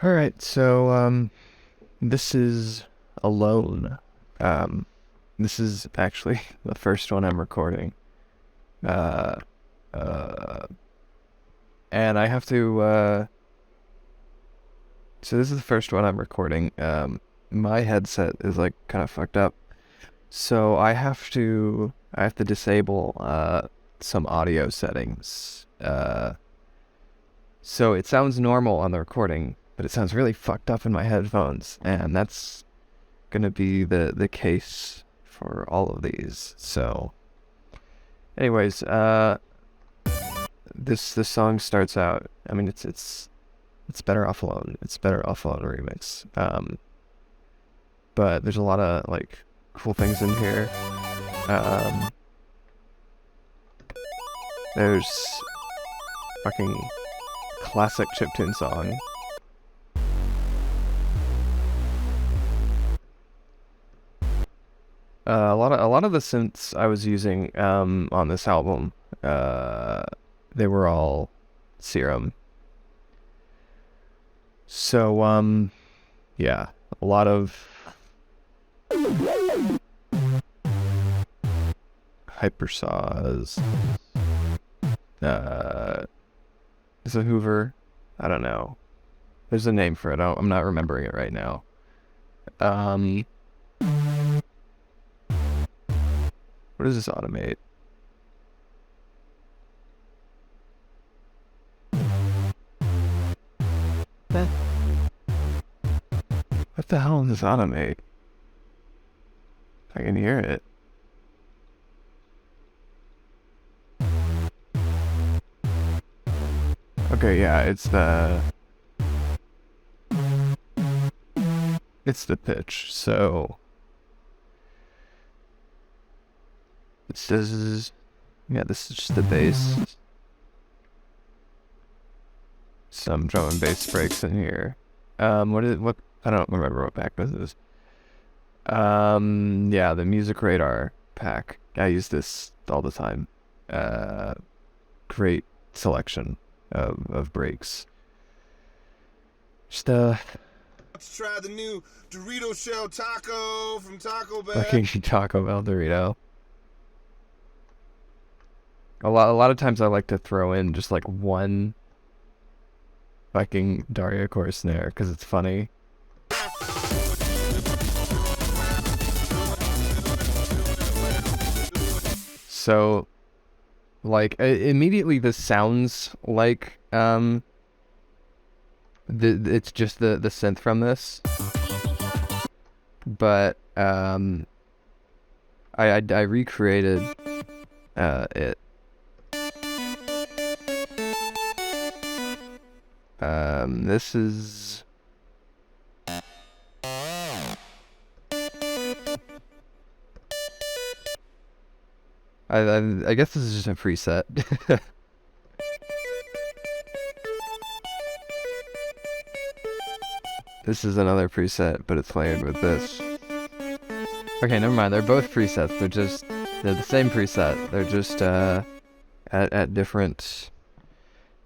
Alright, so, this is alone. Um, this is actually the first one I'm recording. Uh, uh, and I have to, so this is the first one I'm recording. My headset is like kind of fucked up. So I have to disable, some audio settings. So it sounds normal on the recording, but it sounds really fucked up in my headphones, and that's gonna be the case for all of these. So, anyways, this song starts out. I mean, it's better off alone. It's better off alone remix. But there's a lot of like cool things in here. Um, there's fucking classic chiptune song. A lot of the synths I was using on this album, uh, they were all Serum. So yeah, a lot of hypersaws. Uh, is it Hoover? I don't know. There's a name for it. I'm not remembering it right now. Um, what does this automate? What the hell does this automate? I can hear it. Okay, yeah, it's the pitch. So this is this is just the bass. Some drum and bass breaks in here. What I don't remember what pack this is. Yeah, the music radar pack. I use this all the time. Great selection of breaks. Just Let's try the new Dorito shell taco from Taco Bell. fucking Taco Bell Dorito. A lot of times I like to throw in just like one fucking Daria core snare because it's funny. So like immediately this sounds like it's just the synth from this, but I recreated it. This is I guess this is just a preset. This is another preset, but it's layered with this. Okay, never mind. They're both presets. They're the same preset. They're just at different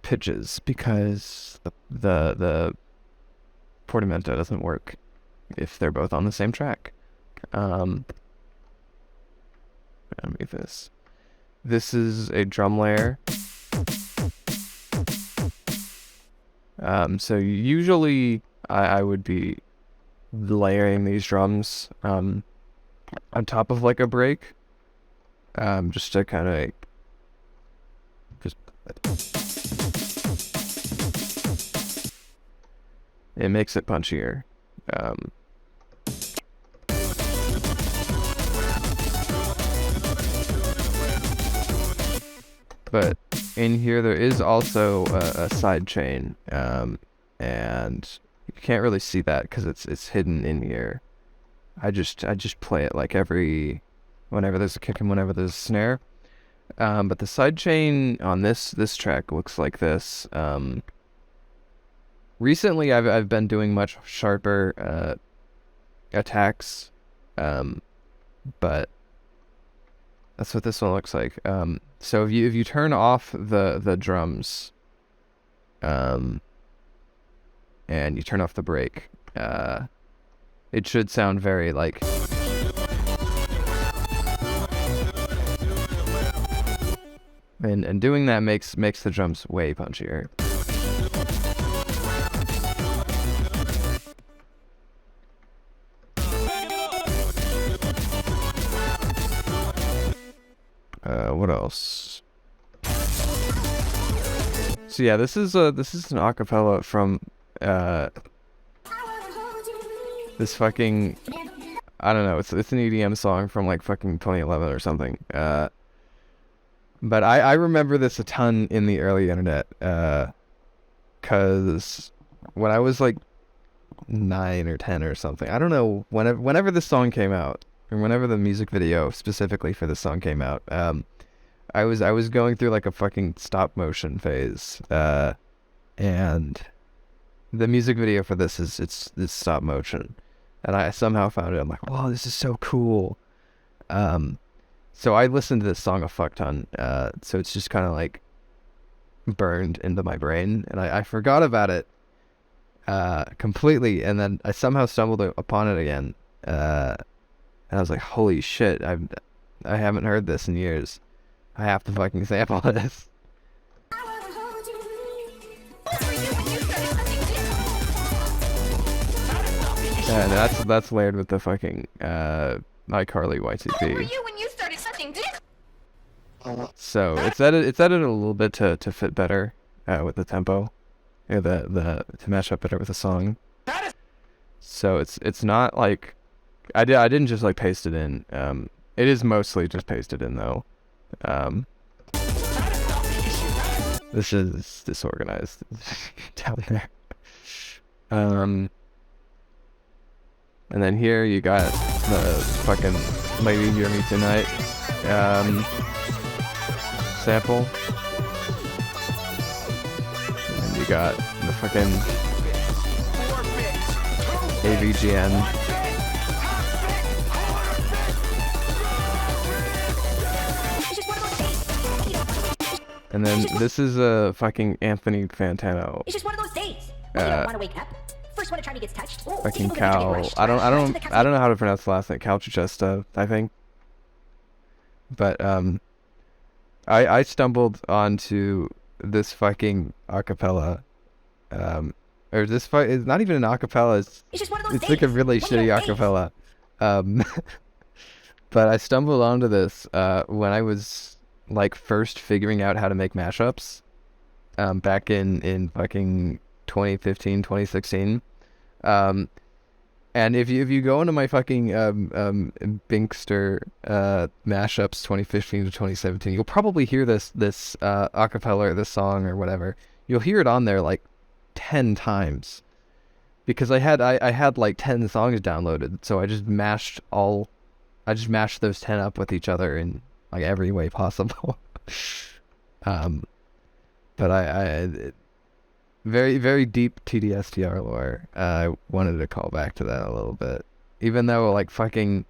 pitches because the portamento doesn't work if they're both on the same track. Let me this. This is a drum layer. So usually I would be layering these drums on top of like a break, just to kind of just it makes it punchier. But in here there is also a side chain, and you can't really see that because it's hidden in here. I just play it like whenever there's a kick and whenever there's a snare. But the side chain on this track looks like this. Recently I've been doing much sharper attacks, but that's what this one looks like. So if you turn off the drums, and you turn off the brake, it should sound very like... And doing that makes the drums way punchier. What else? So yeah, this is an acapella from this fucking, I don't know, it's an EDM song from like fucking 2011 or something. But I remember this a ton in the early internet, cause when I was like 9 or 10 or something, I don't know, whenever this song came out, or whenever the music video specifically for this song came out, I was going through like a fucking stop motion phase, and the music video for this is it's stop motion, and I somehow found it. I'm like, wow, this is so cool. So I listened to this song a fuck ton, so it's just kind of like burned into my brain, and I forgot about it completely, and then I somehow stumbled upon it again, and I was like, holy shit, I haven't heard this in years. I have to fucking sample this. And that's layered with the fucking iCarly YTP. Where were you when you started sucking dick? So it's edited a little bit to fit better with the tempo, to match up better with the song. So it's not like I didn't just like paste it in. It is mostly just pasted in though. This is disorganized down there. And then here you got the fucking Lady Hear Me Tonight sample. And you got the fucking AVGN. And then this is a fucking Anthony Fantano. It's just one of those days. You don't want to wake up. First one to try to get touched. Fucking Cal. I don't know how to pronounce the last name. Cal Chichesta, I think. But I stumbled onto this fucking acapella. Or this it's not even an acapella. It's like a really shitty acapella. But I stumbled onto this when I was like first figuring out how to make mashups back in fucking 2015, 2016. And if you go into my fucking Binkster mashups 2015 to 2017, you'll probably hear this acapella or this song or whatever. You'll hear it on there like 10 times because I had like 10 songs downloaded, so I just mashed those 10 up with each other in like every way possible. But I very, very deep TDSTR lore. I wanted to call back to that a little bit. Even though, like, fucking...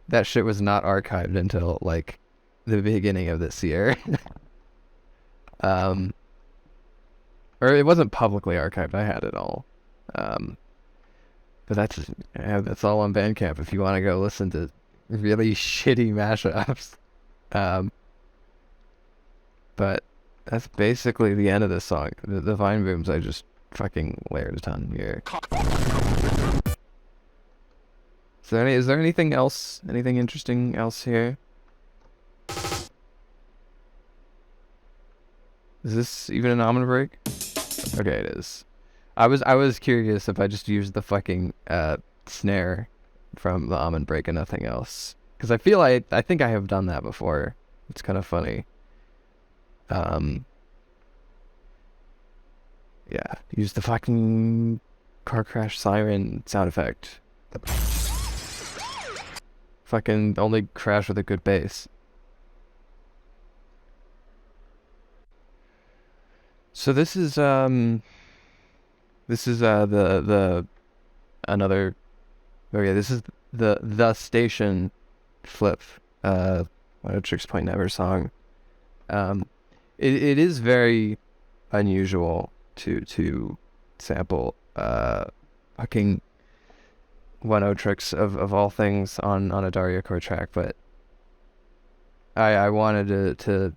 that shit was not archived until, like, the beginning of this year. Or it wasn't publicly archived. I had it all. But that's all on Bandcamp if you want to go listen to really shitty mashups. But that's basically the end of this song. The Vine Booms, I just fucking layered a ton here. Is there anything else? Anything interesting else here? Is this even an almond break? Okay, it is. I was curious if I just used the fucking snare from the almond break and nothing else. Because I think I have done that before. It's kind of funny. Yeah, use the fucking car crash siren sound effect. Fucking only crash with a good bass. So this is the another, oh yeah, this is the station flip, What a Tricks Point Never song. It is very unusual to sample fucking 1-0 tricks of all things on a Daria Core track, but I wanted to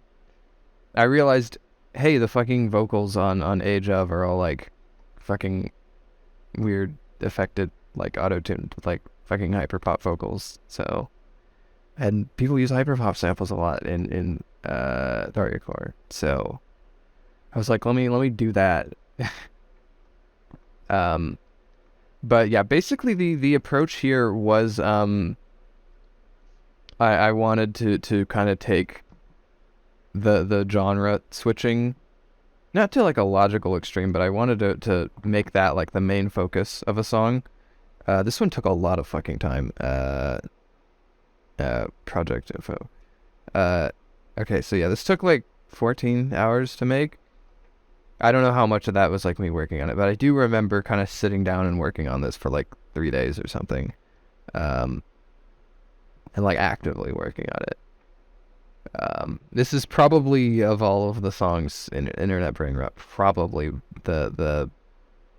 I realized, hey, the fucking vocals on Age of are all like fucking weird affected, like auto-tuned with like fucking hyperpop vocals. So, and people use hyperpop samples a lot in Daria Core. So I was like, let me do that. But yeah, basically the approach here was I wanted to kind of take the genre switching, not to like a logical extreme, but I wanted to make that like the main focus of a song. This one took a lot of fucking time. Project info. Okay, so yeah, this took like 14 hours to make. I don't know how much of that was like me working on it, but I do remember kind of sitting down and working on this for like 3 days or something. And like actively working on it. This is probably, of all of the songs in Internet Brainrot, probably the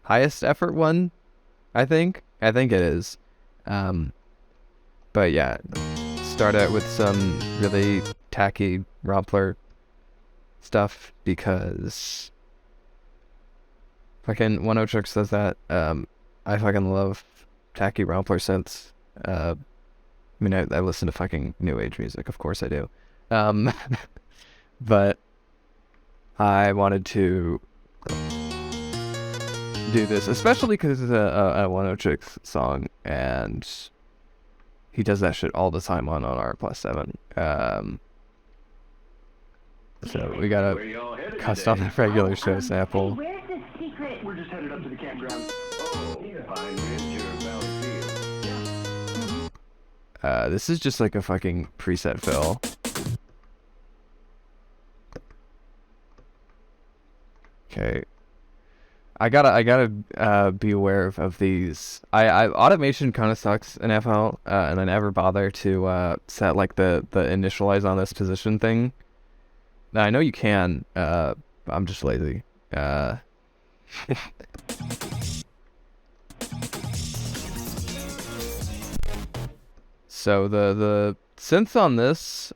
highest effort one, I think. I think it is. But yeah, start out with some really tacky rompler stuff because fucking 1-0 Tricks does that. I fucking love tacky rompler synths. I mean, I listen to fucking new age music, of course I do. But I wanted to do this, especially because it's a 1-0 Tricks song, and he does that shit all the time on R+7. So we gotta custom the regular show sample. Where's the secret? We're just headed up to the campground. Oh, fine, Valley. This is just like a fucking preset fill. Okay. I gotta be aware of these. I automation kind of sucks in FL, and I never bother to set like the initialize on this position thing. Now, I know you can. I'm just lazy. So the synths on this,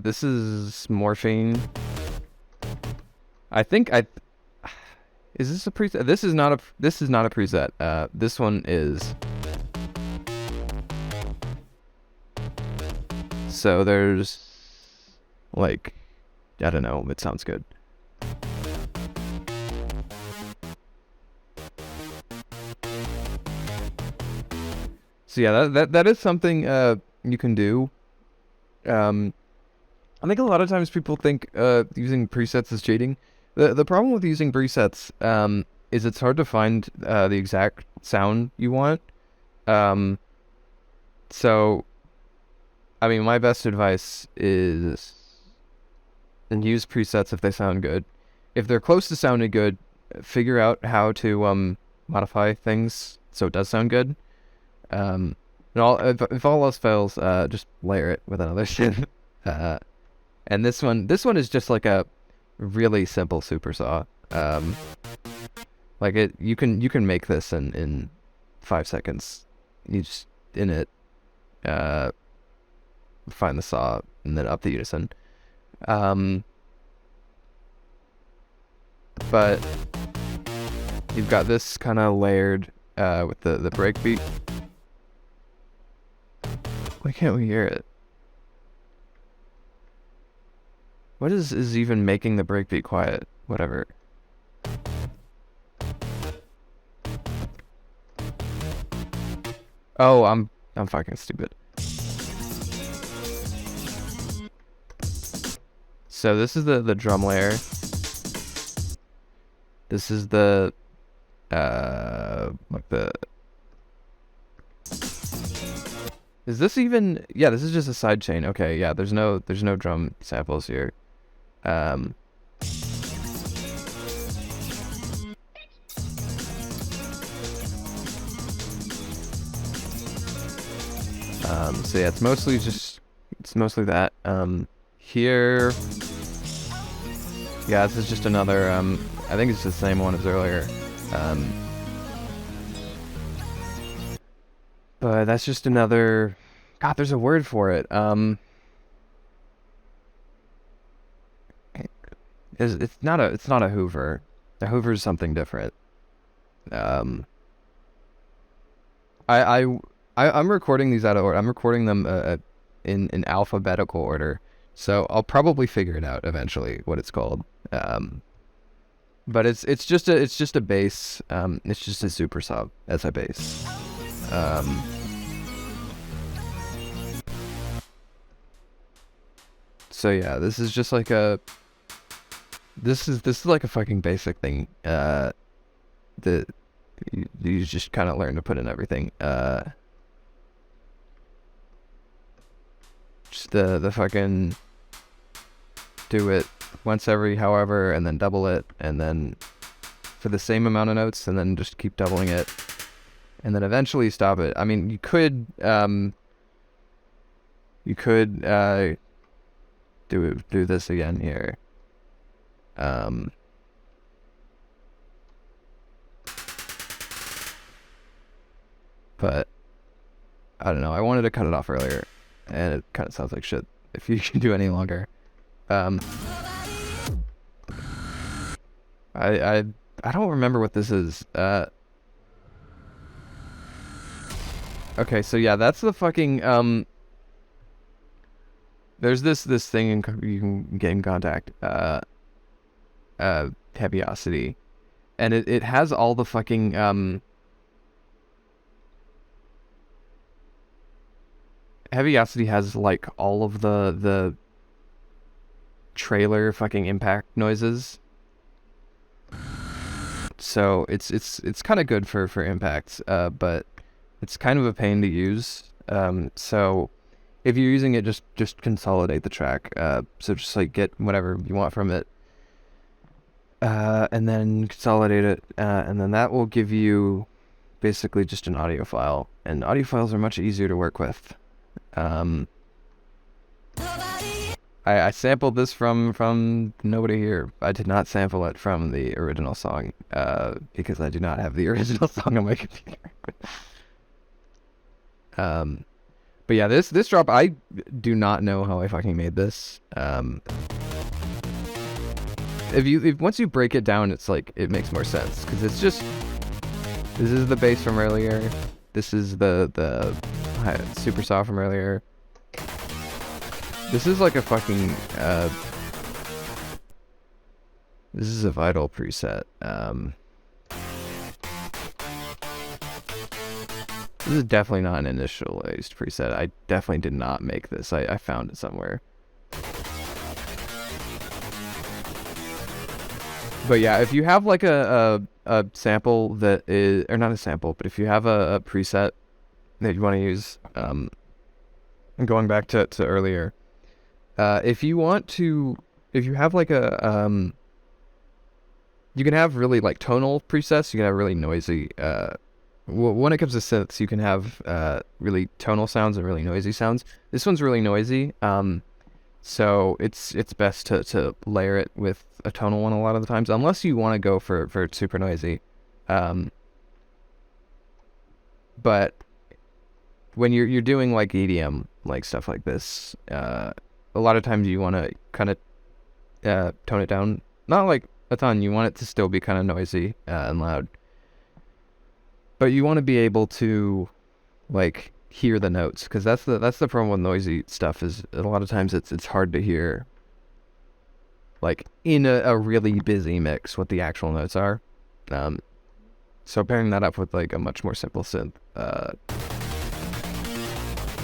this is Morphine. I think is this a preset? This is not a preset. This one is. So there's like, I don't know, it sounds good. So yeah, that is something you can do. I think a lot of times people think using presets is cheating. The problem with using presets is it's hard to find the exact sound you want. So, I mean, my best advice is use presets if they sound good. If they're close to sounding good, figure out how to modify things so it does sound good. And if all else fails, just layer it with another shit. And this one is just like a really simple super saw. Like you can make this in 5 seconds. You just find the saw and then up the unison. But you've got this kind of layered with the breakbeat. Why can't we hear it? What is even making the breakbeat quiet? Whatever. Oh, I'm fucking stupid. So this is the drum layer. This is the like the. Is this even? Yeah, this is just a side chain. Okay, yeah. There's no drum samples here. So yeah, it's mostly that. Here, yeah, this is just another. I think it's the same one as earlier. But that's just another. God, there's a word for it. It's not a Hoover. A Hoover is something different. I'm recording these out of order. I'm recording them in alphabetical order, so I'll probably figure it out eventually what it's called. But it's just a bass. It's just a super sub as a bass. So yeah, this is just like a. This is like a fucking basic thing. That you just kind of learn to put in everything. Just the fucking do it once every however, and then double it, and then for the same amount of notes, and then just keep doubling it, and then eventually stop it. I mean, you could do this again here. But I don't know. I wanted to cut it off earlier, and it kind of sounds like shit if you can do any longer. I don't remember what this is. Okay, so yeah, that's the fucking there's this thing you can get in contact. Heavyocity, and it has all the fucking Heavyocity has like all of the trailer fucking impact noises, so it's kind of good for impacts, but it's kind of a pain to use. So if you're using it, just consolidate the track. So just like get whatever you want from it, and then consolidate it, and then that will give you basically just an audio file. And audio files are much easier to work with. I sampled this from Nobody Here. I did not sample it from the original song, because I do not have the original song on my computer. But yeah, this drop, I do not know how I fucking made this. Once you break it down, it's like it makes more sense, because it's just, this is the bass from earlier. This is the super soft from earlier. This is like a fucking this is a Vital preset. This is definitely not an initialized preset. I definitely did not make this. I found it somewhere. But yeah, if you have like a sample that is, or not a sample, but if you have a preset that you want to use, and going back to earlier, if you have like a, you can have really like tonal presets, you can have really noisy, when it comes to synths, you can have really tonal sounds and really noisy sounds. This one's really noisy, so it's best to layer it with a tonal one a lot of the times, unless you want to go for super noisy. But when you're doing like EDM, like stuff like this, a lot of times you want to kind of tone it down, not like a ton. You want it to still be kind of noisy and loud, but you want to be able to like hear the notes, because that's the problem with noisy stuff, is a lot of times it's hard to hear like in a really busy mix what the actual notes are. So pairing that up with like a much more simple synth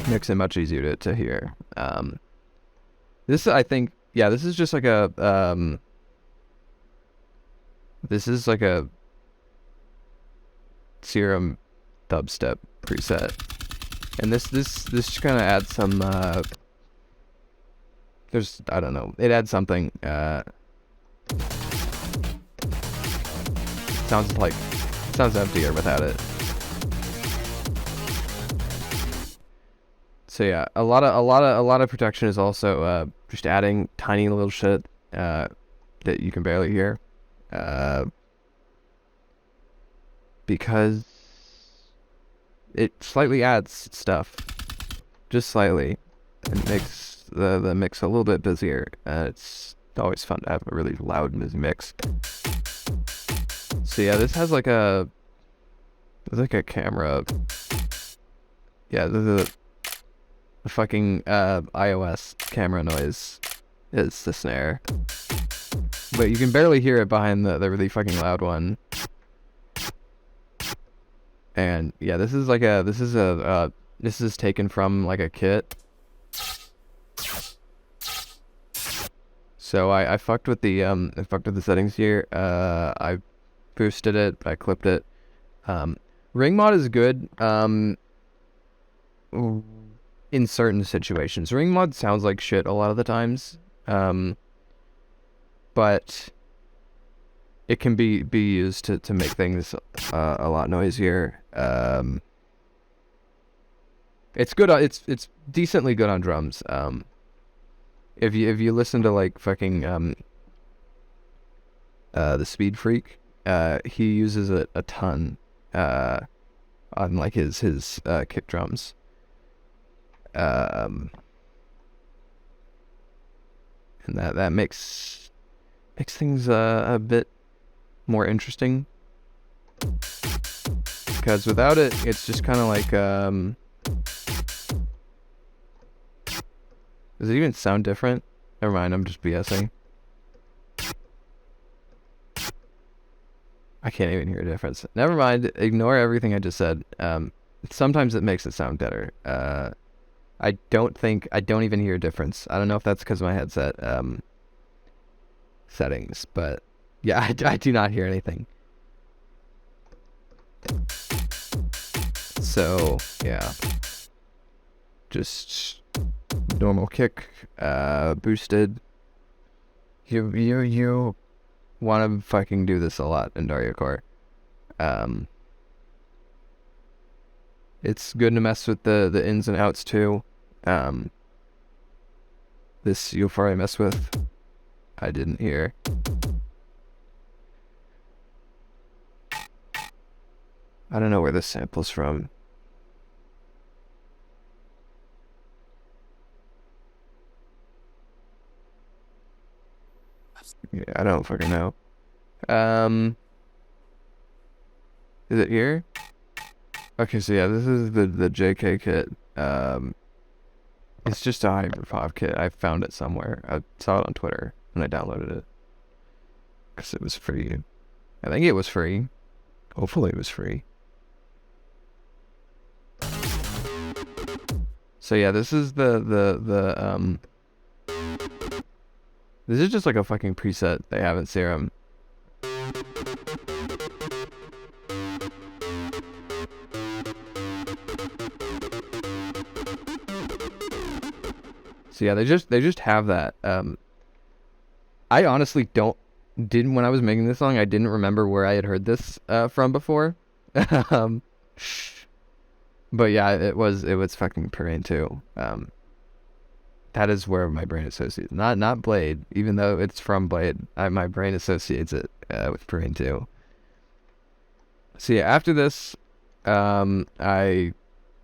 makes it much easier to hear. This, I think, yeah, this is just like a this is like a Serum dubstep preset, and this kind of adds some there's, I don't know, it adds something. Sounds emptier without it. So yeah, a lot of protection is also just adding tiny little shit that you can barely hear. because it slightly adds stuff, just slightly. It makes the mix a little bit busier. It's always fun to have a really loud mix. So yeah, this has like a camera. Yeah, the fucking iOS camera noise is the snare, but you can barely hear it behind the really fucking loud one. And yeah, this is taken from like a kit. So I fucked with the settings here. I boosted it, I clipped it. Ring mod is good in certain situations. Ring mod sounds like shit a lot of the times, but it can be used to make things a lot noisier. It's good. It's decently good on drums. If you listen to like fucking the Speed Freak, he uses it a ton on like his kick drums. And that makes things a bit more interesting, because without it, it's just kind of like does it even sound different? Never mind, I'm just BSing. I can't even hear a difference. Never mind, ignore everything I just said. Sometimes it makes it sound better. I don't even hear a difference. I don't know if that's because of my headset settings, but yeah, I do not hear anything. So yeah, just normal kick, boosted. You want to fucking do this a lot in Dariocore. It's good to mess with the ins and outs too. This you'll probably mess with. I didn't hear. I don't know where this sample's from. Yeah, I don't fucking know. Is it here? Okay, so yeah, this is the JK kit. It's just a hybrid pop kit. I found it somewhere. I saw it on Twitter and I downloaded it because it was free. I think it was free. Hopefully it was free. So yeah, this is this is just like a fucking preset they have in Serum. So yeah, they just have that. I honestly didn't when I was making this song, I didn't remember where I had heard this from before. But yeah, it was fucking Parade too. That is where my brain associates, not Blade, even though it's from Blade. My brain associates it with Parade too. So yeah, after this, I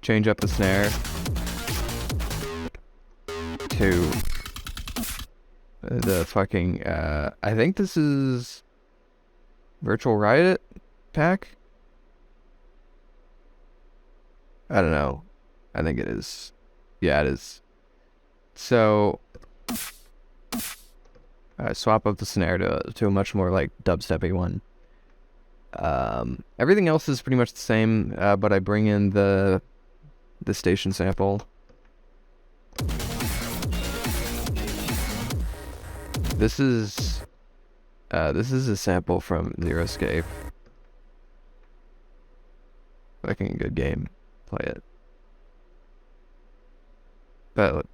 change up the snare to the fucking I think this is Virtual Riot pack. I don't know. I think it is. Yeah, it is. So I swap up the snare to a much more like dubsteppy one. Everything else is pretty much the same, but I bring in the station sample. This is a sample from Zero Escape. Fucking good game. Play it. But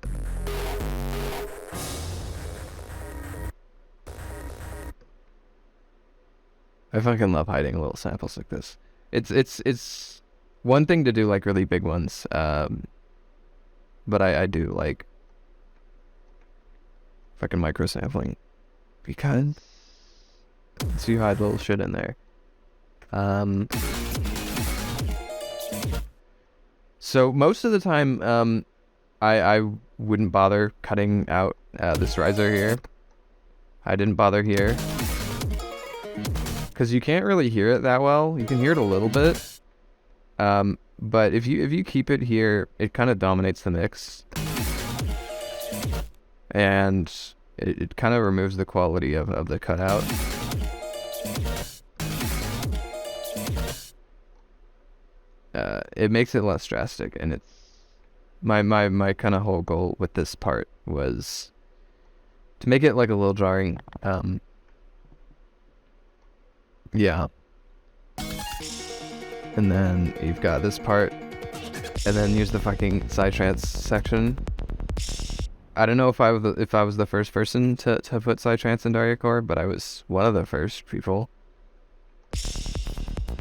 I fucking love hiding little samples like this. It's one thing to do like really big ones, but I do like fucking micro sampling because so you hide little shit in there. So most of the time, I wouldn't bother cutting out this riser here. I didn't bother here. Because you can't really hear it that well. You can hear it a little bit. But if you keep it here, it kind of dominates the mix. And it kind of removes the quality of the cutout. It makes it less drastic, and it's my kind of whole goal with this part was to make it like a little jarring. Yeah. And then you've got this part, and then here's the fucking psytrance section. I don't know if I was the first person to put psytrance in Dark, but I was one of the first people.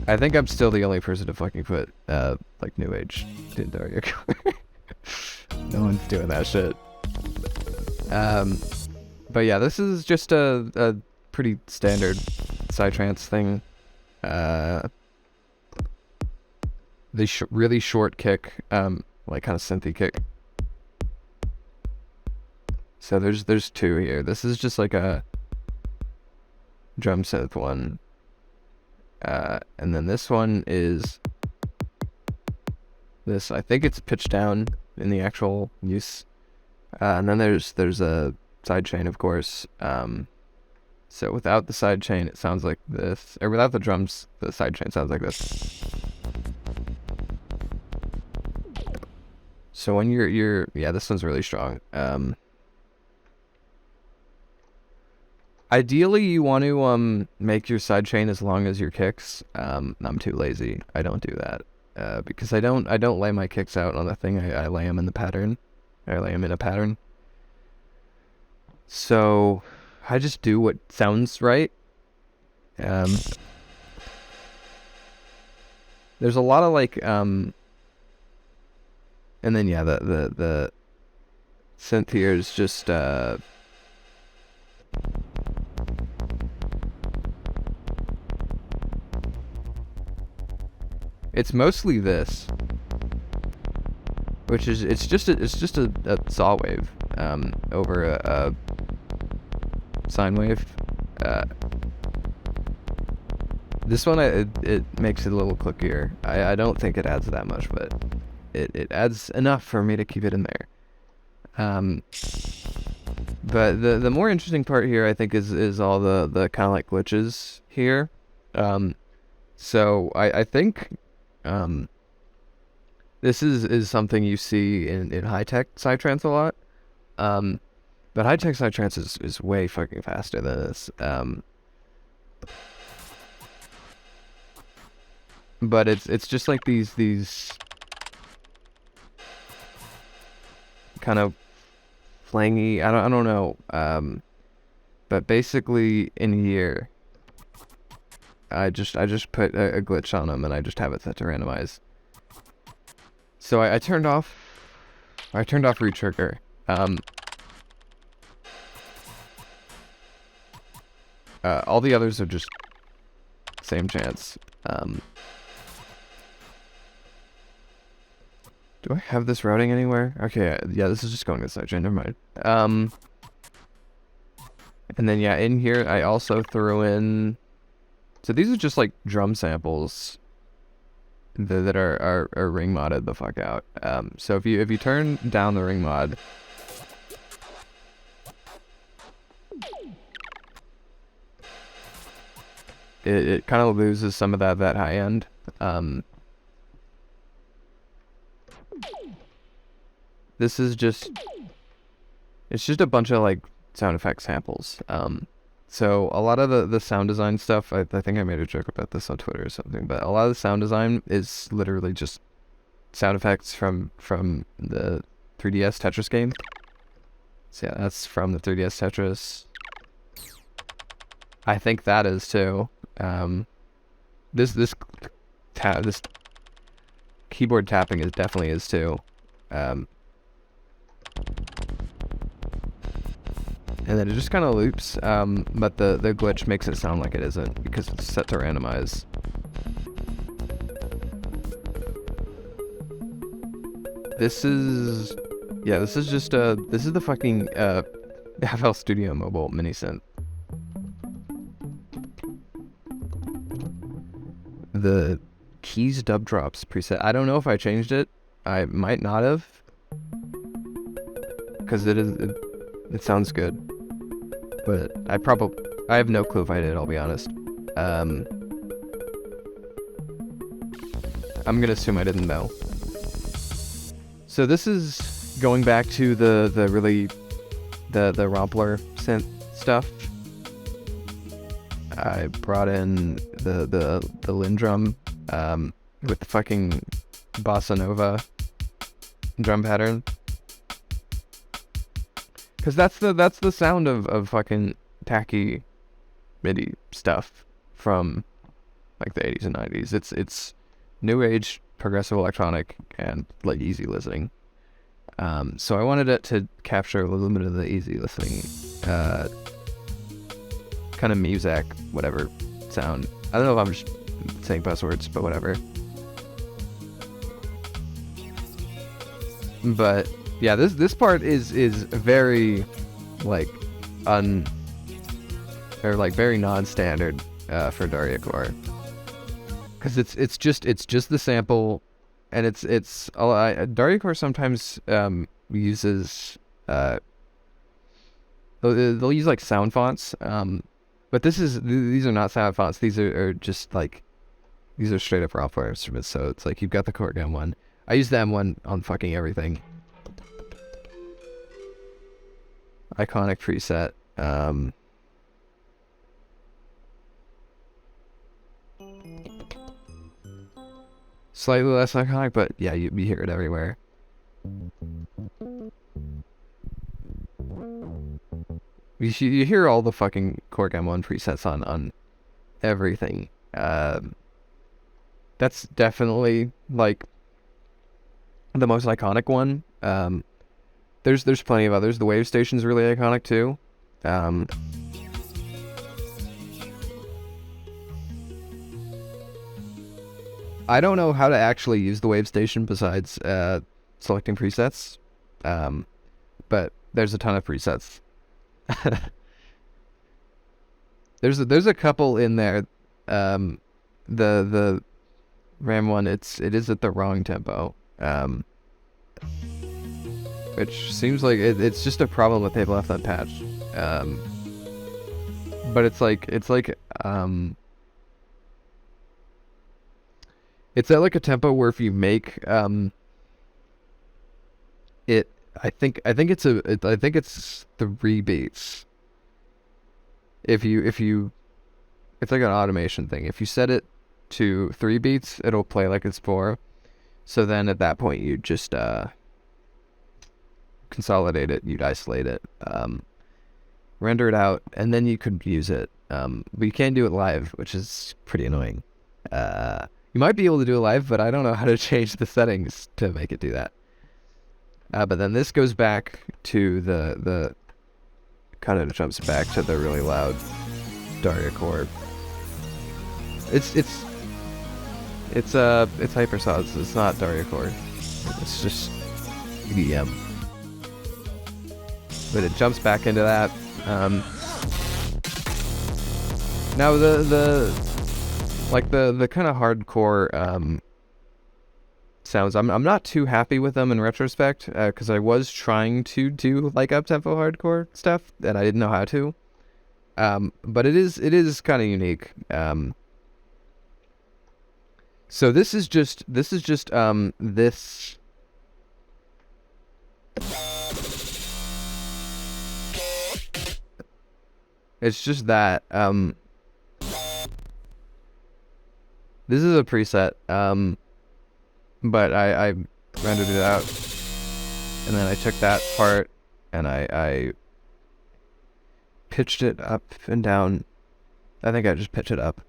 I think I'm still the only person to fucking put like new age in Dark. No one's doing that shit. But yeah, this is just a pretty standard psytrance thing. The really short kick, like kind of synthy kick. So there's two here. This is just like a drum synth one. And then this one is this. I think it's pitched down in the actual use. And then there's a side chain, of course. So without the side chain, it sounds like this. Or without the drums, the side chain sounds like this. So when you're yeah, this one's really strong. Ideally, you want to make your side chain as long as your kicks. I'm too lazy. I don't do that because I don't lay my kicks out on the thing. I lay them in the pattern. I lay them in a pattern. So I just do what sounds right. There's a lot of like and then yeah, the synth here is just it's mostly this, which is it's just a saw wave over a sine wave. This one it makes it a little clickier. I don't think it adds that much, but it adds enough for me to keep it in there. But the more interesting part here, I think, is all the kind of like glitches here. So I think this is something you see in high-tech psytrance a lot. But high-tech psytrance is way fucking faster than this. But it's just like these kind of flangy, I don't know, but basically in here I just put a glitch on them, and I just have it set to randomize. So I turned off retrigger. All the others are just same chance. Do I have this routing anywhere? Okay, yeah, this is just going to sidechain, never mind. And then yeah, in here I also threw in, so these are just like drum samples that are ring modded the fuck out. So if you turn down the ring mod, it kind of loses some of that high end. This is just, it's just a bunch of like sound effect samples. So a lot of the sound design stuff, I think I made a joke about this on Twitter or something, but a lot of the sound design is literally just sound effects from the 3DS Tetris game. So yeah, that's from the 3DS Tetris. I think that is too. This keyboard tapping definitely is too. And then it just kind of loops, but the glitch makes it sound like it isn't because it's set to randomize. this is just this is the fucking FL Studio Mobile mini synth. The keys dub drops preset. I don't know if I changed it. I might not have, because it sounds good, but I have no clue if I did. I'll be honest. I'm gonna assume I didn't know. So this is going back to the Rompler synth stuff. I brought in the Lindrum with the fucking bossa nova drum pattern, because that's the sound of fucking tacky MIDI stuff from like the 80s and 90s. It's new age progressive electronic and like easy listening. So I wanted it to capture a little bit of the easy listening kind of music, whatever sound. I don't know if I'm just saying buzzwords, but whatever. But yeah, this part is very like very non-standard for Daryacore, because it's just the sample, and it's Daryacore sometimes uses they'll use like sound fonts, but these are not sound fonts. These are just like, these are straight up Rompler instruments. So it's like, you've got the Korg M1. I use the M1 on fucking everything. Iconic preset. Slightly less iconic, but yeah, you hear it everywhere. You hear all the fucking Korg M1 presets on everything. That's definitely like the most iconic one. There's plenty of others. The Wave Station's really iconic too. I don't know how to actually use the Wave Station besides selecting presets, but there's a ton of presets. There's a couple in there. The RAM one, it is at the wrong tempo, which seems like it's just a problem that they've left unpatched. But it's at like a tempo where if you make it, I think it's 3 beats. If you, it's like an automation thing. If you set it to 3 beats, it'll play like it's 4. So then at that point, you just consolidate it, you'd isolate it, render it out, and then you could use it. But you can't do it live, which is pretty annoying. You might be able to do it live, but I don't know how to change the settings to make it do that. But then this goes back to the kind of jumps back to the really loud Daryacore. It's Hypersaws. It's not Daryacore. It's just EDM. But it jumps back into that. Now the kind of hardcore sounds, I'm not too happy with them in retrospect, because I was trying to do like up-tempo hardcore stuff and I didn't know how to. But it is kind of unique. So this is just this. It's just that. This is a preset. But I rendered it out, and then I took that part and I pitched it up and down. I think I just pitched it up.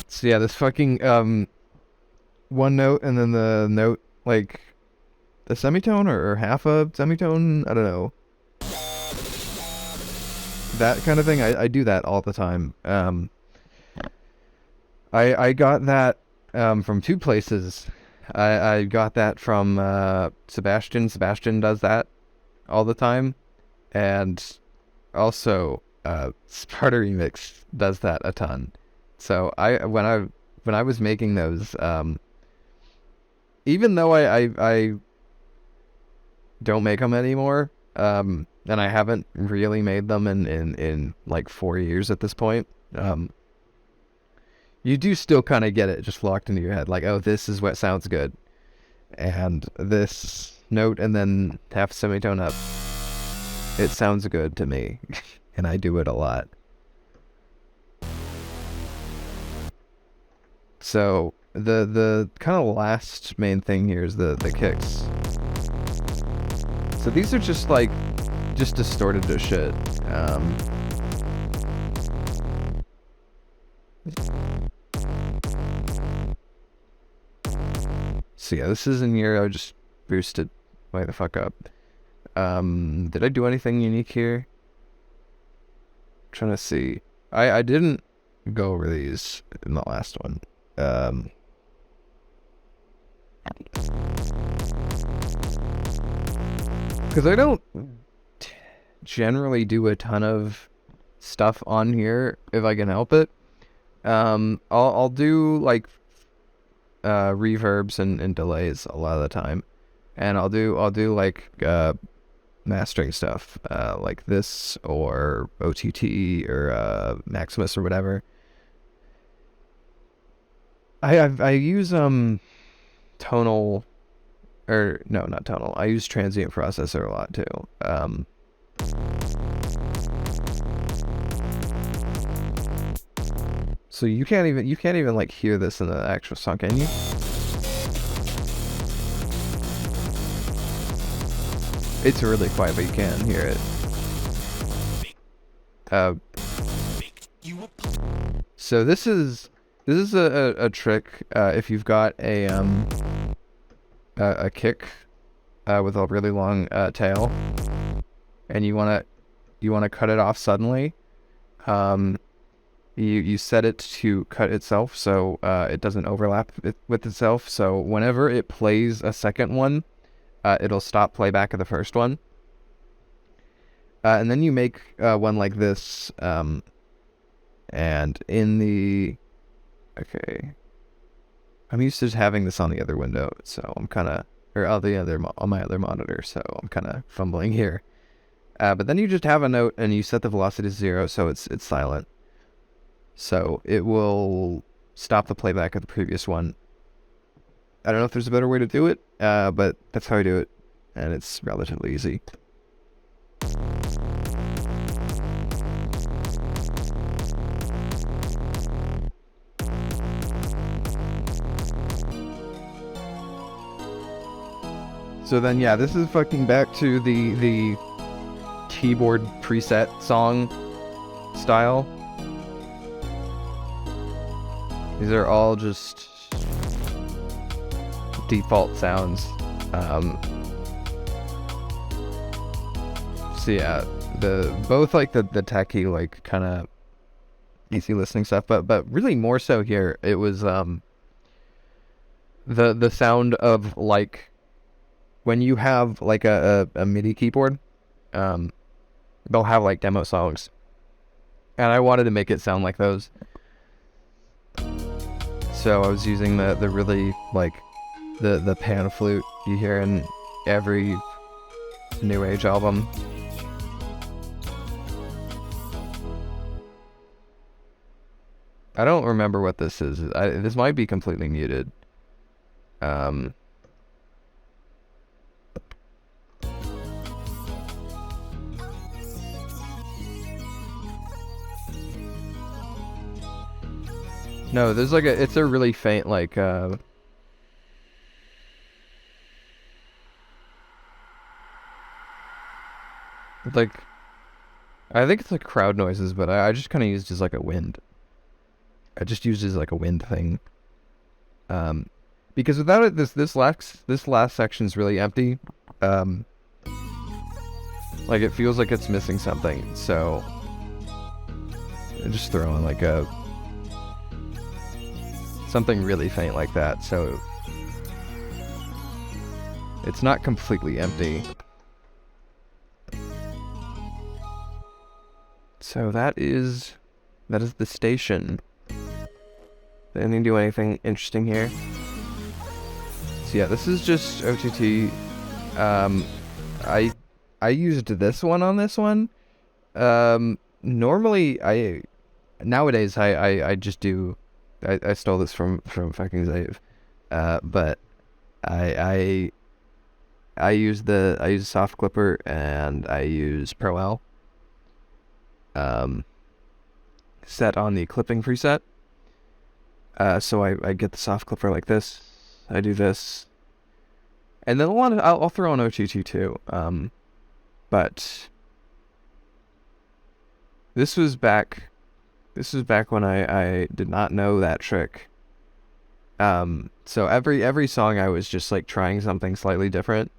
So yeah, this fucking one note and then the note, like a semitone or half a semitone, I don't know. that kind of thing, I do that all the time. I got that from two places. I got that from Sebastian. Sebastian does that all the time, and also Sparta Remix does that a ton. So when I was making those, even though I don't make them anymore, and I haven't really made them in like 4 years at this point, you do still kind of get it just locked into your head, like, oh, this is what sounds good, and this note and then half semitone up, it sounds good to me. And I do it a lot. So the kind of last main thing here is the kicks. So these are just like distorted as shit. So yeah, this is in here. I just boosted way the fuck up. Did I do anything unique here? I'm trying to see. I didn't go over these in the last one. Because I don't generally do a ton of stuff on here if I can help it. I'll do like reverbs and delays a lot of the time, and I'll do like mastering stuff like this or OTT or Maximus or whatever. I use tonal, or no, not tonal. I use transient processor a lot too. So you can't even like hear this in the actual song, can you? It's really quiet, but you can hear it. So this is a trick if you've got a kick with a really long tail, and you wanna cut it off suddenly. You set it to cut itself so it doesn't overlap with itself. So whenever it plays a second one, it'll stop playback of the first one. And then you make one like this. And in the... Okay. I'm used to just having this on the other window, so I'm kind of... Or on my other monitor, so I'm kind of fumbling here. But then you just have a note and you set the velocity to 0 so it's silent. So it will stop the playback of the previous one. I don't know if there's a better way to do it, but that's how I do it, and it's relatively easy. So then, yeah, this is fucking back to the keyboard preset song style. These are all just default sounds. So yeah, both like the techie, like kind of easy listening stuff, but really more so here, it was the sound of like when you have like a MIDI keyboard, they'll have like demo songs, and I wanted to make it sound like those. So I was using the really like the pan flute you hear in every new age album. I don't remember what this is. This might be completely muted. No, there's like it's a really faint like like I think it's like crowd noises, but I just kind of used it as like a wind. I just used it as like a wind thing. Because without it, this last section's really empty. Like it feels like it's missing something. So just throw in like something really faint like that, so it's not completely empty. So that is the station. Did anything do anything interesting here? So yeah, this is just OTT. I used this one on this one. Normally nowadays I just do. I stole this from fucking Zave, but I use a soft clipper and I use Pro L. Set on the clipping preset. So I get the soft clipper like this. I do this, and then I'll throw on OTT too. But this was back when I did not know that trick. So every song I was just like trying something slightly different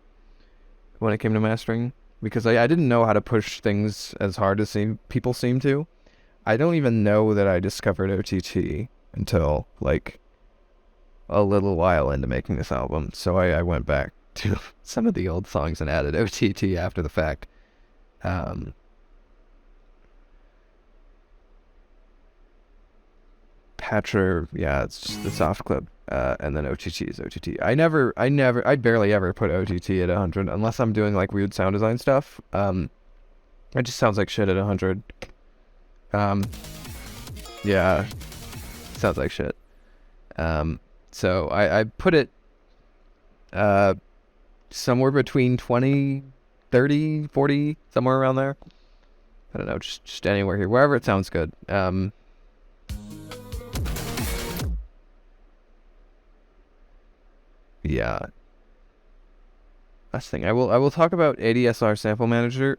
when it came to mastering, because I didn't know how to push things as hard as people seem to. I don't even know that I discovered OTT until like a little while into making this album. So I went back to some of the old songs and added OTT after the fact. Patcher, yeah, it's just the soft clip, and then OTT is OTT. I barely ever put OTT at 100 unless I'm doing like weird sound design stuff. It just sounds like shit at 100. Yeah, sounds like shit. So I put it somewhere between 20, 30, 40, somewhere around there. I don't know, just anywhere here, wherever it sounds good. Yeah. Last thing, I will talk about ADSR Sample Manager.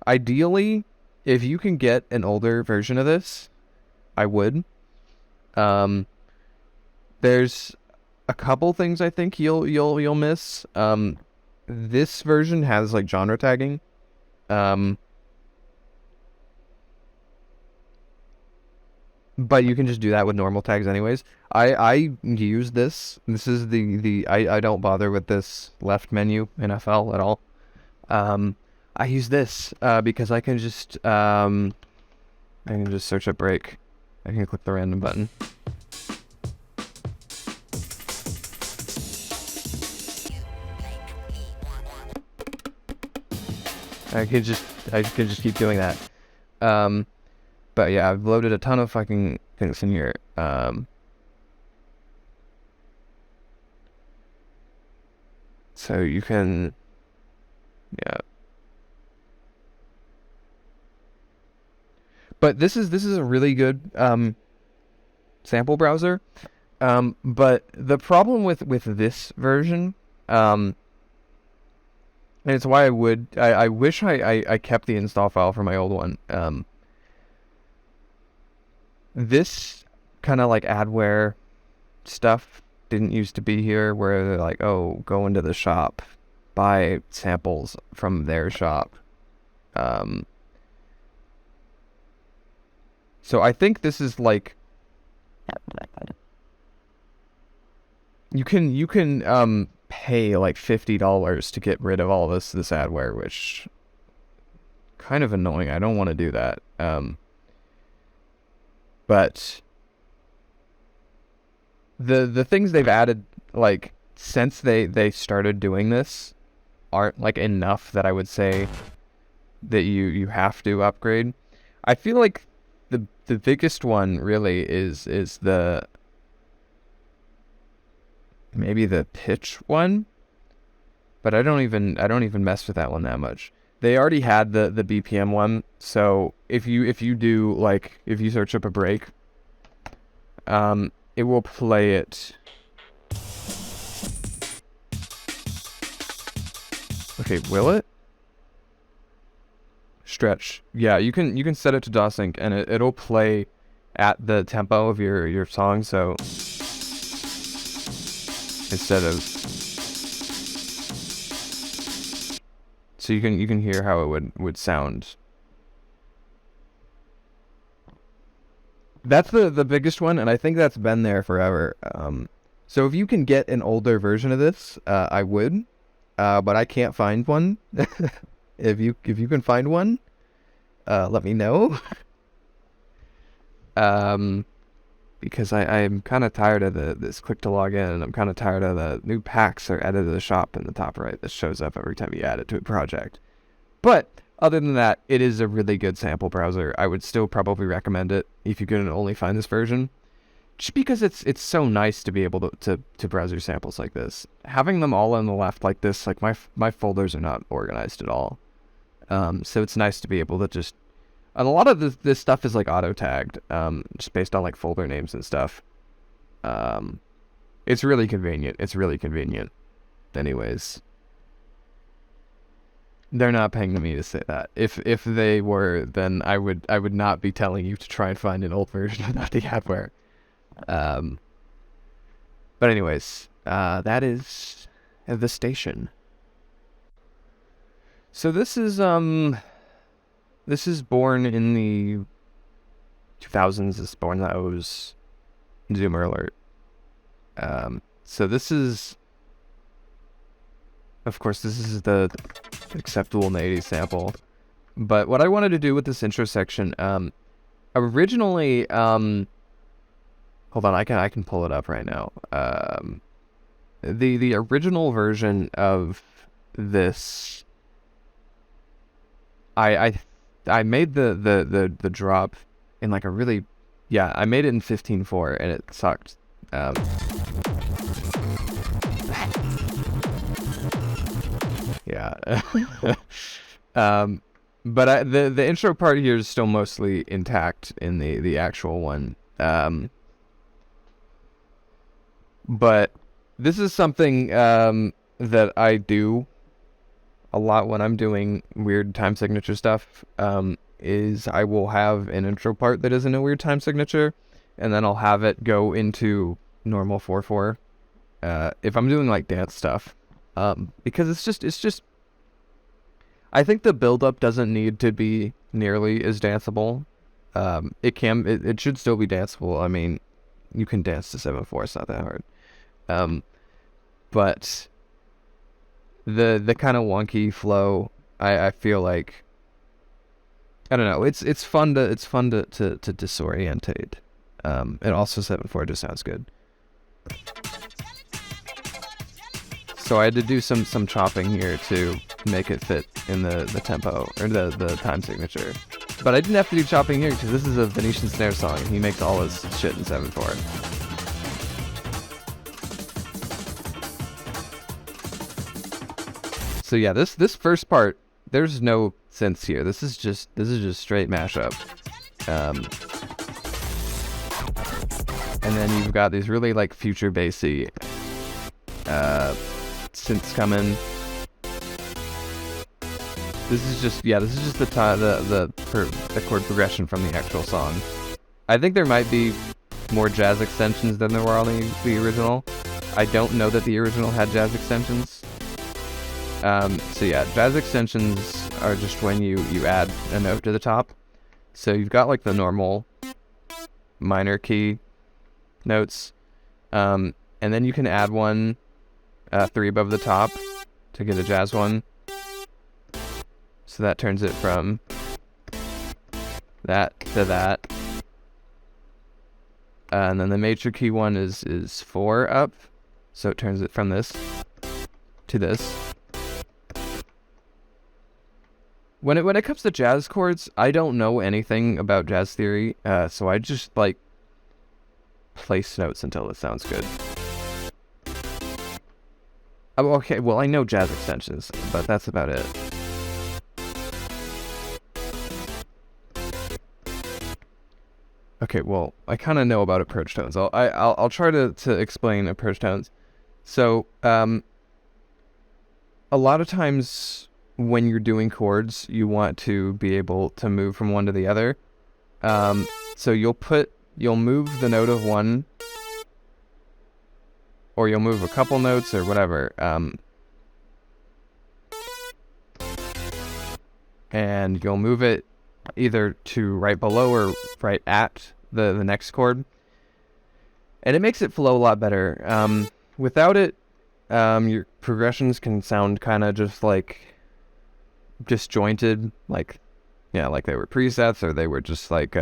Ideally, if you can get an older version of this, I would. There's a couple things I think you'll miss. This version has like genre tagging. But you can just do that with normal tags anyways. I use this. This is I don't bother with this left menu in FL at all. I use this because I can just search up break. I can click the random button. I can just keep doing that. But yeah, I've loaded a ton of fucking things in here. So you can, yeah. But this is a really good sample browser. But the problem with this version, and it's why I wish I kept the install file for my old one. This kind of like adware stuff didn't used to be here, where they're like, oh, go into the shop, buy samples from their shop. So I think this is like, you can pay like $50 to get rid of all this adware, which kind of annoying. I don't want to do that. But the things they've added, like, since they started doing this, aren't like enough that I would say that you have to upgrade. I feel like the biggest one really is maybe the pitch one, but I don't even mess with that one that much. They already had the BPM one, so if you do, like, if you search up a break, it will play it. Okay, will it? Stretch. Yeah, you can set it to DAW sync, and it'll play at the tempo of your song. So instead of, so you can hear how it would sound. That's the biggest one, and I think that's been there forever. So if you can get an older version of this, I would, but I can't find one. If you can find one, let me know. Because I'm kind of tired of this click to log in, and I'm kind of tired of the new packs are added to the shop in the top right. This shows up every time you add it to a project. But other than that, it is a really good sample browser. I would still probably recommend it if you can only find this version. Just because it's so nice to be able to browse your samples like this. Having them all on the left like this, like my folders are not organized at all. So it's nice to be able to just... And a lot of this stuff is like auto-tagged, just based on like folder names and stuff. It's really convenient. It's really convenient. Anyways. They're not paying me to say that. If they were, then I would not be telling you to try and find an old version of the adware. But anyways, that is the station. So this is born in the 2000s. This is born in the O's. Zoomer alert. So this is, of course, this is the acceptable in the 80s sample. But what I wanted to do with this intro section, originally, hold on, I can pull it up right now. The original version of this, I made the drop in like a really, I made it in 15.4 and it sucked. But the intro part here is still mostly intact in the actual one. But this is something that I do a lot when I'm doing weird time signature stuff. Is I will have an intro part that isn't a weird time signature, and then I'll have it go into normal 4/4. If I'm doing like dance stuff, because it's just. I think the build-up doesn't need to be nearly as danceable. It should still be danceable. I mean, you can dance to 7/4. It's not that hard. But the kind of wonky flow, I feel like, I don't know. It's fun to disorientate. And also 7/4 just sounds good. So I had to do some chopping here to make it fit in the tempo, or the time signature. But I didn't have to do chopping here because this is a Venetian snare song and he makes all his shit in 7/4. So yeah, this first part, there's no synths here. This is just straight mashup. And then you've got these really like future bassy synths coming. This is just the chord progression from the actual song. I think there might be more jazz extensions than there were on the original. I don't know that the original had jazz extensions. So yeah, jazz extensions are just when you add a note to the top. So you've got like the normal minor key notes, and then you can add one 3 above the top to get a jazz one. So that turns it from that to that. And then the major key one is 4 up, so it turns it from this to this. When it comes to jazz chords, I don't know anything about jazz theory, so I just like place notes until it sounds good. Oh, okay, well I know jazz extensions, but that's about it. Okay, well I kind of know about approach tones. I'll try to explain approach tones. So a lot of times when you're doing chords, you want to be able to move from one to the other. So you'll move the note of one, or you'll move a couple notes or whatever. And you'll move it either to right below or right at the next chord, and it makes it flow a lot better. Without it, your progressions can sound kind of just like disjointed, like like they were presets, or they were just like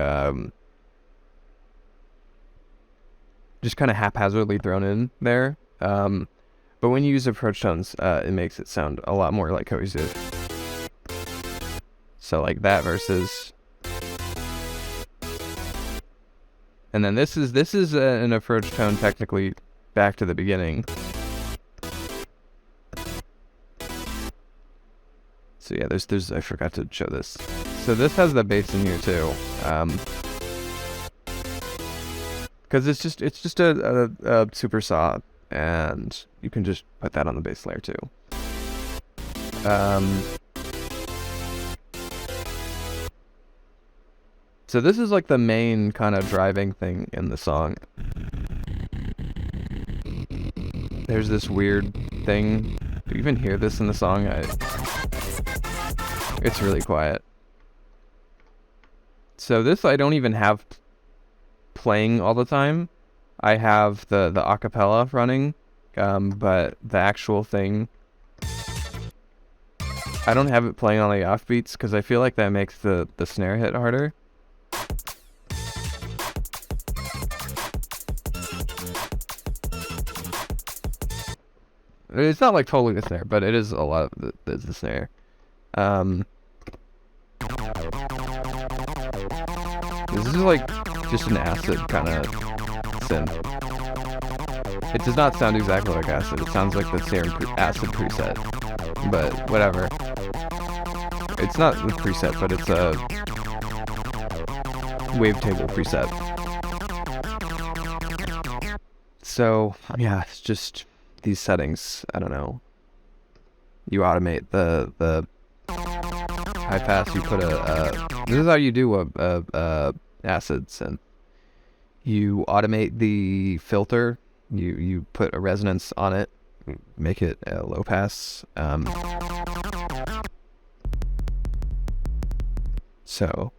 just kind of haphazardly thrown in there. But when you use approach tones, it makes it sound a lot more like cohesive. So like that versus, and then this is an approach tone technically back to the beginning. So yeah, there's I forgot to show this. So this has the bass in here too, because it's just a super saw, and you can just put that on the bass layer too. So this is like the main kind of driving thing in the song. There's this weird thing. Do you even hear this in the song? It's really quiet. So this I don't even have playing all the time. I have the acapella running, but the actual thing, I don't have it playing on the offbeats because I feel like that makes the snare hit harder. It's not like totally the snare, but it is a lot of the snare. This is like just an acid kind of synth. It does not sound exactly like acid. It sounds like the same acid preset, but whatever. It's not the preset, but it's a wavetable preset. So yeah, it's just these settings. I don't know. You automate the high pass. You put this is how you do a acids, and you automate the filter. You put a resonance on it, make it a low pass. So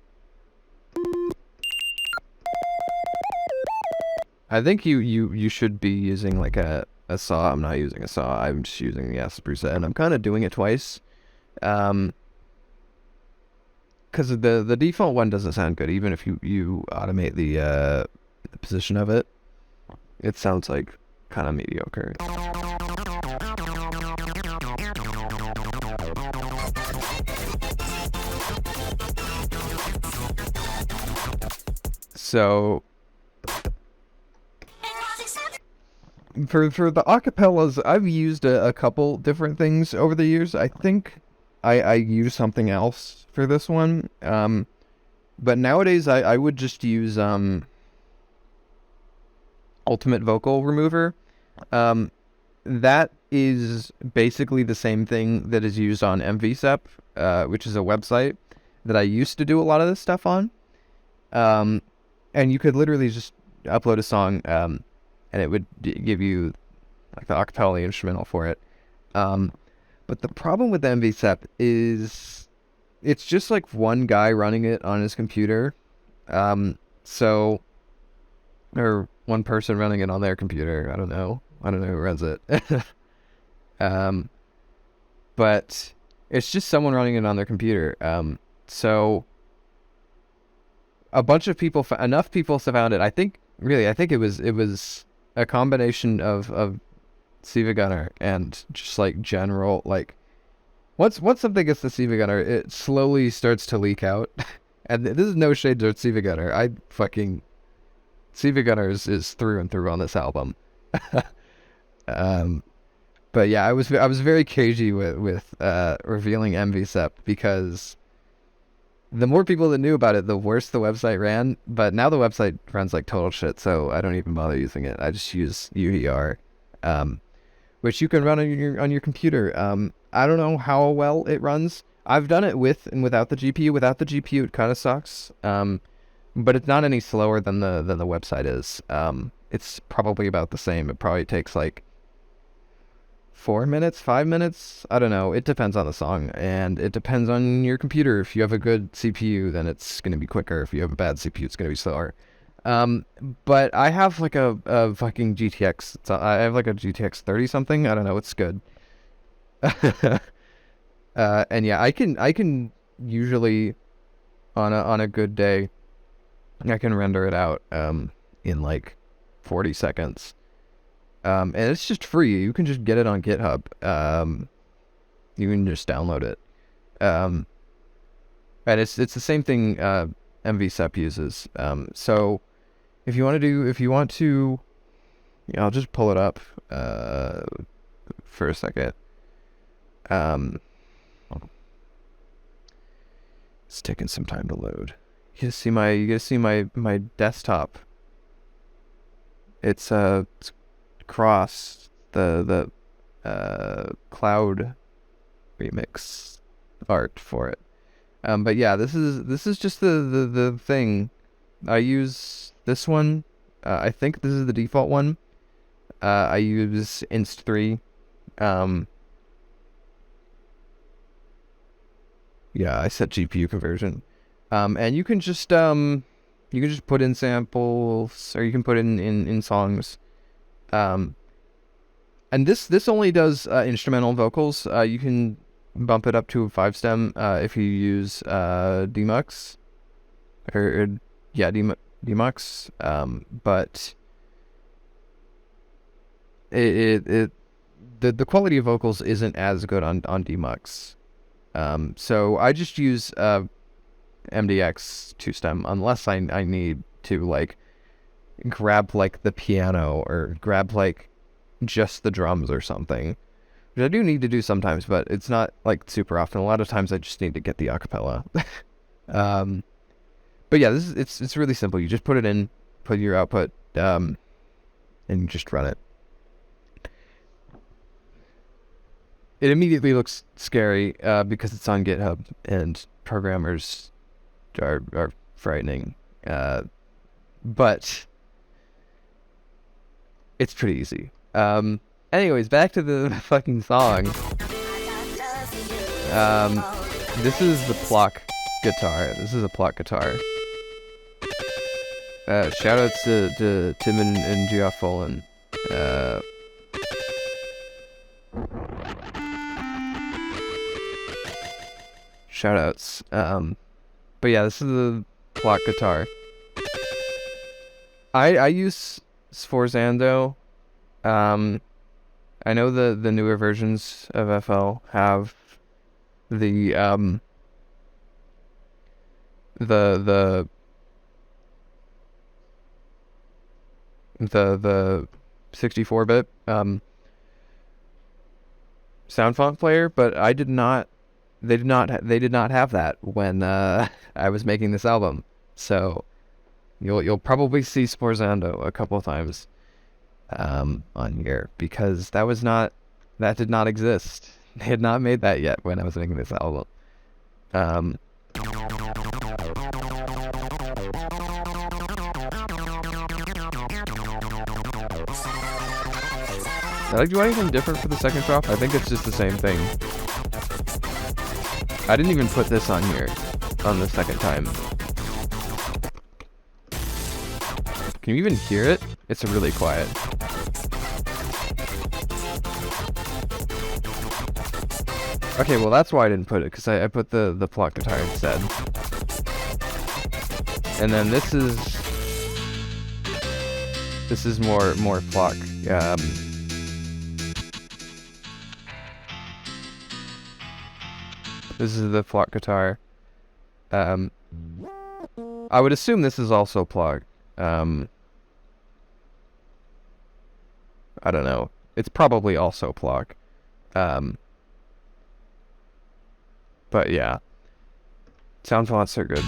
I think you should be using like a saw. I'm not using a saw. I'm just using the acid preset, and I'm kind of doing it twice. Because the default one doesn't sound good, even if you automate the position of it. It sounds like kind of mediocre. So for the acapellas, I've used a couple different things over the years. I think I used something else for this one. But nowadays I would just use Ultimate Vocal Remover. That is basically the same thing that is used on MVSep, which is a website that I used to do a lot of this stuff on. And you could literally just upload a song, and it would give you like the acapella instrumental for it. But the problem with MVSep is it's just like one guy running it on his computer. Or one person running it on their computer. I don't know who runs it. But it's just someone running it on their computer. So a bunch of people, enough people found it. I think it was a combination of Siva Gunner and just like general, like once something gets to Siva Gunner, it slowly starts to leak out. And this is no shade to Siva Gunner. Siva Gunner is through and through on this album. But yeah, I was very cagey with revealing MVSep, because the more people that knew about it, the worse the website ran. But now the website runs like total shit, so I don't even bother using it. I just use youre, which you can run on your computer. I don't know how well it runs. I've done it with and without the GPU. Without the GPU, it kind of sucks. But it's not any slower than the website is. It's probably about the same. It probably takes like 4 minutes, 5 minutes. I don't know. It depends on the song, and it depends on your computer. If you have a good CPU, then it's going to be quicker. If you have a bad CPU, it's going to be slower. But I have like a fucking GTX. I have like a GTX 30 something. I don't know. It's good. And yeah, I can usually on a good day, I can render it out in like 40 seconds. And it's just free. You can just get it on GitHub. You can just download it. And it's the same thing MVSep uses. So if you want to, yeah, I'll just pull it up for a second. It's taking some time to load. You get to see my desktop. It's across the cloud remix art for it. But yeah, this is just the thing. I use this one. I think this is the default one. I use Inst3. Yeah, I set GPU conversion. And you can just put in samples, or you can put in songs. And this only does instrumental vocals. You can bump it up to a 5-stem if you use Demux, or yeah, Demux. But the quality of vocals isn't as good on Demux. So I just use MDX 2-stem unless I need to like grab like the piano or grab like just the drums or something, which I do need to do sometimes, but it's not like super often. A lot of times I just need to get the acapella. But yeah, it's really simple. You just put it in, put your output, and you just run it. It immediately looks scary because it's on GitHub and programmers are frightening. But it's pretty easy. Anyways, back to the fucking song. This is the Plock guitar. This is a Plock guitar. Shoutouts to Tim and Geoff Folan. Shoutouts. But yeah, this is the Plock guitar. I use Sforzando. I know the newer versions of FL have the 64-bit sound font player, but I did not. They did not have that when I was making this album. So you'll probably see Sforzando a couple of times on here, because that did not exist. They had not made that yet when I was making this album. Did I do anything different for the second drop? I think it's just the same thing. I didn't even put this on here on the second time. Can you even hear it? It's really quiet. Okay, well that's why I didn't put it, because I put the Plock guitar instead. And then this is more Plock. This is the Plock guitar. I would assume this is also Plock. I don't know. It's probably also Plock. But yeah. Sound fonts are good.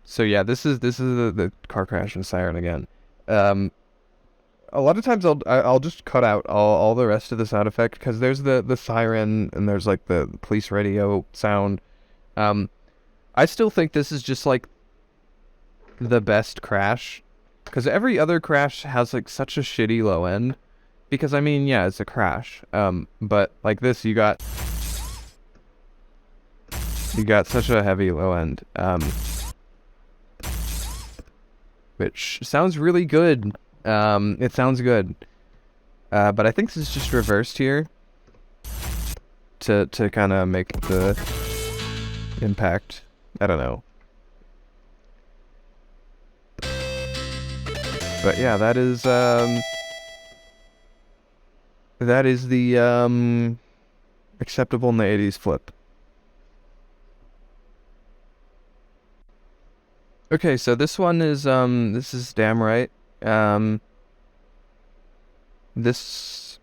So yeah, this is the car crash and siren again. A lot of times I'll just cut out all the rest of the sound effect, because there's the siren and there's like the police radio sound. I still think this is just like the best crash, because every other crash has like such a shitty low end. Because I mean, yeah, it's a crash. But like this, you got such a heavy low end. which sounds really good. It sounds good. But I think this is just reversed here to kind of make the impact. I don't know. But yeah, that is the acceptable in the 80s flip. Okay, so this one is this is damn right. This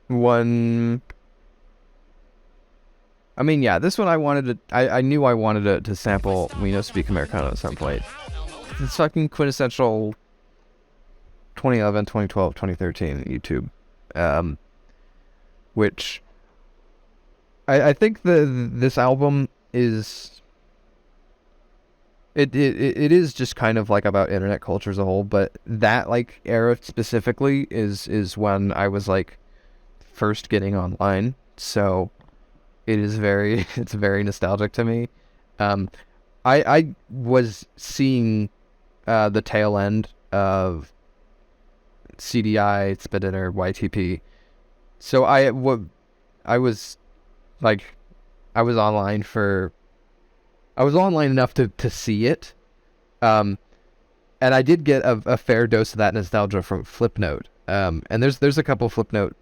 one, I mean, yeah, this one I wanted to, I knew I wanted to sample We Know Speak Americano at some point. It's fucking quintessential 2011, 2012, 2013 YouTube. Which I think this album is it is just kind of like about internet culture as a whole, but that like era specifically is when I was like first getting online, so it is it's very nostalgic to me. I was seeing the tail end of CDI, Spinner, YTP, so I was like I was online enough to see it. And I did get a fair dose of that nostalgia from Flipnote. And there's a couple Flipnote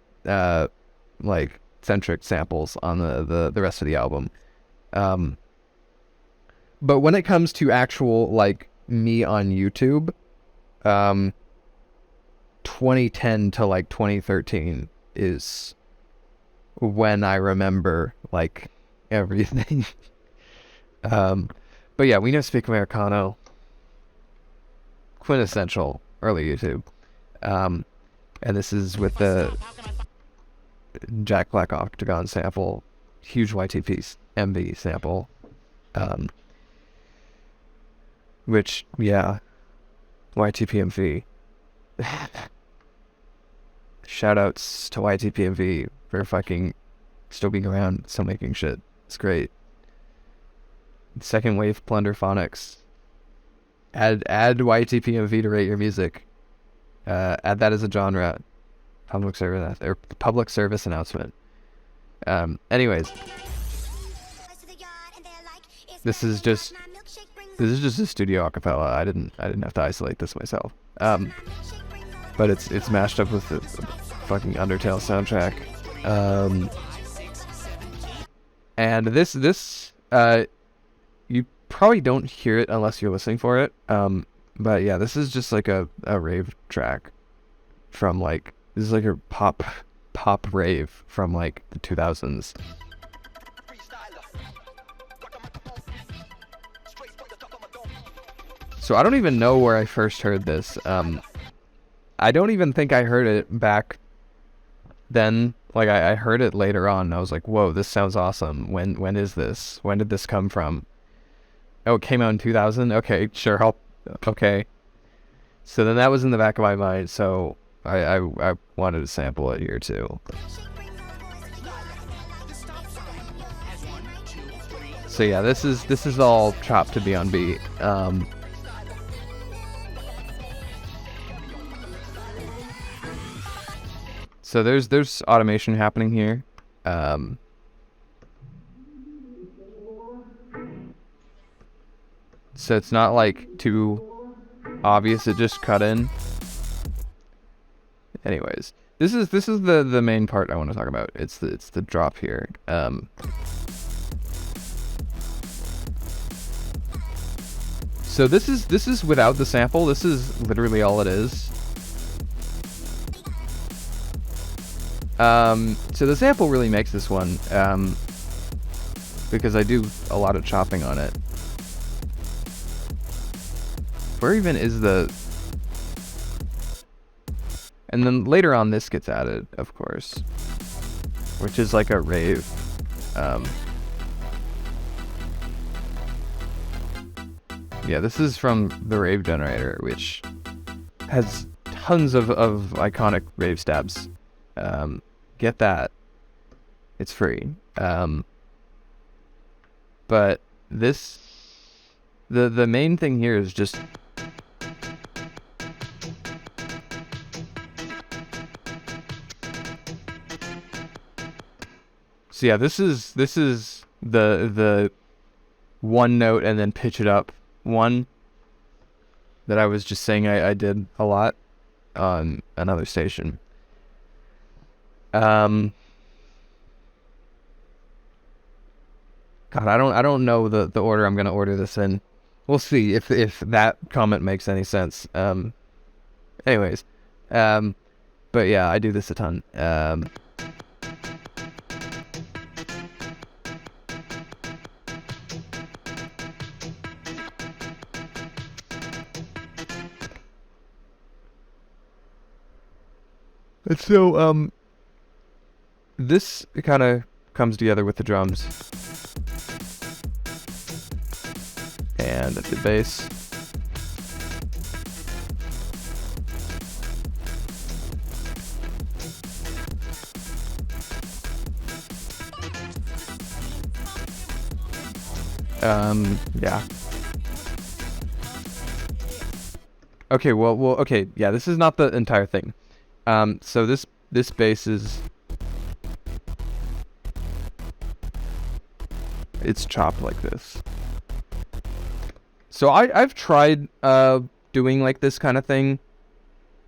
like centric samples on the rest of the album. But when it comes to actual like me on YouTube, 2010 to like 2013 is when I remember like everything. But yeah, We Know Speak Americano, quintessential early YouTube. And this is with the Jack Black Octagon sample, huge YTP MV sample. Which, yeah, YTP MV. Shoutouts to YTP MV for fucking still being around, still making shit. It's great. Second wave Plunderphonics. Add YTPMV to rate your music. Add that as a genre. Public service announcement. Anyways, this is just a studio acapella. I didn't have to isolate this myself. But it's mashed up with the fucking Undertale soundtrack. And this you probably don't hear it unless you're listening for it. But yeah, this is just like a rave track from like, this is like a pop rave from like the 2000s. So I don't even know where I first heard this. I don't even think I heard it back then. Like I heard it later on and I was like, whoa, this sounds awesome. When is this? When did this come from? Oh, it came out in 2000? Okay, sure, okay. So then that was in the back of my mind, so I wanted to sample it here too. So yeah, this is all chopped to be on beat. So there's automation happening here. So it's not like too obvious, it just cut in. Anyways, this is the main part I want to talk about. It's the drop here. So this is without the sample. This is literally all it is. So the sample really makes this one, because I do a lot of chopping on it. Where even is the... And then later on this gets added, of course, which is like a rave. Yeah, this is from the Rave Generator, which has tons of iconic rave stabs. Get that. It's free. But this... The main thing here is just So yeah, this is the one note and then pitch it up one that I was just saying I did a lot on another station. God, I don't know the order I'm gonna order this in. We'll see if that comment makes any sense. Anyways, but yeah, I do this a ton. And so, this kind of comes together with the drums and the bass. Yeah. Okay, okay, yeah, this is not the entire thing. So this bass is, it's chopped like this. So I've tried doing like this kind of thing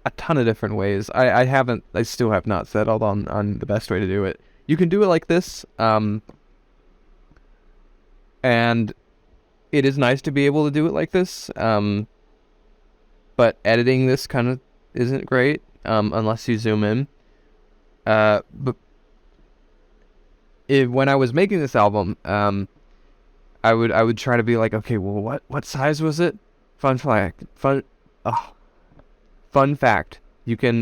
a ton of different ways. I still have not settled on the best way to do it. You can do it like this, and it is nice to be able to do it like this, but editing this kind of isn't great unless you zoom in. But when I was making this album, I would try to be like, okay, well, what size was it? Fun fact, you can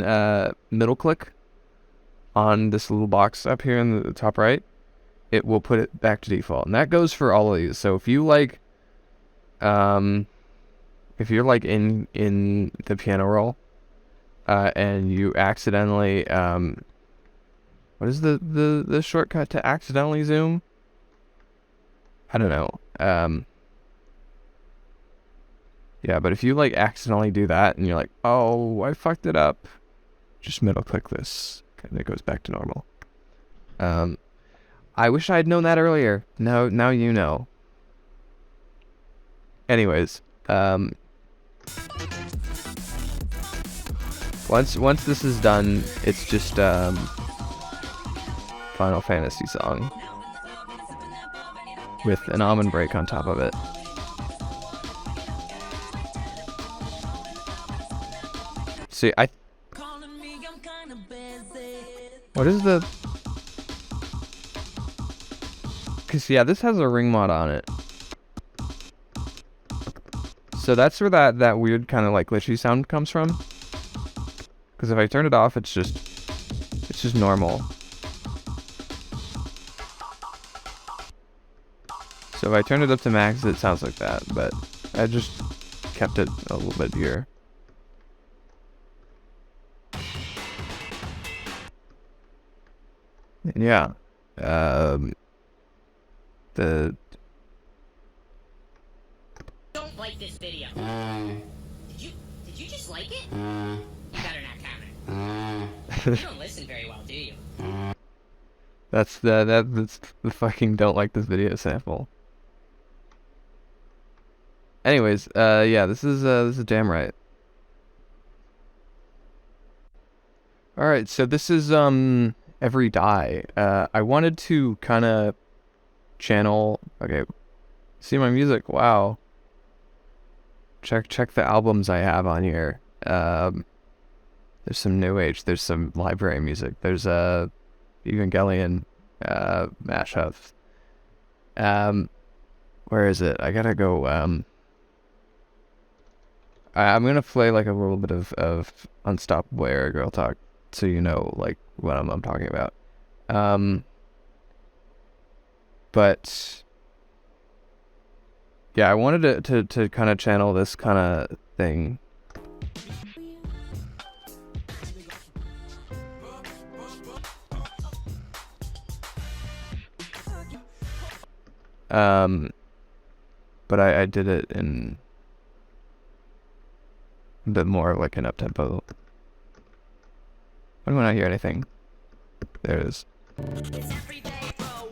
middle click on this little box up here in the top right. It will put it back to default, and that goes for all of these. So if you like, if you're like in the piano roll, and you accidentally, what is the shortcut to accidentally zoom? I don't know. Yeah, but if you like accidentally do that and you're like, oh, I fucked it up, just middle click this, and it goes back to normal. I wish I had known that earlier. Now you know. Anyways, once this is done, it's just Final Fantasy song with an almond break on top of it. See, what is the? Cause yeah, this has a ring mod on it. So that's where that weird kind of like glitchy sound comes from. Cause if I turn it off, it's just normal. So if I turn it up to max, it sounds like that, but I just kept it a little bit here. And yeah, Don't like this video. Did you just like it? You better not comment. You don't listen very well, do you? that's the fucking don't like this video sample. Anyways, yeah, this is damn right. All right, so this is everyydiie. I wanted to kind of channel. Okay, see my music. Wow. Check the albums I have on here. There's some new age. There's some library music. There's a Evangelion mashup. Where is it? I gotta go. I'm gonna play like a little bit of Unstoppable Era Girl Talk, so you know like what I'm talking about. But yeah, I wanted to kind of channel this kind of thing. But I did it in a bit more like an up-tempo. Why do I not hear anything? There it is. It's every day, bro.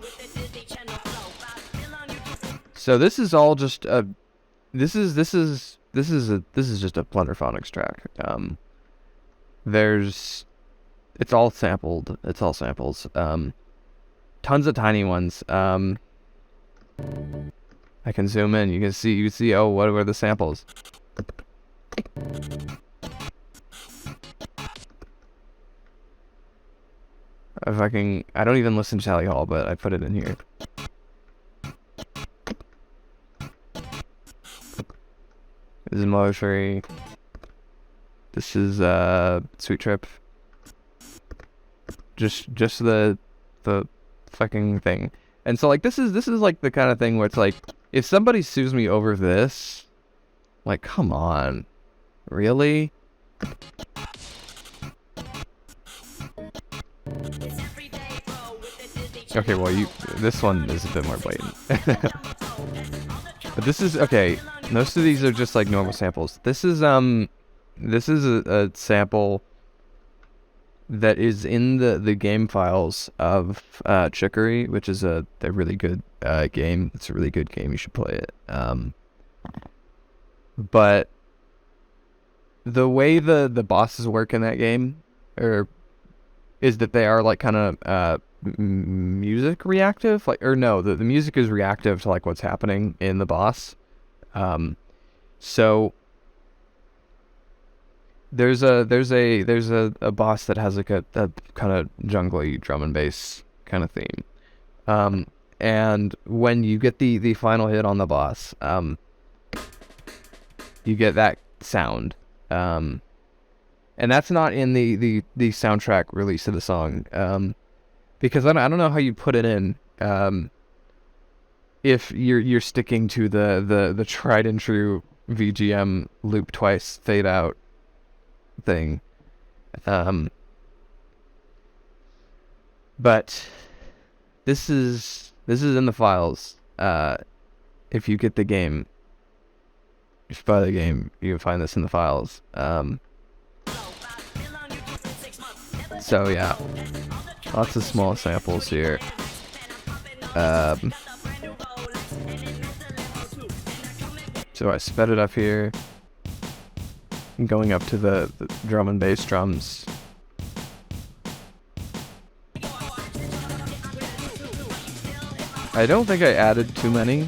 So this is all just a, this is just a Plunderphonics track. It's all sampled. It's all samples. Tons of tiny ones. I can zoom in. You can see. Oh, what were the samples? I don't even listen to Sally Hall, but I put it in here. This is Motion. This is Sweet Trip. Just the fucking thing. And so like this is like the kind of thing where it's like, if somebody sues me over this, like, come on, really? Okay, well, this one is a bit more blatant. But this is, okay, most of these are just like normal samples. This is a sample that is in the game files of Chicory, which is a really good game. It's a really good game. You should play it. But the way the bosses work in that game is that they are like kind of music reactive, like, or no, the music is reactive to like what's happening in the boss. So there's a boss that has like a kind of jungly drum and bass kind of theme. And when you get the final hit on the boss, you get that sound. And that's not in the soundtrack release of the song. Because I don't know how you put it in. If you're sticking to the tried and true VGM loop twice fade out thing. But this is in the files. If you get the game, if you buy the game, you can find this in the files. So yeah, lots of small samples here. So I sped it up here, going up to the drum and bass drums. I don't think I added too many.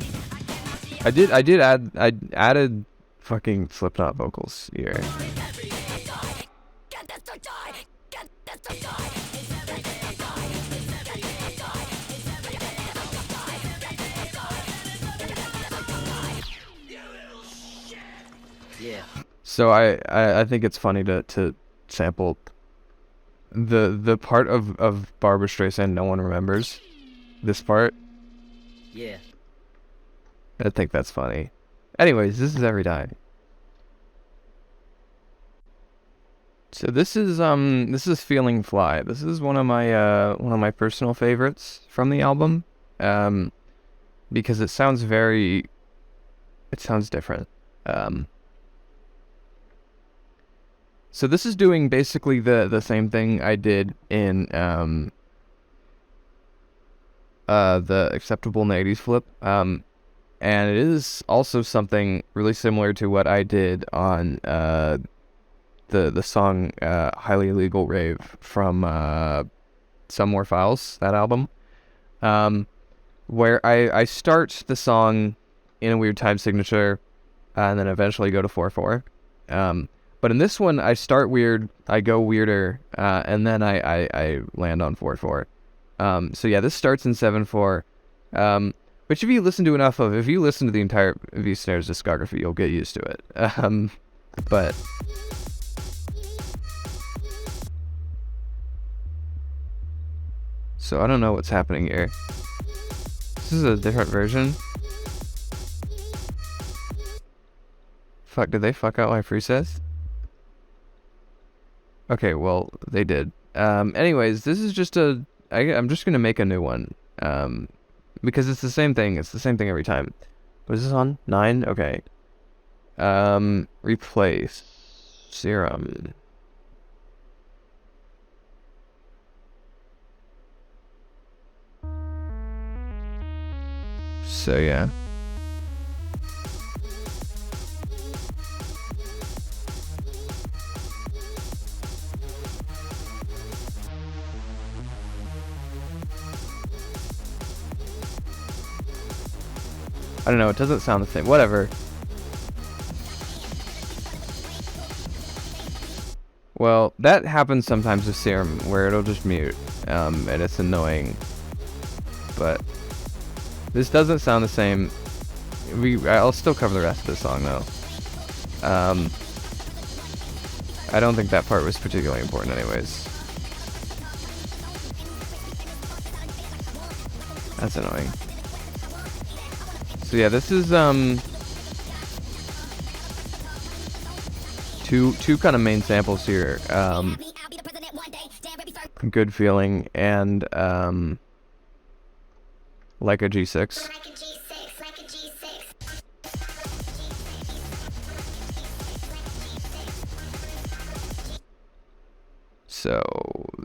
I added fucking Slipknot vocals here. Yeah. So I think it's funny to sample the part of Barbra Streisand no one remembers. This part. Yeah. I think that's funny. Anyways, this is everyydiie. So this is Feeling Fly. This is one of my personal favorites from the album. Because it sounds different. So this is doing basically the same thing I did in the Acceptable Negatives flip. And it is also something really similar to what I did on the song Highly Illegal Rave from Some More Files, that album. Where I start the song in a weird time signature and then eventually go to 4/4. But in this one, I start weird, I go weirder, and then I land on 4/4. So yeah, this starts in 7/4. Which if you listen to the entire V Snares discography, you'll get used to it. But so I don't know what's happening here. This is a different version. Fuck, did they fuck out my presets? Okay, well, they did. Anyways, this is just I'm just gonna make a new one. Because it's the same thing. It's the same thing every time. Was this on? 9? Okay. Replace. Serum. So, yeah. I don't know, it doesn't sound the same. Whatever. Well, that happens sometimes with Serum, where it'll just mute, and it's annoying. But this doesn't sound the same. I'll still cover the rest of the song though. I don't think that part was particularly important anyways. That's annoying. So yeah, this is two kind of main samples here. Good Feeling and Like a G6. So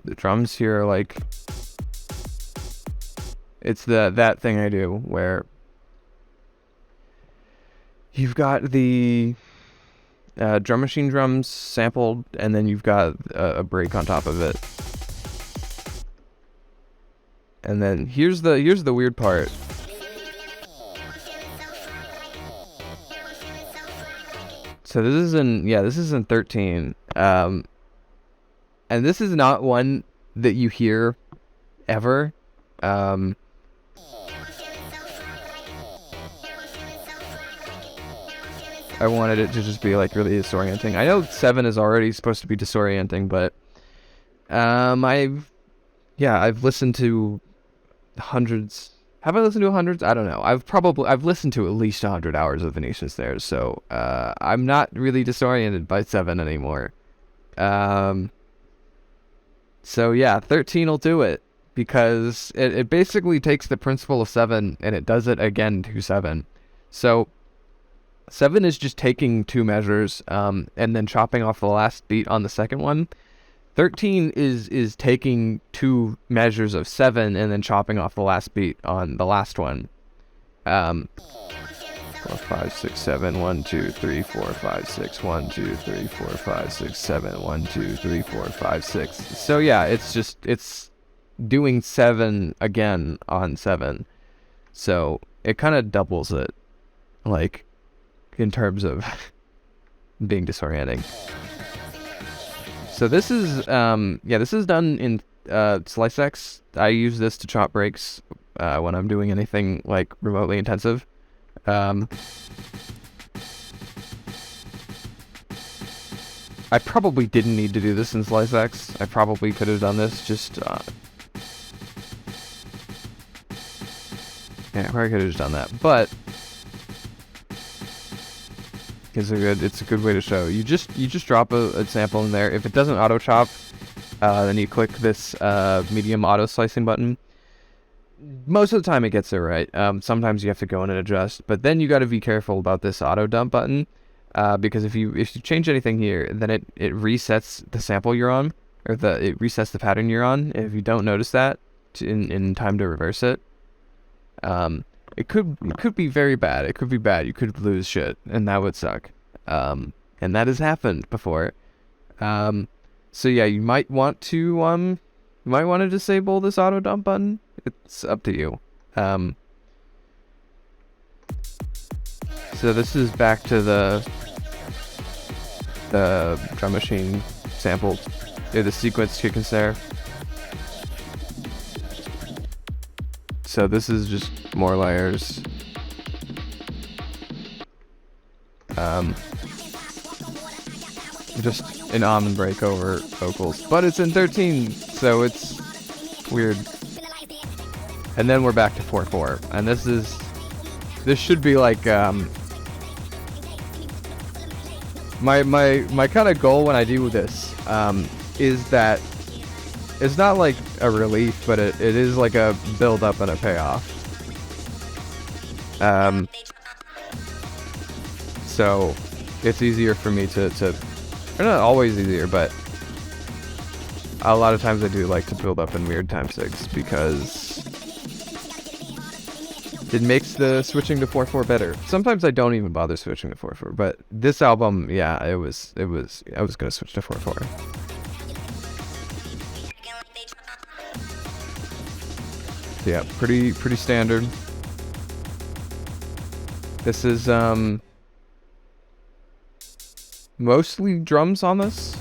the drums here are like, it's that thing I do where you've got the drum machine drums sampled, and then you've got a break on top of it. And then here's the weird part. So this is in 13. And this is not one that you hear ever. I wanted it to just be like really disorienting. I know 7 is already supposed to be disorienting, but I've listened to hundreds. Have I listened to hundreds? I don't know. I've listened to at least 100 hours of Venetian Stairs, so I'm not really disoriented by 7 anymore. So yeah, 13 will do it, because it basically takes the principle of 7 and it does it again to 7. So 7 is just taking 2 measures and then chopping off the last beat on the second one. 13 is taking 2 measures of 7 and then chopping off the last beat on the last one. 4, 5, 6, 7, 1, 2, 3, 4, 5, 6, 1, 2, 3, 4, 5, 6, 7, 1, 2, 3, 4, 5, 6. So yeah, it's doing 7 again on 7. So it kind of doubles it, like, in terms of being disorienting. So this is this is done in Slice X. I use this to chop breaks when I'm doing anything like remotely intensive. I probably didn't need to do this in Slice X. I probably could have done this just yeah, I probably could have just done that, but it's a good way to show. You just drop a sample in there. If it doesn't auto chop, then you click this medium auto slicing button. Most of the time it gets it right. Sometimes you have to go in and adjust, but then you got to be careful about this auto dump button, because if you change anything here, then it resets the sample you're on, or it resets the pattern you're on. If you don't notice that in time to reverse it, it could be very bad. It could be bad. You could lose shit, and that would suck. And that has happened before. So yeah, you might want to disable this auto dump button. It's up to you. So this is back to the drum machine sample, the sequence kick and snare. So this is just more layers. Just an on and break over vocals, but it's in 13, so it's weird. And then we're back to 4/4, and this should be like my kind of goal when I do this is that it's not like a relief, but it is like a build up and a payoff. So it's easier for me to or not always easier, but a lot of times I do like to build up in weird time sigs, because it makes the switching to 4/4 better. Sometimes I don't even bother switching to 4/4, but this album, yeah, I was gonna switch to 4/4. So yeah, pretty standard. This is mostly drums on this.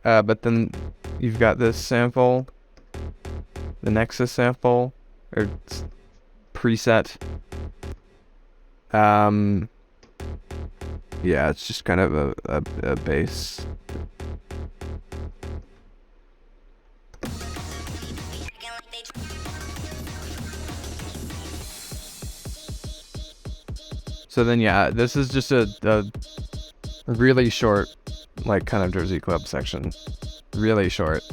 But then you've got this sample, the Nexus sample, or preset. Yeah, it's just kind of a bass. So then, yeah, this is just a really short, like, kind of Jersey Club section. Really short.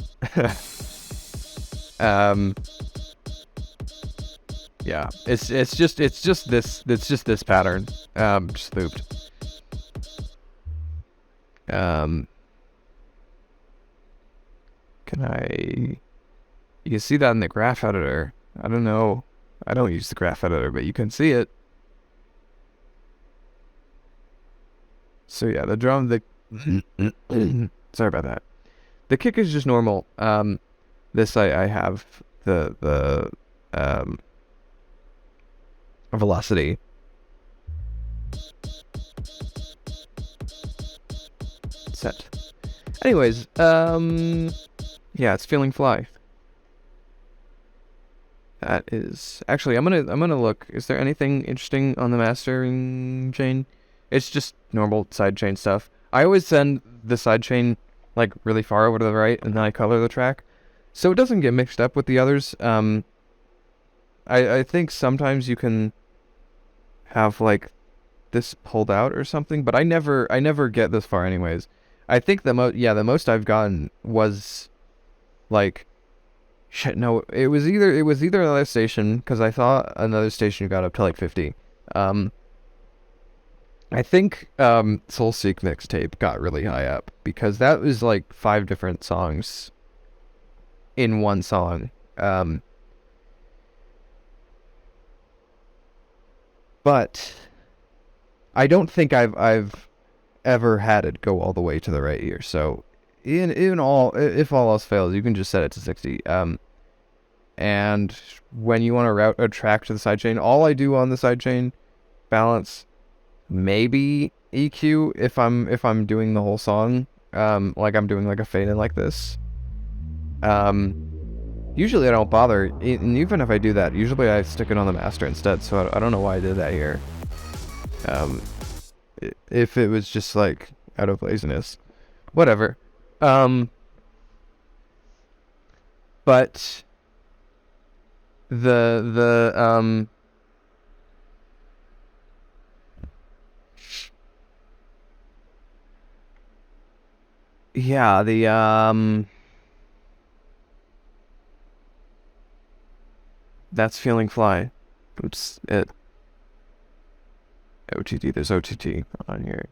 Yeah, it's just this pattern, just looped. Can I? You can see that in the graph editor. I don't know. I don't use the graph editor, but you can see it. So yeah, the drum, sorry about that. The kick is just normal. This I have the velocity. Set. Anyways, yeah, it's feeling fly. That is actually I'm gonna look. Is there anything interesting on the mastering chain? It's just normal sidechain stuff. I always send the sidechain like really far over to the right, and then I color the track, so it doesn't get mixed up with the others. I think sometimes you can have like this pulled out or something, but I never get this far anyways. I think the most I've gotten was like shit. No, it was either another station, because I thought another station got up to like 50. I think Soul Seek mixtape got really high up, because that was like 5 different songs in one song. But I don't think I've ever had it go all the way to the right here. So if all else fails, you can just set it to 60. And when you want to route a track to the sidechain, all I do on the sidechain, balance, maybe EQ if I'm doing the whole song, like I'm doing like a fade in like this. Usually I don't bother, and even if I do that, usually I stick it on the master instead. So I don't know why I did that here. If it was just like out of laziness, whatever. But yeah, that's feeling fly. Oops, OTT, there's OTT on here.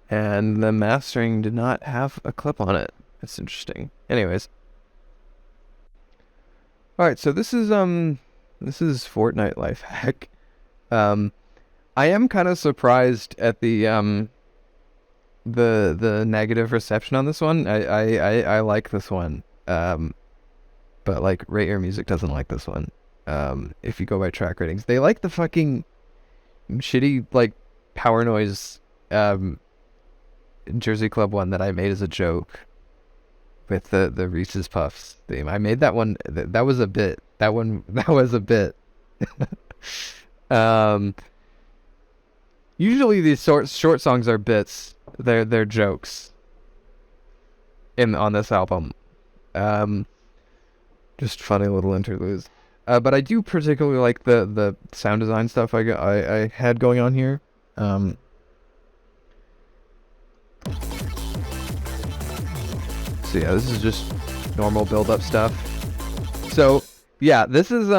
And the mastering did not have a clip on it. That's interesting. Anyways. Alright, so this is Fortnite lifehack. I am kind of surprised at the negative reception on this one. I like this one. But like Rate Your Music doesn't like this one. If you go by track ratings, they like the fucking shitty like power noise Jersey Club one that I made as a joke with the Reese's Puffs theme. I made that one. That was a bit. That was a bit. Usually these short songs are bits. They're jokes on this album. Just funny little interludes. But I do particularly like the sound design stuff I had going on here. So yeah, this is just normal build-up stuff. So yeah, this is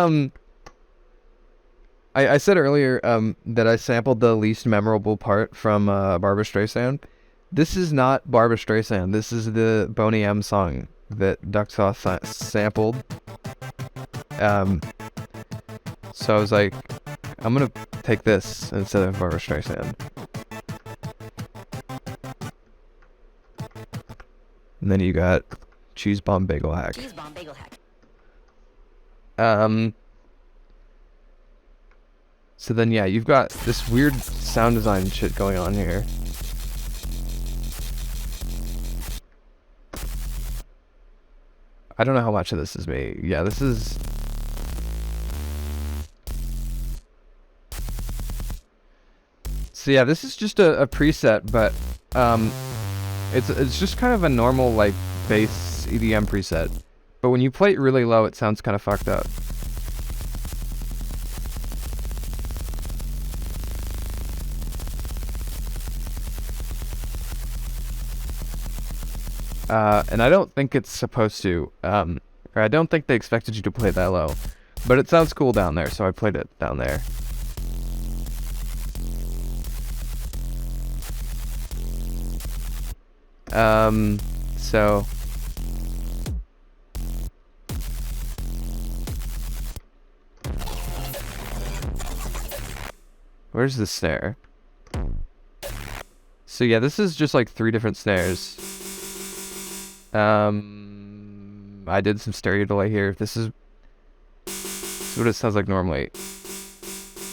I said earlier that I sampled the least memorable part from Barbra Streisand. This is not Barbra Streisand. This is the Boney M song that Duck Sauce sampled. So I was like, I'm gonna take this instead of Barbra Streisand. And then you got Cheese Bomb Bagel Hack. Cheese bomb bagel hack. So then, yeah, you've got this weird sound design shit going on here. I don't know how much of this is me. Yeah, this is... So yeah, this is just a preset, but it's just kind of a normal, like, bass EDM preset. But when you play it really low, it sounds kind of fucked up. And I don't think it's supposed to, or I don't think they expected you to play that low. But it sounds cool down there, so I played it down there. So... Where's the snare? So yeah, this is just like 3 different snares. I did some stereo delay here. This is what it sounds like normally.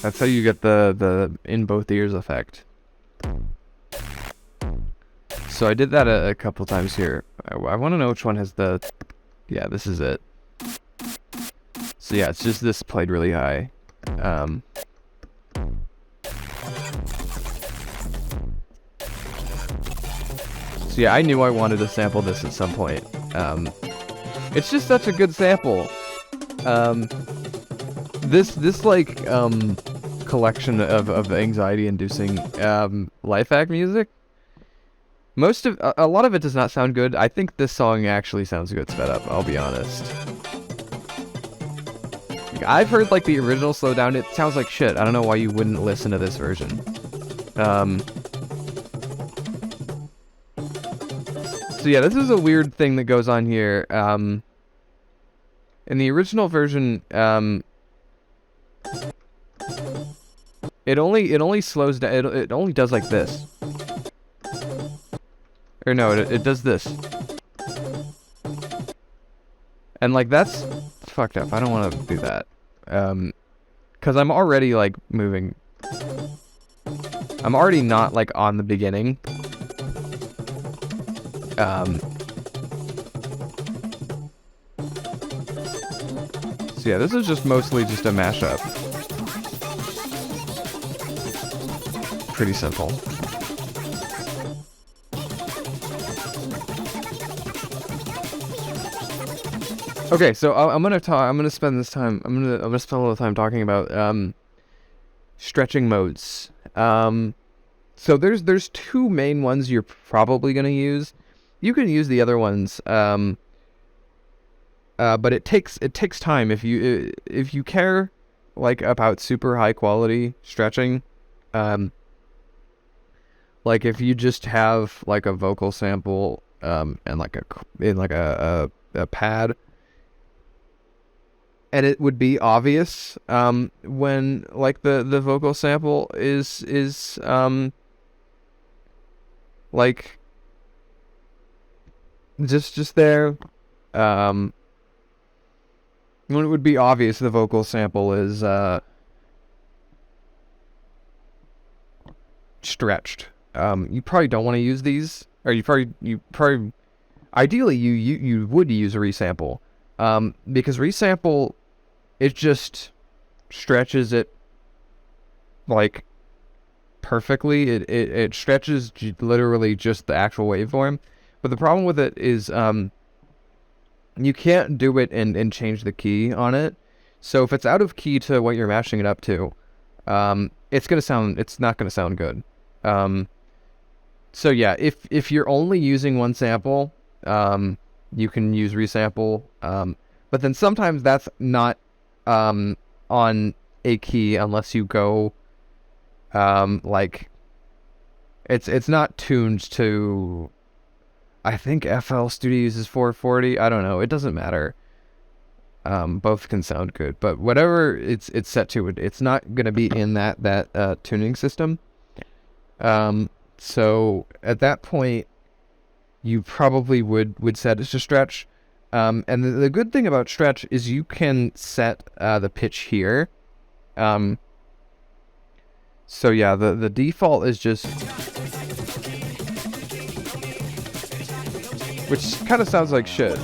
That's how you get the in both ears effect. So I did that a couple times here. I want to know which one has the... Yeah, this is it. So yeah, it's just this played really high. So yeah, I knew I wanted to sample this at some point. It's just such a good sample. This like collection of anxiety-inducing lifehack music. A lot of it does not sound good. I think this song actually sounds good sped up, I'll be honest. I've heard like the original slow down, it sounds like shit. I don't know why you wouldn't listen to this version. So yeah, this is a weird thing that goes on here. In the original version, it only slows down. It only does like this. Or no, it does this. And like that's fucked up. I don't want to do that. Cause I'm already like moving. I'm already not like on the beginning. So yeah, this is just mostly just a mashup. Pretty simple. Okay, so I'm gonna spend a little time talking about stretching modes. So there's 2 main ones you're probably gonna use. You can use the other ones, but it takes time if you care like about super high quality stretching. Like if you just have like a vocal sample and like a pad, and it would be obvious when like the vocal sample is like just there. When it would be obvious the vocal sample is stretched. You probably don't want to use these, or you probably ideally you would use a resample, because resample, it just stretches it like perfectly. It stretches literally just the actual waveform. But the problem with it is you can't do it and change the key on it. So if it's out of key to what you're mashing it up to, it's not gonna sound good. So yeah, if you're only using one sample, you can use resample. But then sometimes that's not on a key unless you go like it's not tuned to, I think FL Studio uses 440. I don't know. It doesn't matter. Both can sound good, but whatever it's set to, it's not gonna be in that tuning system. So at that point, you probably would set it to stretch. And the good thing about stretch is you can set the pitch here. So yeah, the default is just, which kind of sounds like shit.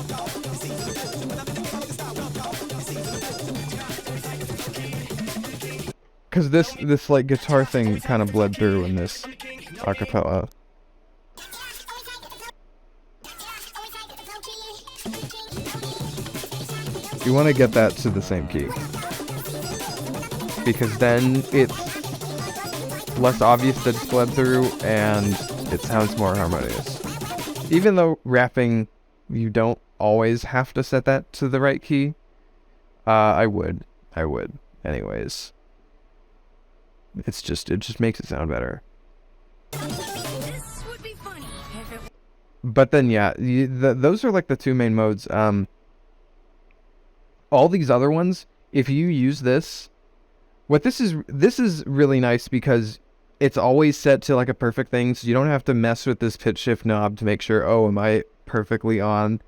Because this like guitar thing kind of bled through in this acapella. You want to get that to the same key, because then it's less obvious that it's bled through and it sounds more harmonious. Even though rapping, you don't always have to set that to the right key. I would anyways. It just makes it sound better. But then yeah, those are like the two main modes. All these other ones, if you use this, this is really nice because it's always set to like a perfect thing, so you don't have to mess with this pitch shift knob to make sure, oh, am I perfectly on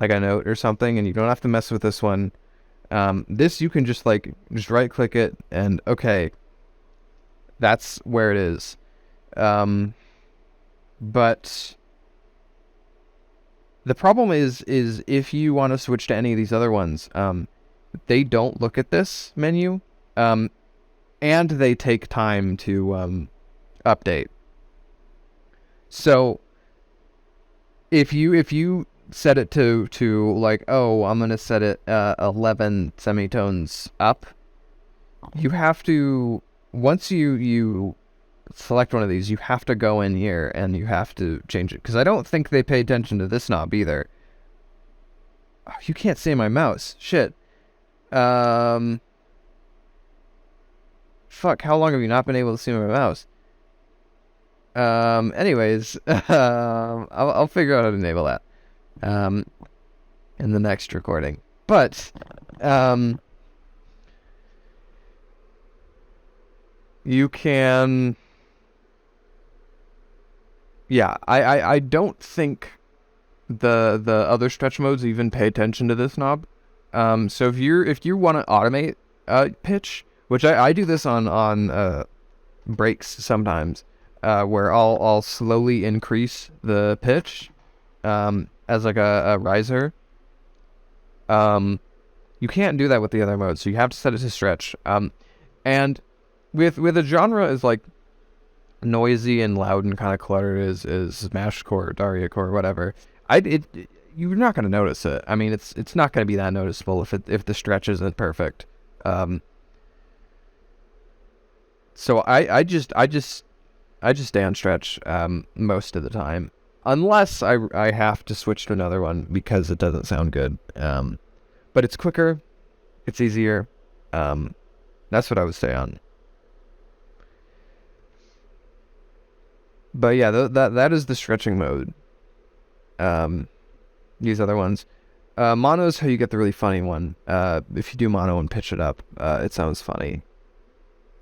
like a note or something, and you don't have to mess with this one. This you can just right click it and okay, that's where it is. But the problem is if you want to switch to any of these other ones, they don't look at this menu, and they take time to update. So if you set it to like, oh, I'm gonna set it 11 semitones up, you have to, once you select one of these, you have to go in here and you have to change it, because I don't think they pay attention to this knob either. Oh, you can't see my mouse. Shit. Fuck, how long have you not been able to see my mouse? Anyways, I'll figure out how to enable that in the next recording. But you can, yeah, I don't think the other stretch modes even pay attention to this knob. So if you want to automate pitch, which I do this on breaks sometimes, where I'll slowly increase the pitch as like a riser. You can't do that with the other modes, so you have to set it to stretch. And with a genre as like noisy and loud and kind of cluttered as Smashcore or Dariacore or whatever, you're not going to notice it. I mean, it's not going to be that noticeable if the stretch isn't perfect. So I just stay on stretch most of the time, unless I have to switch to another one because it doesn't sound good. But it's quicker, it's easier. That's what I would stay on. But yeah, that is the stretching mode. These other ones, mono is how you get the really funny one. If you do mono and pitch it up, it sounds funny.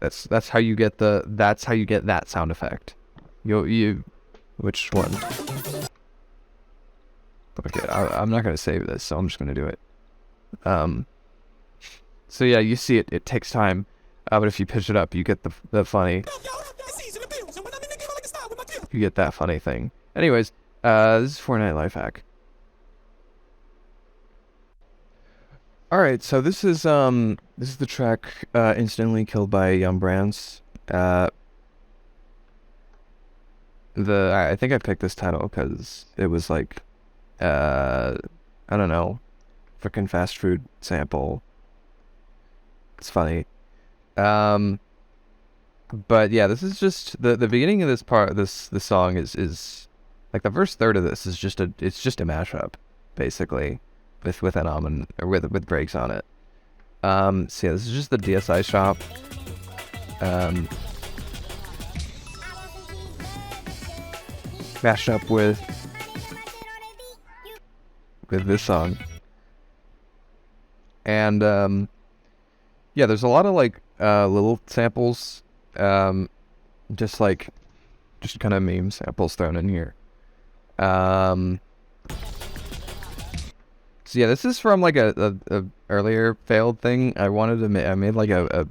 That's how you get that sound effect. Which one? Okay, I'm not gonna save this, so I'm just gonna do it. So yeah, you see it takes time, but if you pitch it up, you get the funny. You get that funny thing. Anyways, this is Fortnite lifehack. All right, so this is the track "Instantly Killed by Young Brands." I think I picked this title because it was like, I don't know, freaking fast food sample. It's funny. But yeah, this is just the beginning of this part. This song is like the first third of this is just a mashup, basically, with an almond or with breaks on it. So yeah, this is just the DSI shop. Mashed up with this song. And yeah, there's a lot of like little samples, just kind of meme samples thrown in here. So yeah, this is from like a earlier failed thing. I wanted to I made like a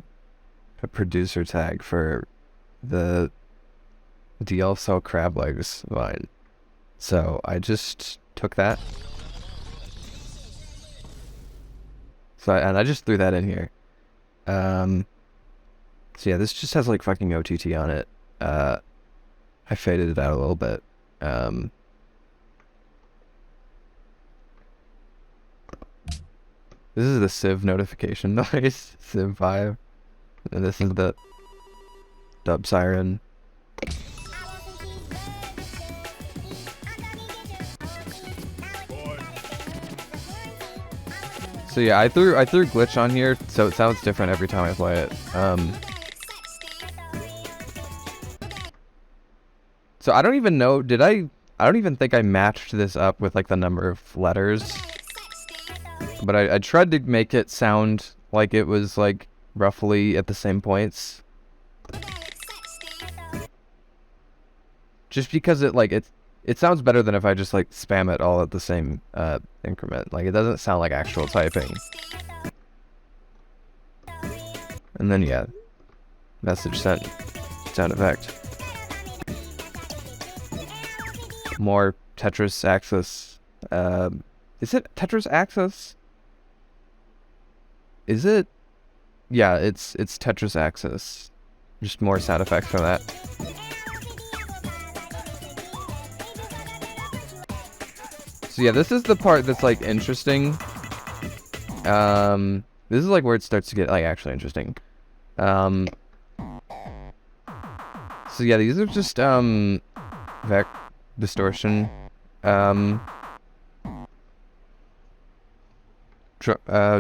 producer tag for the DL Cell crab legs line. So I just took that. And I just threw that in here. So yeah, this just has like fucking OTT on it. I faded it out a little bit. This is the Civ notification noise, Civ 5. And this is the dub siren. So yeah, I threw glitch on here, so it sounds different every time I play it. So I don't even know, I don't even think I matched this up with like the number of letters. But I tried to make it sound like it was like roughly at the same points. Just because it sounds better than if I just like spam it all at the same increment. Like it doesn't sound like actual typing. And then yeah, message sent, sound effect. More Tetris Axis. Is it Tetris Axis? Is it? Yeah, it's Tetris Axis. Just more sound effects from that. So yeah, this is the part that's like interesting. This is like where it starts to get like actually interesting. So yeah, these are just vec distortion.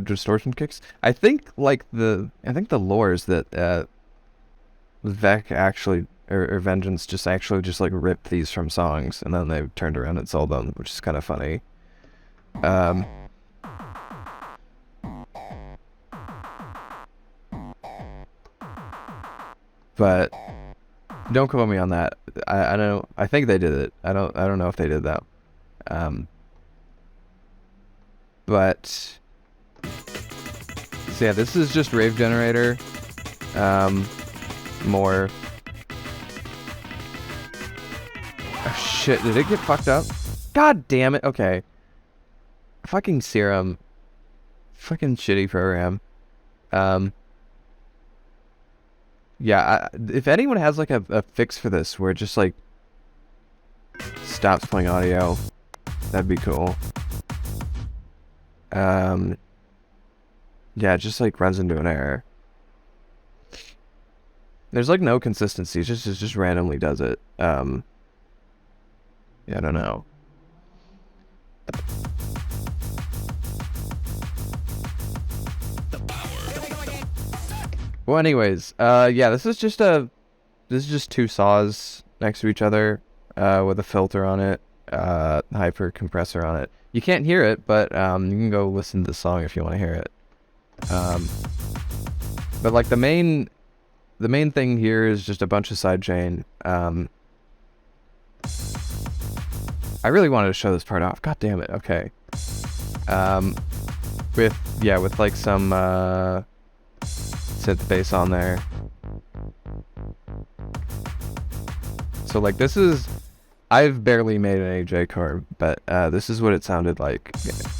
Distortion kicks. I think the lore is that Vec actually or Vengeance just like ripped these from songs and then they turned around and sold them, which is kind of funny. But don't quote me on that. I don't know. I think they did it. I don't know if they did that. But so yeah, this is just Rave Generator. More. Oh shit, did it get fucked up? God damn it, okay. Fucking Serum. Fucking shitty program. Yeah, if anyone has like a fix for this where it just like stops playing audio, that'd be cool. Yeah, it just like runs into an error. There's like no consistency. It just randomly does it. Yeah, I don't know. Well, anyways, yeah, this is just two saws next to each other, with a filter on it, hyper compressor on it. You can't hear it, but you can go listen to the song if you want to hear it. But like the main thing here is just a bunch of sidechain. I really wanted to show this part off. God damn it. Okay. With like some synth bass on there. So like this is, I've barely made an AJ chord, but this is what it sounded like,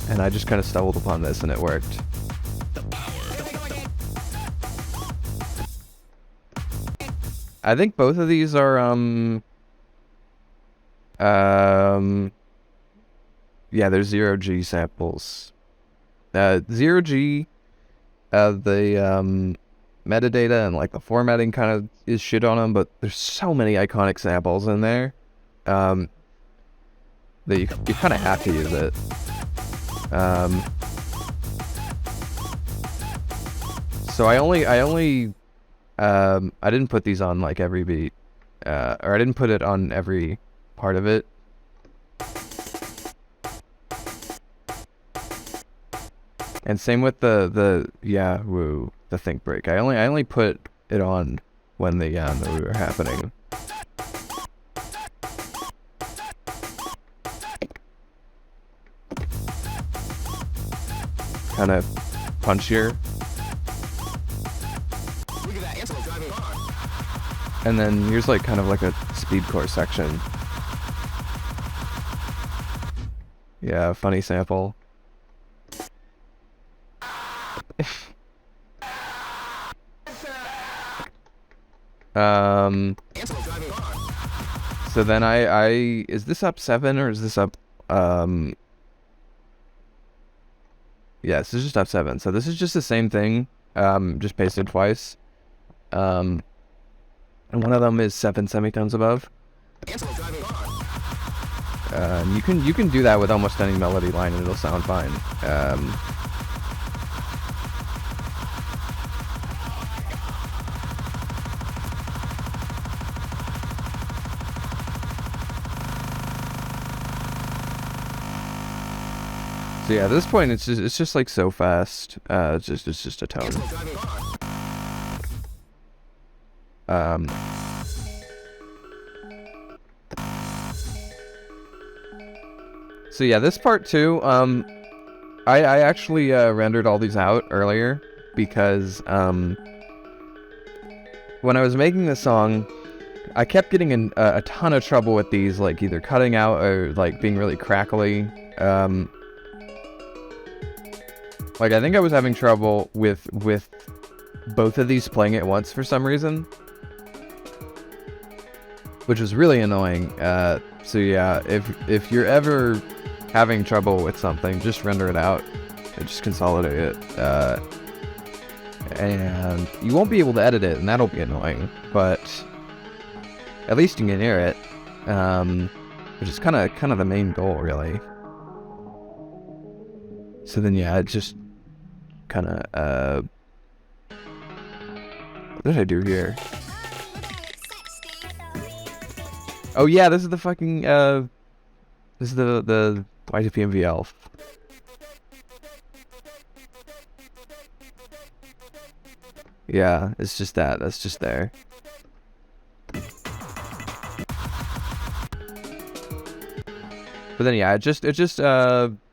and I just kind of stumbled upon this and it worked. I think both of these are yeah, they're 0G samples. 0G, the metadata and like the formatting kind of is shit on them, but there's so many iconic samples in there that you kind of have to use it. So I didn't put these on like every beat, or I didn't put it on every part of it. And same with the think break. I only put it on when the woo were happening. kind of punchier. And then here's like kind of like a speedcore section. Yeah, funny sample. So then is this up 7 or is this up, yeah, this is just up 7. So this is just the same thing, just pasted twice. And one of them is 7 semitones above. You can do that with almost any melody line and it'll sound fine. So yeah, at this point it's just like so fast. It's just a tone. So yeah, this part too, I actually rendered all these out earlier because when I was making this song, I kept getting in a ton of trouble with these, like either cutting out or like being really crackly. Like I think I was having trouble with both of these playing at once for some reason, which was really annoying. So yeah, if you're ever having trouble with something, just render it out and just consolidate it, and you won't be able to edit it, and that'll be annoying, but at least you can hear it, which is kind of the main goal, really. So then yeah, it just kind of what did I do here? Oh yeah, this is the fucking this is the YTPMVL. Yeah, it's just that. That's just there. But then yeah, it just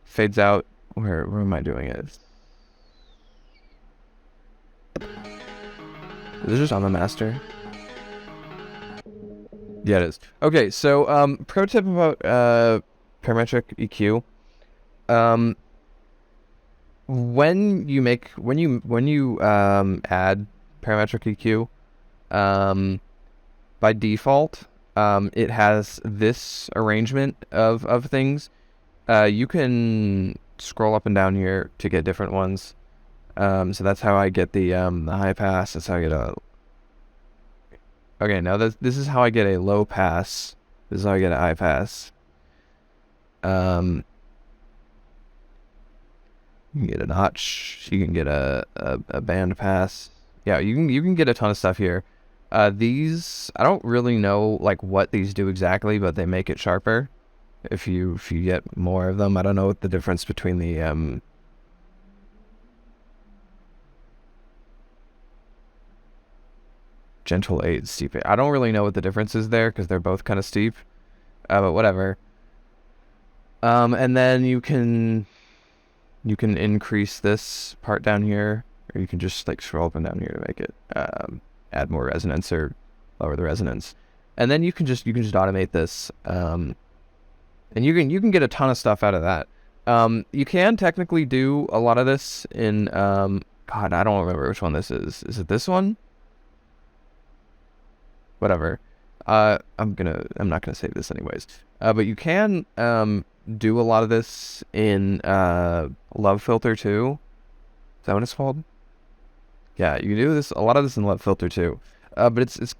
fades out. Where am I doing it? Is it just on the master? Yeah, it is. Okay, so pro tip about parametric EQ. When you add parametric EQ, by default, it has this arrangement of things. You can scroll up and down here to get different ones. So that's how I get the high pass. That's how I get a. Okay, now this is how I get a low pass. This is how I get a high pass. You can get a notch. You can get a band pass. Yeah, you can get a ton of stuff here. These, I don't really know like what these do exactly, but they make it sharper if you get more of them. I don't know what the difference between the gentle 8, steep 8. I don't really know what the difference is there because they're both kind of steep, but whatever. And then you can increase this part down here, or you can just like scroll up and down here to make it add more resonance or lower the resonance. And then you can just automate this, and you can get a ton of stuff out of that. You can technically do a lot of this in God, I don't remember which one this is. Is it this one? Whatever. I'm not gonna save this anyways. But you can do a lot of this in Love Filter 2. Is that what it's called? Yeah, you can do a lot of this in Love Filter 2. But it's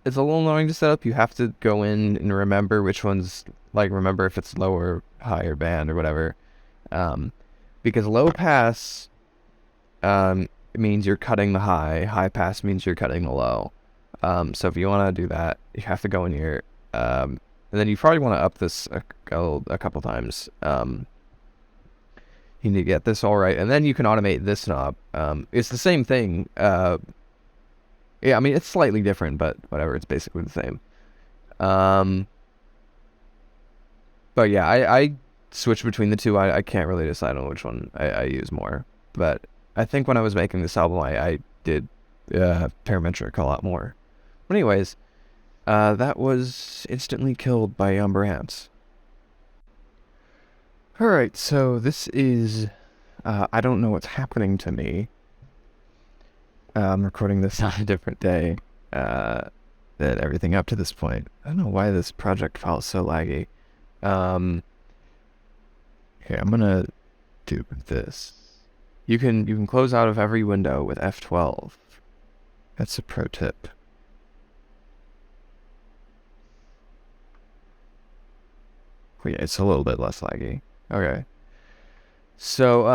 a little annoying to set up. You have to go in and remember which ones, like remember if it's low or high or band or whatever. Because low pass means you're cutting the high. High pass means you're cutting the low. So if you want to do that, you have to go in here, and then you probably want to up this a couple times. You need to get this all right, and then you can automate this knob. It's the same thing. Yeah, I mean, it's slightly different, but whatever, it's basically the same. But yeah, switch between the two. I can't really decide on which one I use more. But I think when I was making this album, I did parametric a lot more. But anyways, that was instantly killed by Umber Ants. Alright, so this is... I don't know what's happening to me. I'm recording this on a different day than everything up to this point. I don't know why this project file is so laggy. Okay, I'm gonna do this. You can close out of every window with F12. That's a pro tip. Well, yeah, it's a little bit less laggy. Okay. So,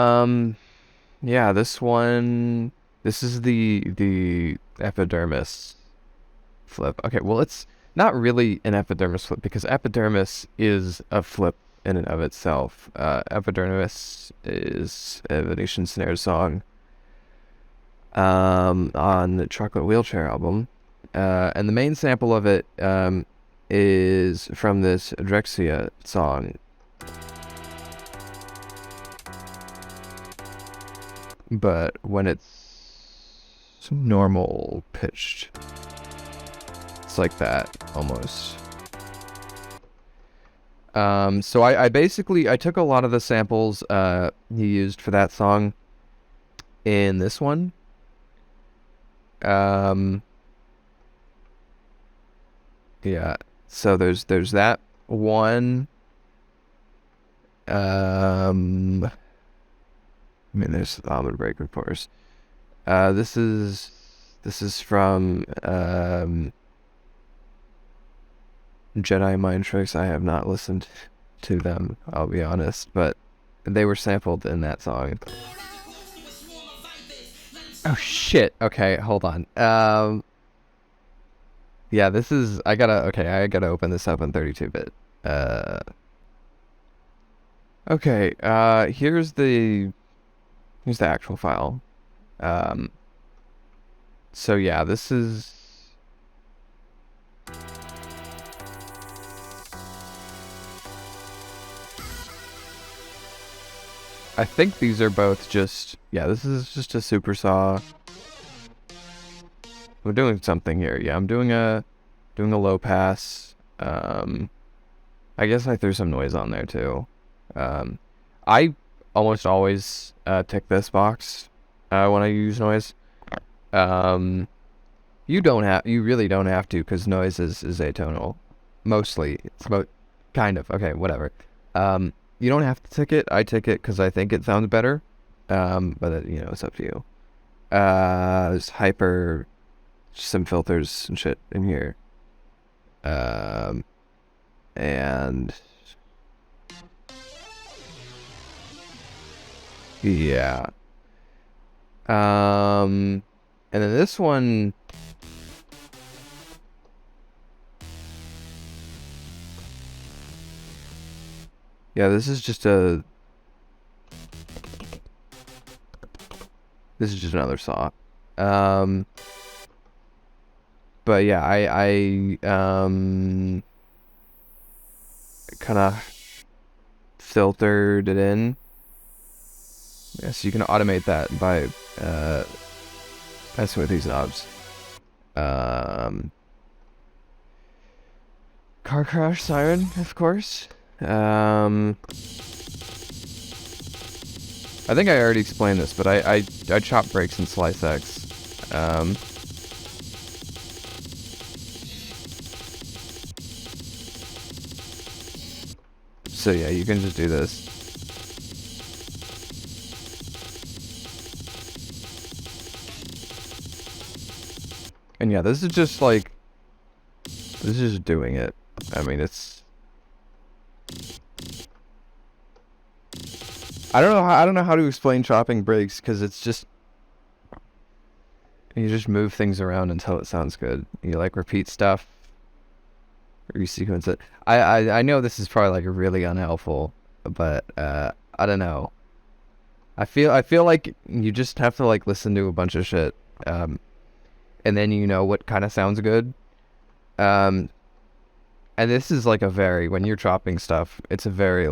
yeah, this is the epidermis flip. Okay, well, it's not really an epidermis flip because epidermis is a flip in and of itself. Epidermis is a Venetian Snare song on the Chocolate Wheelchair album. And the main sample of it is from this Drexia song. But when it's normal pitched, it's like that almost. So I basically took a lot of the samples he used for that song in this one. Yeah. So there's that one. I mean, there's the almond break, of course. This is from Jedi Mind Tricks. I have not listened to them, I'll be honest, but they were sampled in that song. Oh shit. Okay, hold on. Yeah, this is I gotta open this up in 32-bit. Okay, here's the actual file. So yeah, this is... I think these are both just... Yeah, this is just a super saw. We're doing something here. Yeah, I'm doing a low pass. I guess I threw some noise on there too. I almost always tick this box when I use noise. You really don't have to, because noise is atonal. Mostly. It's about kind of. Okay, whatever. You don't have to tick it. I tick it because I think it sounds better. But it's up to you. There's hyper, some filters and shit in here. And yeah. And then this one, yeah, this is just another saw. But yeah, I kind of filtered it in. Yeah, so you can automate that by messing with these knobs. Car crash siren, of course. I think I already explained this, but I chop breaks in Slice X. So yeah, you can just do this. And yeah, this is just doing it. I mean, it's... I don't know how to explain chopping breaks, because it's just... You just move things around until it sounds good. You repeat stuff. Resequence it. I know this is probably really unhelpful, but I don't know. I feel like you just have to listen to a bunch of shit, and then you know what kind of sounds good. And this is when you're chopping stuff, it's a very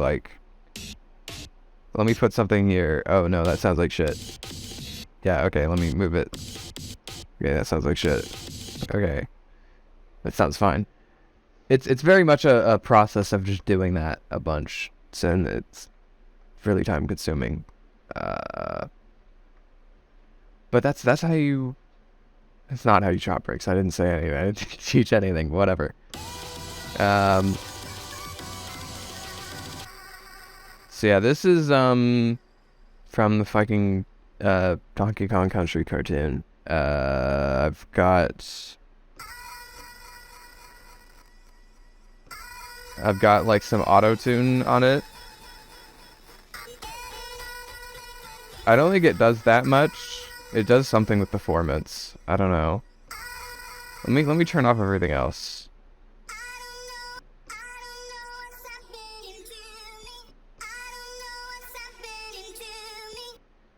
Let me put something here. Oh no, that sounds like shit. Yeah, okay, let me move it. Okay, that sounds like shit. Okay. That sounds fine. It's very much a process of just doing that a bunch. So it's really time consuming. But that's how you... That's not how you chop bricks. I didn't say anything. I didn't teach anything. Whatever. So yeah, this is from the fucking Donkey Kong Country cartoon. I've got like some auto-tune on it. I don't think it does that much. It does something with performance. I don't know. Let me turn off everything else.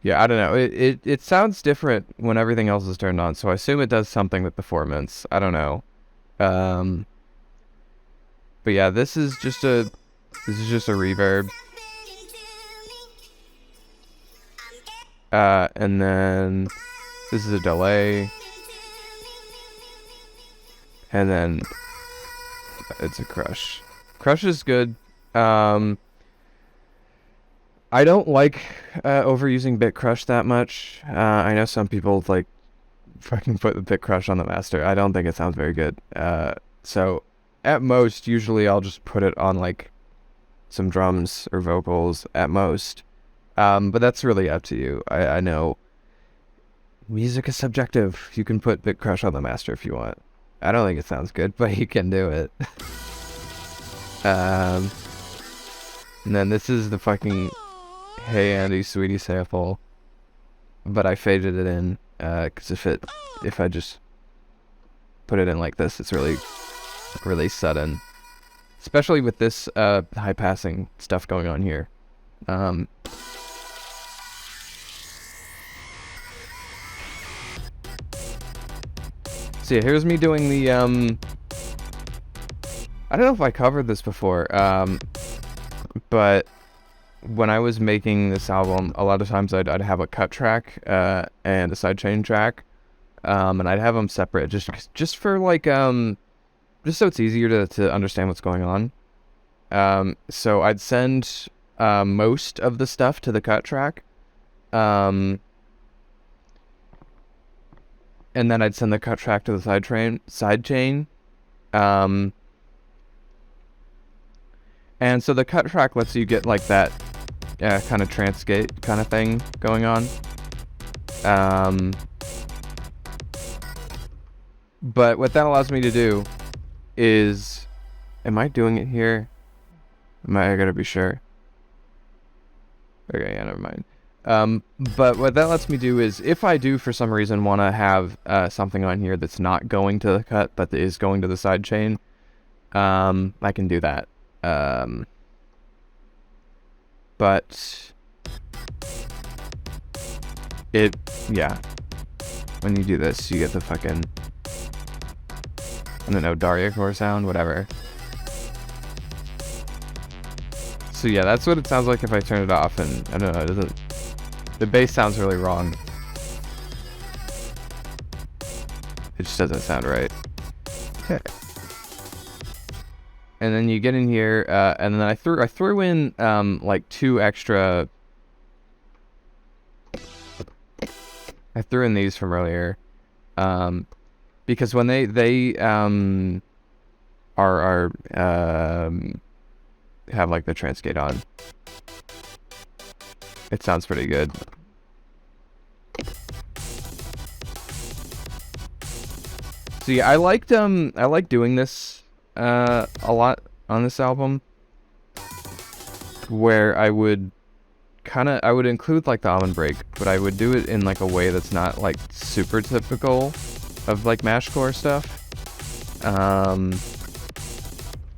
Yeah, I don't know. It sounds different when everything else is turned on, so I assume it does something with performance. I don't know. But yeah, this is just a reverb. And then this is a delay. And then it's a crush. Crush is good. I don't like overusing bit crush that much. I know some people like fucking put the bit crush on the master. I don't think it sounds very good. So at most, usually I'll just put it on like some drums or vocals at most. But that's really up to you. I know music is subjective. You can put bit crush on the master if you want. I don't think it sounds good, but you can do it. And then this is the fucking Hey Andy Sweetie sample, but I faded it in because if I just put it in like this, it's really sudden, especially with this high passing stuff going on here. So yeah, here's me doing the I don't know if I covered this before, but when I was making this album, a lot of times I'd have a cut track and a sidechain track, and I'd have them separate just for like just so it's easier to understand what's going on. So I'd send most of the stuff to the cut track, and then I'd send the cut track to the sidechain. And so the cut track lets you get like that kind of transgate kind of thing going on. But what that allows me to do is, am I doing it here? I gotta be sure. Okay, yeah, never mind. But what that lets me do is, if I do for some reason want to have something on here that's not going to the cut but is going to the sidechain, I can do that. But yeah, when you do this, you get the fucking, I don't know, Daria core sound, whatever. So yeah, that's what it sounds like if I turn it off, and I don't know, the bass sounds really wrong. It just doesn't sound right. Okay. And then you get in here, and then I threw in like two extra. I threw in these from earlier, because when they are have like the transgate on, it sounds pretty good. So yeah, I like doing this a lot on this album, where I would include like the almond break, but I would do it in like a way that's not like super typical of like mashcore stuff.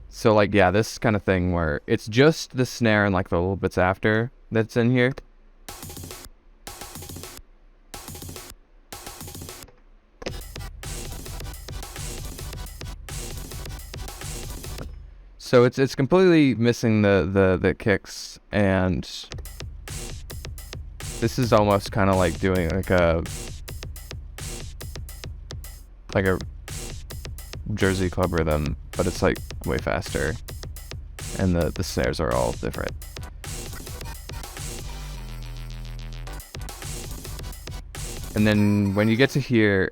So like, yeah, this kind of thing where it's just the snare and like the little bits after that's in here. So it's completely missing the kicks and This is almost kind of like doing like a Jersey club rhythm, but it's like way faster, and the snares are all different. And then when you get to here,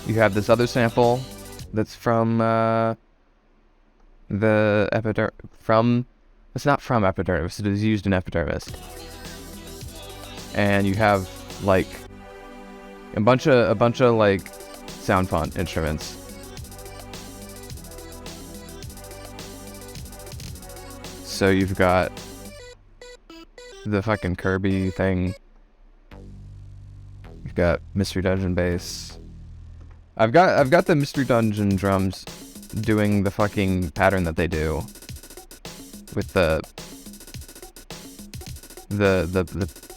you have this other sample that's from the it's not from Epidermis, it is used in Epidermis. And you have like a bunch of like sound font instruments. So you've got the fucking Kirby thing. You've got Mystery Dungeon bass. I've got the Mystery Dungeon drums doing the fucking pattern that they do with the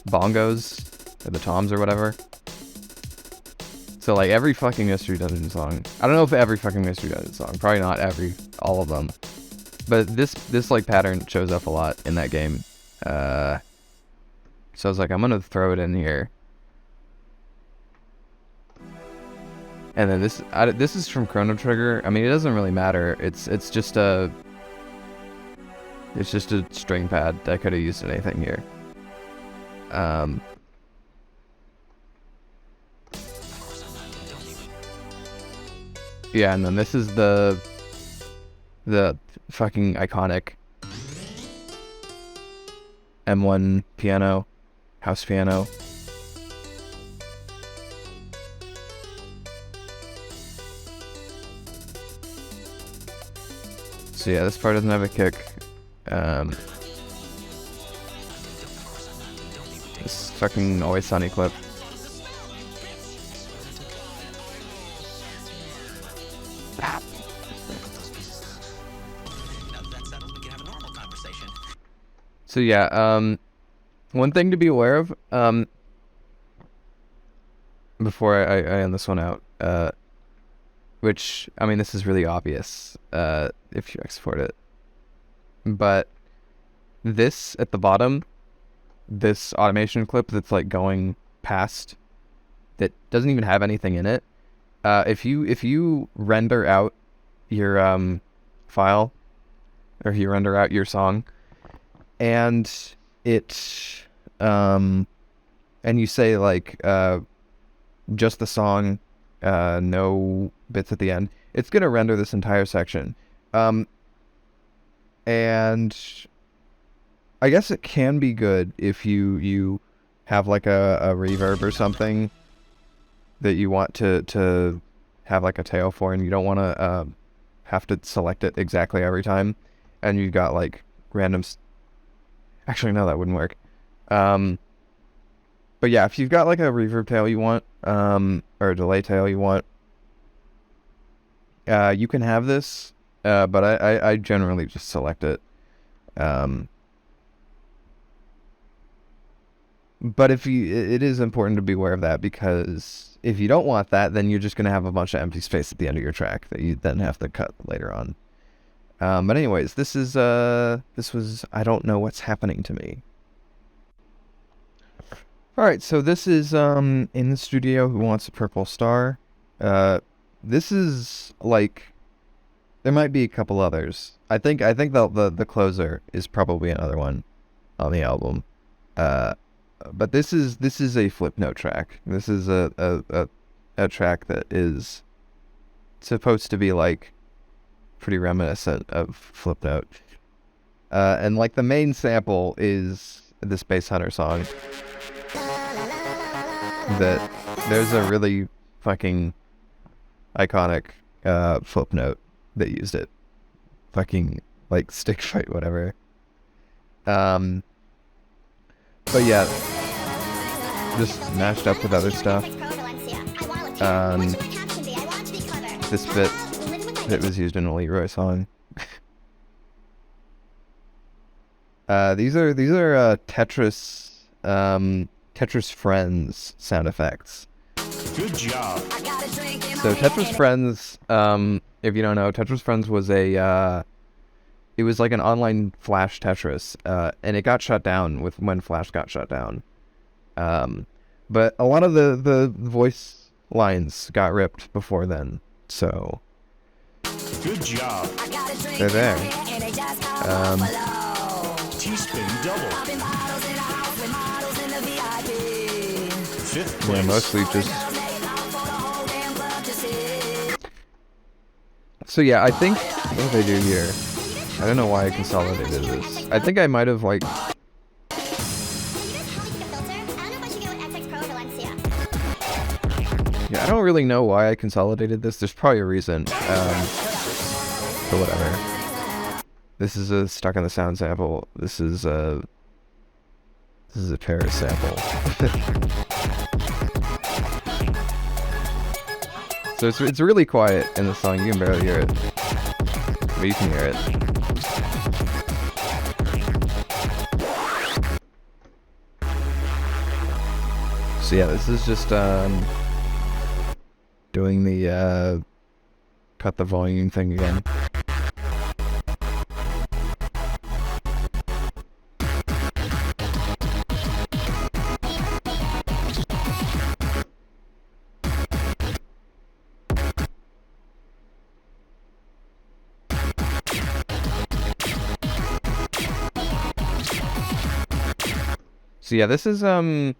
bongos or the toms or whatever. So like every fucking Mystery Dungeon song. I don't know if every fucking Mystery Dungeon song. Probably not all of them. But this like pattern shows up a lot in that game. So I was like, I'm gonna throw it in here. And then this is from Chrono Trigger. I mean, it doesn't really matter. It's just a string pad. I could have used anything here. Yeah, and then this is the fucking iconic M1 piano, house piano. So yeah, this part doesn't have a kick. This fucking Always Sunny clip. So yeah, one thing to be aware of, before I end this one out, which, I mean, this is really obvious, if you export it, but this at the bottom, this automation clip that's like going past, that doesn't even have anything in it, if you render out your file, or if you render out your song, and it and you say like just the song, no bits at the end, it's gonna render this entire section. And I guess it can be good if you have like a reverb or something that you want to have like a tail for, and you don't want to have to select it exactly every time, and you've got like random actually no, that wouldn't work. But yeah, if you've got like a reverb tail you want, or a delay tail you want, you can have this, but I generally just select it. But it is important to be aware of that, because if you don't want that, then you're just going to have a bunch of empty space at the end of your track that you then have to cut later on. But anyways, this was I Don't Know What's Happening to Me. Alright, so this is In the Studio, Who Wants a Purple Star. This is like, there might be a couple others. I think the closer is probably another one on the album. But this is a flip note track. This is a track that is supposed to be like pretty reminiscent of Flip Note. And like the main sample is the Space Hunter song. That there's a really fucking iconic Flip Note that used it. Fucking like stick fight, whatever. But yeah, just mashed up with other stuff. This bit that was used in a Leroy song. These are Tetris Tetris Friends sound effects. Good job. So Tetris Friends, if you don't know, Tetris Friends was a it was like an online Flash Tetris, and it got shut down when Flash got shut down. But a lot of the voice lines got ripped before then, so Good job. they're there. Teaspoon double. Fifth Yeah, place. mostly just. So yeah, I think what did I do here? I don't know why I consolidated this. I think I might have like. Yeah, I don't really know why I consolidated this. There's probably a reason. But whatever. This is a stuck in the sound sample. This is a Paris sample. So it's really quiet in the song. You can barely hear it, but you can hear it. So yeah, this is just doing the cut the volume thing again. So yeah, this is a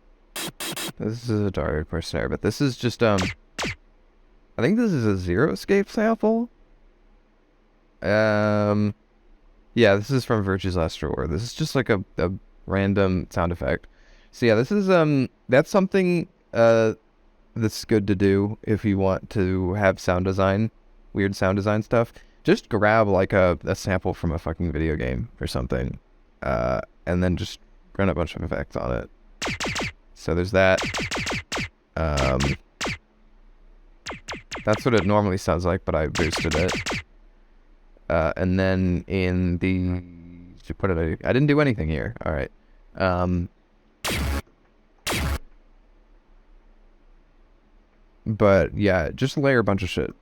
dark course snare, but this is just I think this is a Zero Escape sample. Yeah, this is from Virtue's Last Reward. This is just like a random sound effect. So yeah, this is that's something that's good to do if you want to have sound design, weird sound design stuff. Just grab like a sample from a fucking video game or something, and then just run a bunch of effects on it. So there's that. That's what it normally sounds like, but I boosted it. And then in the... I didn't do anything here. All right. But yeah, just layer a bunch of shit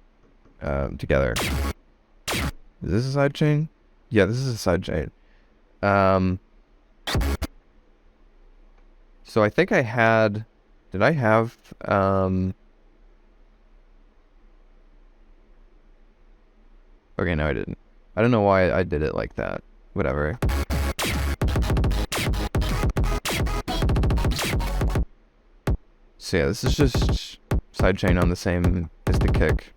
together. Is this a side chain? Yeah, this is a side chain. So I think I had... Did I have... Okay, no, I didn't. I don't know why I did it like that. Whatever. So yeah, this is just sidechain on the same as the kick.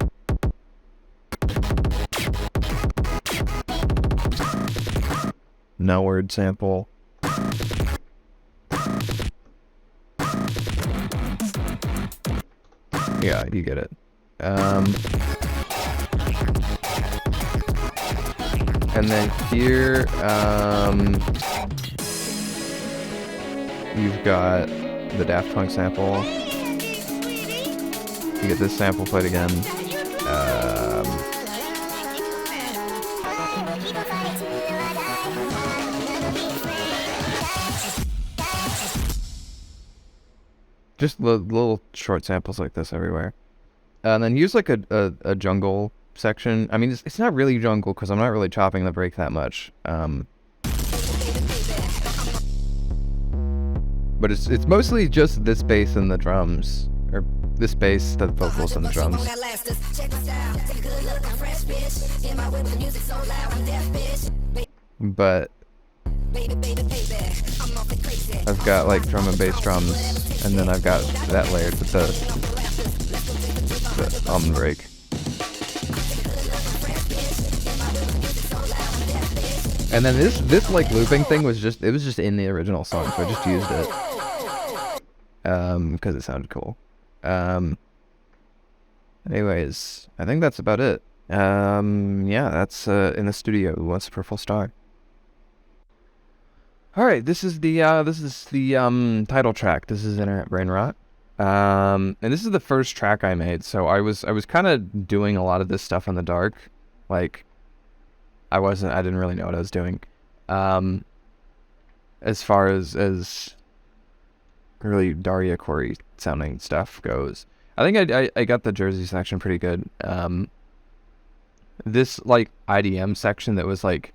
No word sample. Yeah, you get it. And then here, you've got the Daft Punk sample. You get this sample played again. Just little short samples like this everywhere. And then use like a jungle section. I mean, it's not really jungle because I'm not really chopping the break that much. But it's mostly just this bass and the drums, or this bass, the vocals and the drums. But I've got like drum and bass drums, and then I've got that layered with the almond break. And then this like looping thing was just in the original song, so I just used it because it sounded cool. Anyways, I think that's about it. Yeah, that's in the studio. Who Wants a Purple Star? All right, this is the title track. This is Internet Brain Rot. And this is the first track I made, so I was kind of doing a lot of this stuff in the dark, like I didn't really know what I was doing, as far as really Daria Corey sounding stuff goes. I think I got the Jersey section pretty good. This like IDM section that was like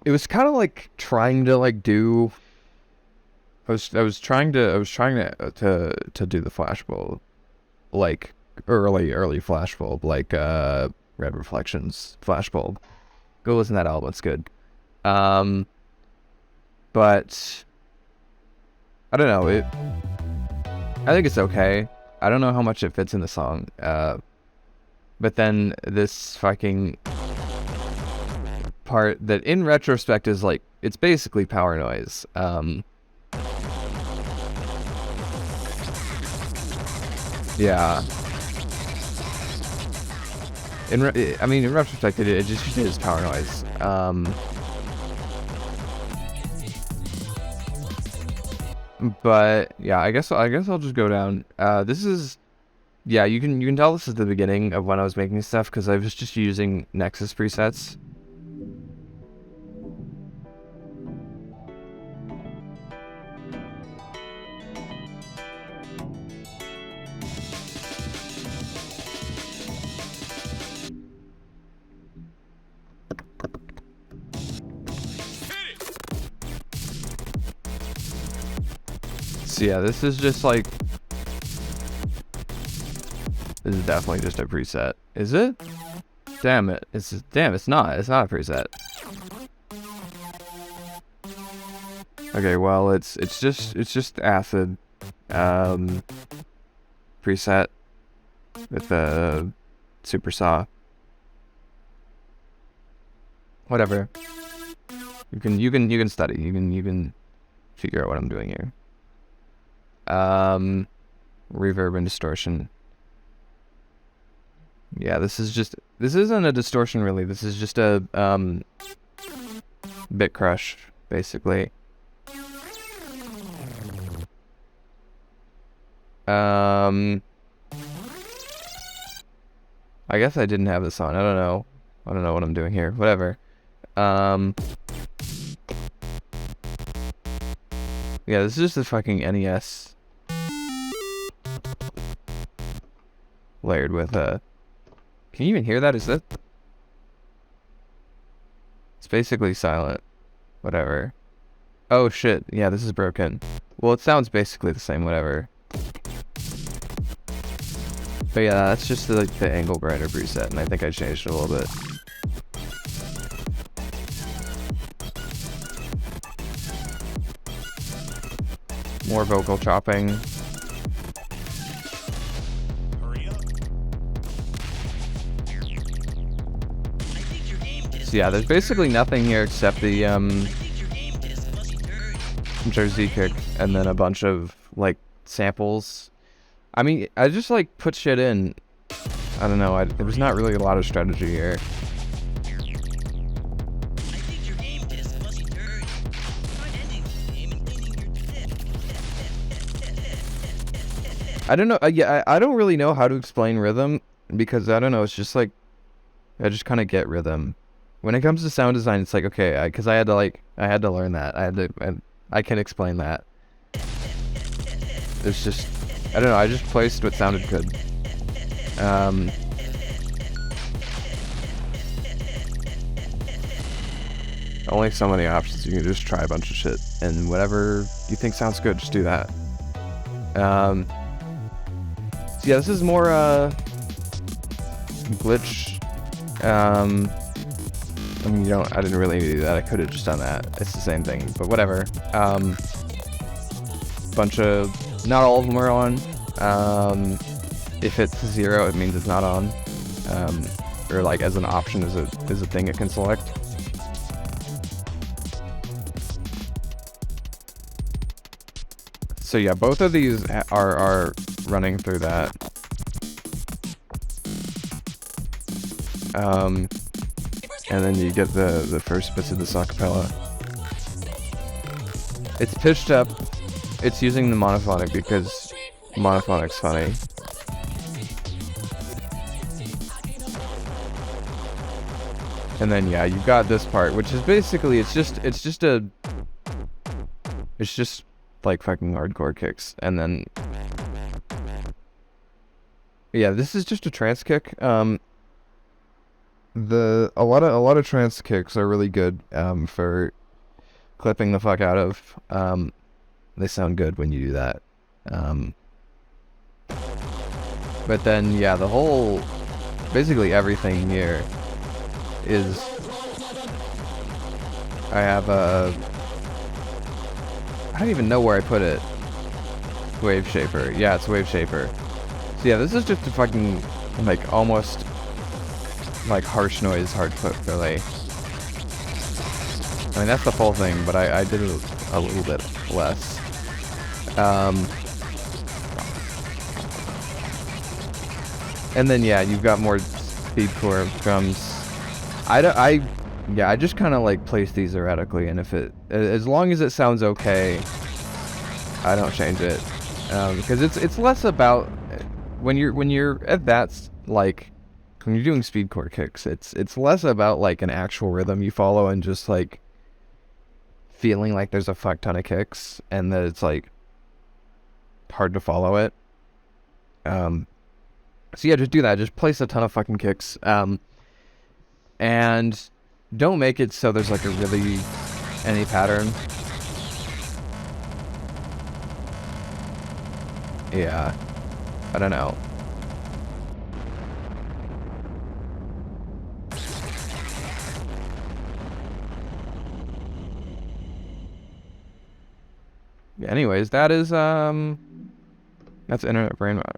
it was kind of like trying to like do. I was trying to do the flashbulb, like early flashbulb, like Red Reflections flashbulb. Go listen to that album, it's good. But I don't know, I think it's okay. I don't know how much it fits in the song. But then this fucking part that in retrospect is like, it's basically power noise. Yeah. In retrospect, it just is power noise. But yeah, I guess I'll just go down. This is, yeah, you can tell this is the beginning of when I was making stuff because I was just using Nexus presets. So yeah, this is just like, this is definitely just a preset. Is it? Damn it. It's not. It's not a preset. Okay, well, it's just acid preset with the super saw. Whatever. You can study. You can figure out what I'm doing here. Reverb and distortion. Yeah, this isn't a distortion really. This is just a bit crush, basically. I guess I didn't have this on. I don't know what I'm doing here. Whatever. Yeah, this is just a fucking NES layered with a. Can you even hear that? Is that? It's basically silent. Whatever. Oh shit. Yeah, this is broken. Well, it sounds basically the same. Whatever. But yeah, that's just the angle grinder preset, and I think I changed it a little bit. More vocal chopping. So yeah, there's basically nothing here except the Jersey kick and then a bunch of like samples. I mean, I just like put shit in. I don't know. There was not really a lot of strategy here. I don't know. Yeah, I don't really know how to explain rhythm because I don't know. It's just like I just kind of get rhythm. When it comes to sound design, it's like okay, because I had to learn that. I can explain that. It's just I don't know. I just placed what sounded good. Only so many options. You can just try a bunch of shit and whatever you think sounds good, just do that. So yeah, this is more glitch. I mean, I didn't really do that. I could have just done that. It's the same thing, but whatever. Bunch of, not all of them are on. If it's 0, it means it's not on. Or like as an option is a thing it can select. So yeah, both of these are running through that. And then you get the first bits of this acapella. It's pitched up. It's using the monophonic because monophonic's funny. And then yeah, you got this part, which is basically it's just like fucking hardcore kicks, and then yeah, this is just a trance kick. a lot of trance kicks are really good for clipping the fuck out of. They sound good when you do that. But then yeah, the whole, basically everything here is, I have a, I don't even know where I put it. Wave shaper. Yeah, it's wave shaper. So yeah, this is just a fucking, like, almost, like, harsh noise hard clip delay. I mean, that's the full thing, but I did it a little bit less. And then yeah, you've got more speedcore drums. I just kind of like place these erratically, and if it, as long as it sounds okay, I don't change it, because it's less about when you're at that, like when you're doing speedcore kicks, it's less about like an actual rhythm you follow and just like feeling like there's a fuck ton of kicks and that it's like hard to follow it. So yeah, just do that. Just place a ton of fucking kicks, and don't make it so there's like a really any pattern. Yeah, I don't know. Yeah, anyways, that is that's internet brainrot.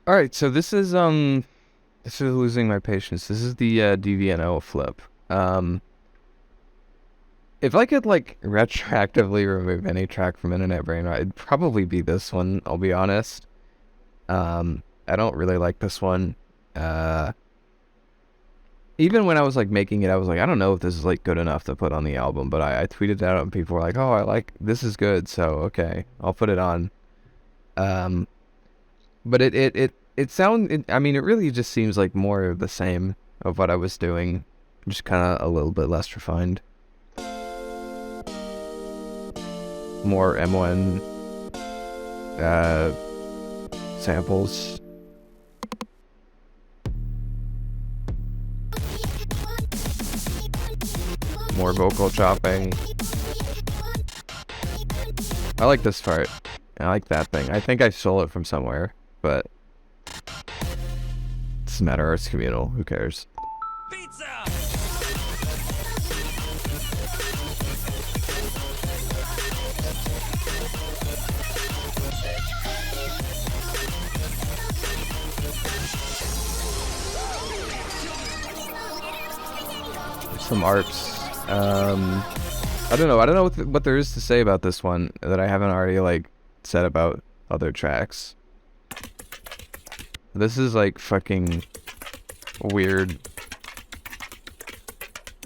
All right, so this is losing my patience. This is the DVNO flip. If I could like retroactively remove any track from internet brainrot, it'd probably be this one, I'll be honest. I don't really like this one. Even when I was like making it, I was like, I don't know if this is like good enough to put on the album, but I tweeted it out and people were like, oh, I like, this is good, so okay, I'll put it on. But it sounds, I mean, it really just seems like more of the same of what I was doing, just kind of a little bit less refined. More M1 samples. More vocal chopping. I like this part. I like that thing. I think I stole it from somewhere, but it's Matter Arts communal. Who cares? Pizza! Some arps. I don't know what there is to say about this one that I haven't already like said about other tracks. This is like fucking weird.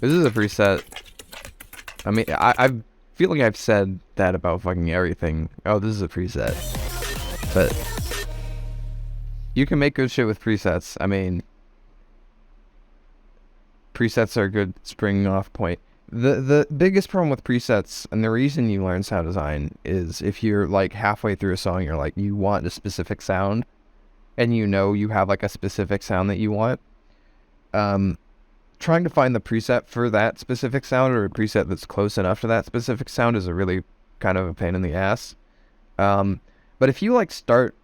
This is a preset. I mean, I feel like I've said that about fucking everything. Oh, this is a preset. But you can make good shit with presets. I mean, presets are a good springing off point. The biggest problem with presets, and the reason you learn sound design, is if you're like halfway through a song, you're like, you want a specific sound, and you know you have like a specific sound that you want. Trying to find the preset for that specific sound, or a preset that's close enough to that specific sound, is a really kind of a pain in the ass. But if you like start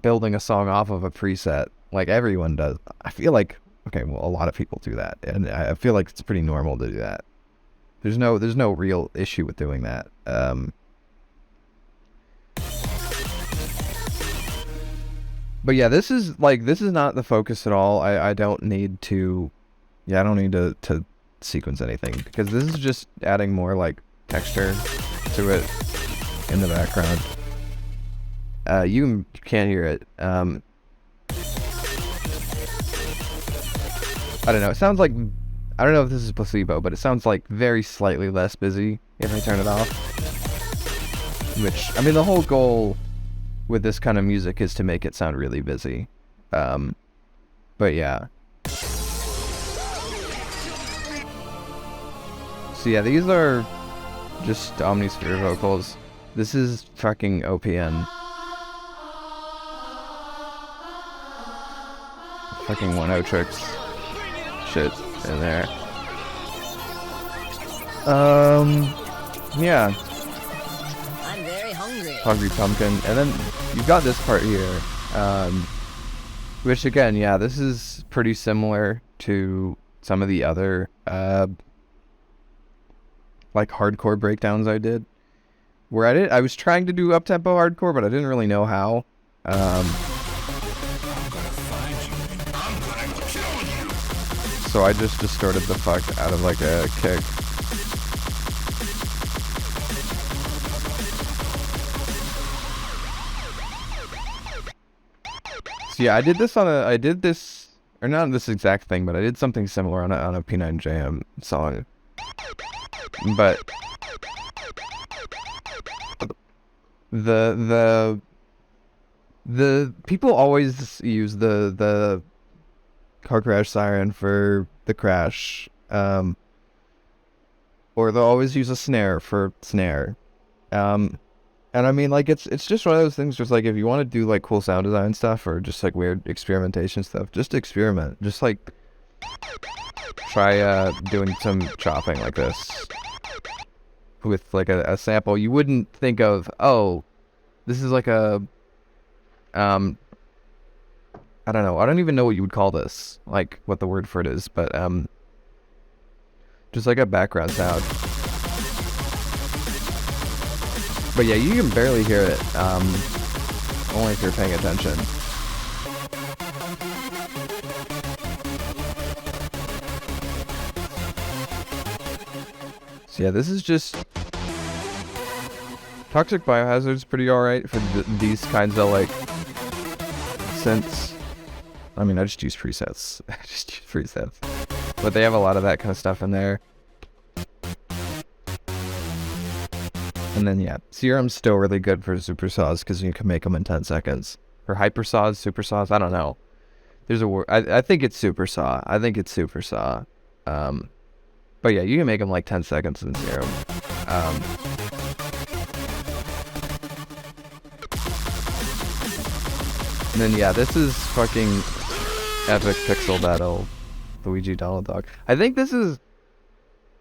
building a song off of a preset, like everyone does, I feel like, okay, well, a lot of people do that, and I feel like it's pretty normal to do that. There's no real issue with doing that. But yeah, this is not the focus at all. I don't need to, I don't need to sequence anything, because this is just adding more like texture to it in the background. You can't hear it. I don't know. It sounds like, I don't know if this is placebo, but it sounds like very slightly less busy if I turn it off. Which, I mean, the whole goal with this kind of music is to make it sound really busy. But yeah. So yeah, these are just Omnisphere vocals. This is fucking OPN. fucking 1-0 tricks shit in there. Yeah. I'm very hungry. Hungry Pumpkin. And then you've got this part here. Which again, yeah, this is pretty similar to some of the other like hardcore breakdowns I did. Where I was trying to do up-tempo hardcore, but I didn't really know how. So I just distorted the fuck out of like a kick. So yeah, I did this, or not this exact thing, but I did something similar on a P9JM song. But the people always use the car crash siren for the crash, or they'll always use a snare for snare, and I mean, like, it's just one of those things, just like, if you want to do like cool sound design stuff or just like weird experimentation stuff, just experiment, just like try doing some chopping like this with like a sample. You wouldn't think of, oh, this is like a I don't know. I don't even know what you would call this, like what the word for it is, but just like a background sound. But yeah, you can barely hear it, only if you're paying attention. So yeah, this is just Toxic Biohazard's pretty alright for these kinds of like synths. I mean, I just use presets. But they have a lot of that kind of stuff in there. And then yeah, Serum's still really good for super saws because you can make them in 10 seconds. For hyper saws, super saws, I don't know. There's a word. I think it's super saw. But yeah, you can make them like 10 seconds in Serum. And then yeah, this is fucking epic pixel battle, Luigi Donald Dog. I think this is.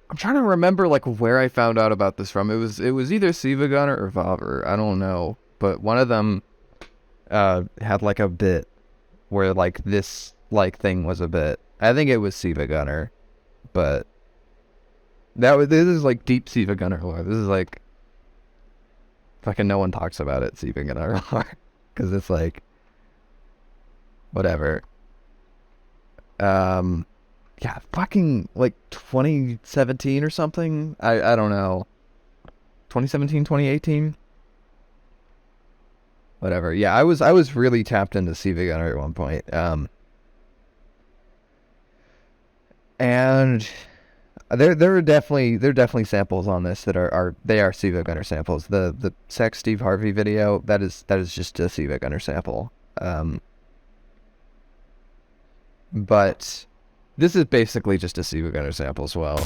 I'm trying to remember like where I found out about this from. It was either Siva Gunner or Vavr. I don't know, but one of them had like a bit where like this like thing was a bit. I think it was Siva Gunner, but this is like deep Siva Gunner lore. This is like fucking no one talks about it, Siva Gunner lore, because it's like whatever. Yeah, fucking like 2017 or something. I don't know. 2017, 2018. Whatever. Yeah, I was really tapped into Siva Gunner at one point. And there are definitely samples on this that are Siva Gunner samples. The Sex Steve Harvey video, that is just a Siva Gunner sample. But this is basically just a Siva Gunner sample as well.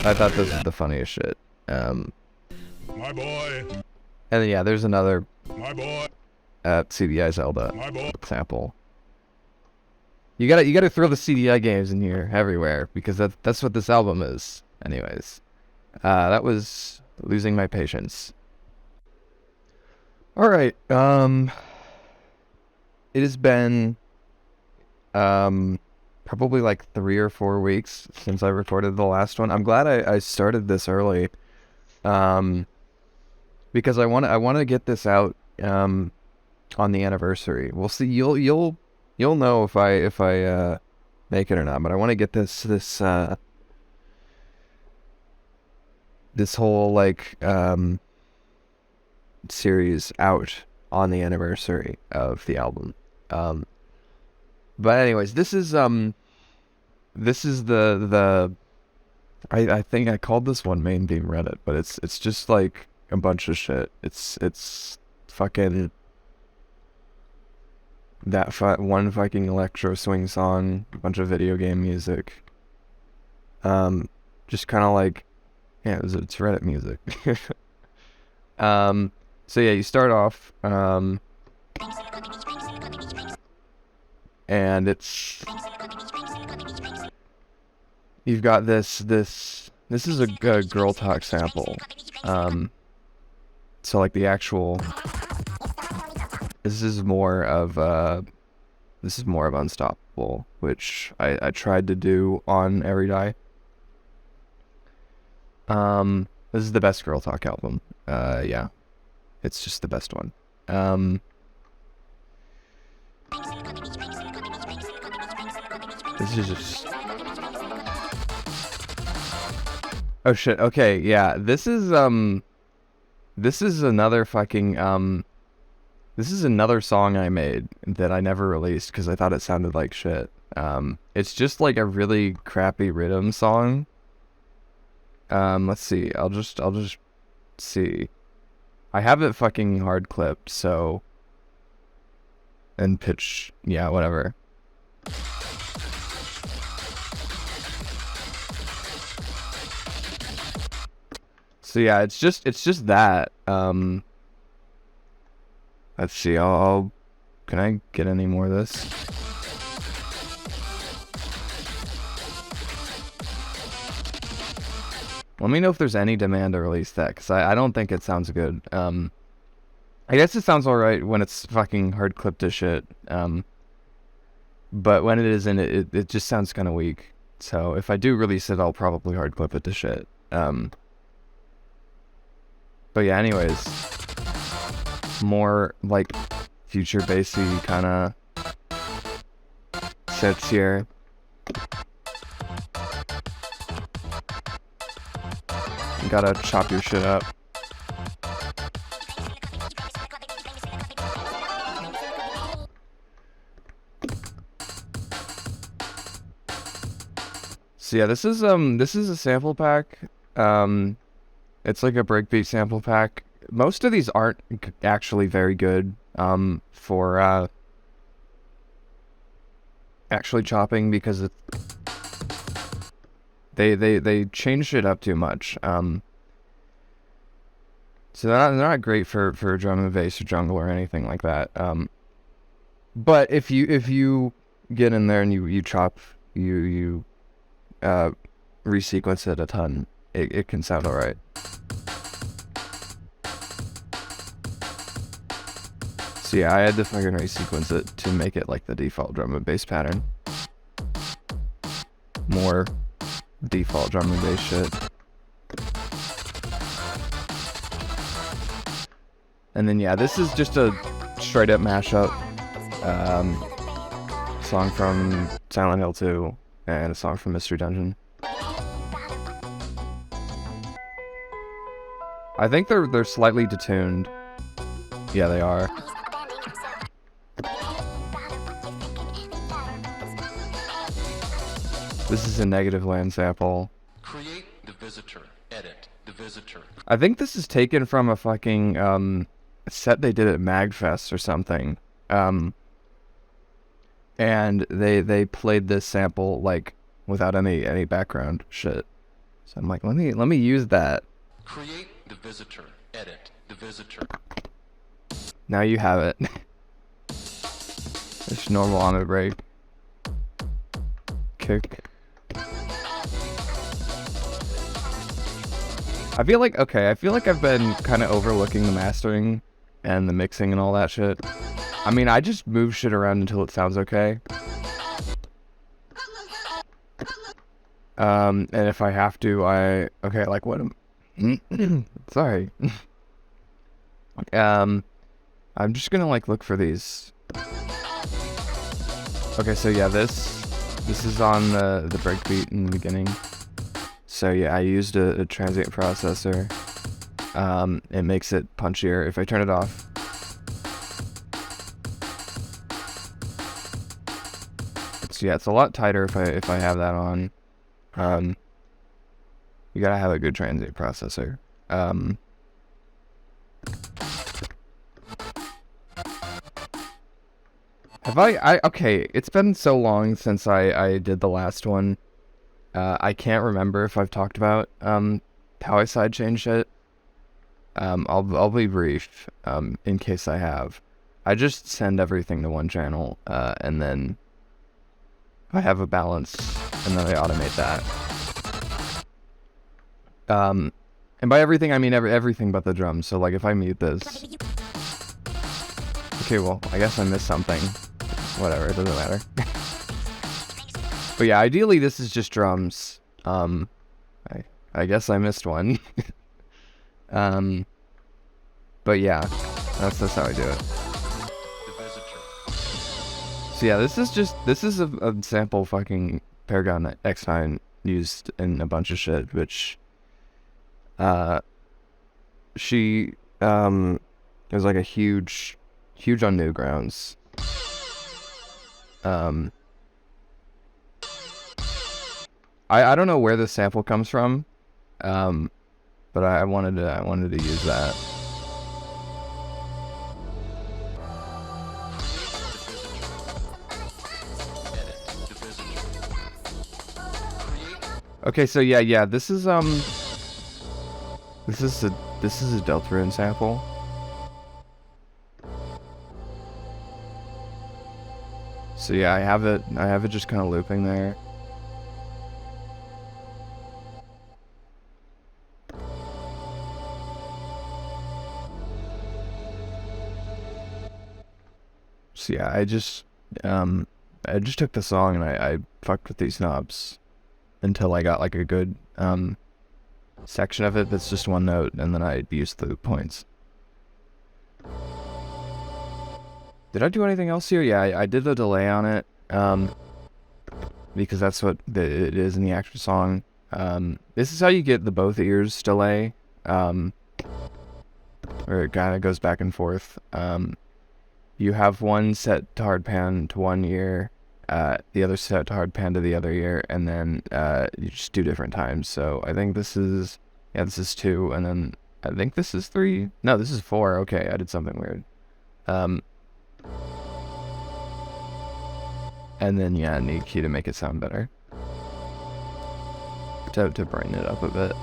I thought this was the funniest shit. My boy. And then yeah, there's another My boy. CDI Zelda My boy. sample. You gotta throw the CDI games in here everywhere because that's what this album is. Anyways, that was Losing My Patience. All right. It has been probably like 3 or 4 weeks since I recorded the last one. I'm glad I started this early, because I want to get this out on the anniversary. We'll see. You'll know if I make it or not. But I want to get this whole like series out on the anniversary of the album. But anyways, this is the I think I called this one Main Beam Reddit, but it's just like a bunch of shit. It's fucking that one fucking electro swing song, a bunch of video game music. Just kind of like, yeah, it's Reddit music. So yeah, you start off And you've got this is a girl talk sample. So like the actual, this is more of Unstoppable, which I tried to do on everyydiie. This is the best girl talk album. Yeah, it's just the best one. This is just, oh shit, okay, yeah, this is another fucking, this is another song I made that I never released because I thought it sounded like shit. It's just like a really crappy rhythm song. Let's see, I'll just see. I have it fucking hard clipped, so, and pitch, yeah, whatever. So yeah, it's just that. Let's see. Can I get any more of this? Let me know if there's any demand to release that, because I don't think it sounds good. I guess it sounds alright when it's fucking hard clipped to shit. But when it isn't, it just sounds kind of weak. So if I do release it, I'll probably hard clip it to shit. But yeah, anyways, more like future bassy kind of sets here. You gotta chop your shit up. So yeah, this is a sample pack. It's like a breakbeat sample pack. Most of these aren't actually very good for actually chopping, because they change it up too much. So they're not great for drum and bass or jungle or anything like that. But if you get in there and you chop, you resequence it a ton, it can sound alright. So yeah, I had to fucking resequence it to make it like the default drum and bass pattern. More default drum and bass shit. And then yeah, this is just a straight up mashup. Song from Silent Hill 2 and a song from Mystery Dungeon. I think they're slightly detuned. Yeah, they are. This is a Negative Land sample. Create the visitor. Edit the visitor. I think this is taken from a fucking set they did at Magfest or something. And they played this sample like without any background shit. So I'm like, let me use that. Create the visitor. Edit the visitor. Now you have it. Just normal on the break. Kick. I feel like I've been kind of overlooking the mastering and the mixing and all that shit. I mean, I just move shit around until it sounds okay. And if I have to, okay, like what sorry. I'm just gonna like look for these. Okay, so yeah, this is on the breakbeat in the beginning. So yeah, I used a transient processor. It makes it punchier if I turn it off. So yeah, it's a lot tighter if I have that on. You gotta have a good transient processor. Okay, it's been so long since I did the last one. I can't remember if I've talked about how I sidechain shit. I'll be brief in case I have. I just send everything to one channel, and then I have a balance, and then I automate that. And by everything, I mean everything but the drums. So, like, if I mute this... Okay, well, I guess I missed something. Whatever, it doesn't matter. But yeah, ideally, this is just drums. I guess I missed one. But yeah, that's how I do it. The visitor. So yeah, this is a sample fucking Paragon X9 used in a bunch of shit, which she was like a huge on Newgrounds. I don't know where this sample comes from, but I wanted to use that. Okay, so yeah, this is a Deltarune sample. So yeah, I have it just kind of looping there. So yeah, I just took the song and I fucked with these knobs until I got like a good section of it that's just one note, and then I used the points. Did I do anything else here? Yeah, I did the delay on it, because that's what it is in the actual song. This is how you get the both ears delay, where it kind of goes back and forth. You have one set to hard pan to one ear, the other set to hard pan to the other ear, and then you just do different times. So I think this is 2, and then I think this is 3. No, this is 4. Okay, I did something weird. And then yeah, need key to make it sound better. To brighten it up a bit.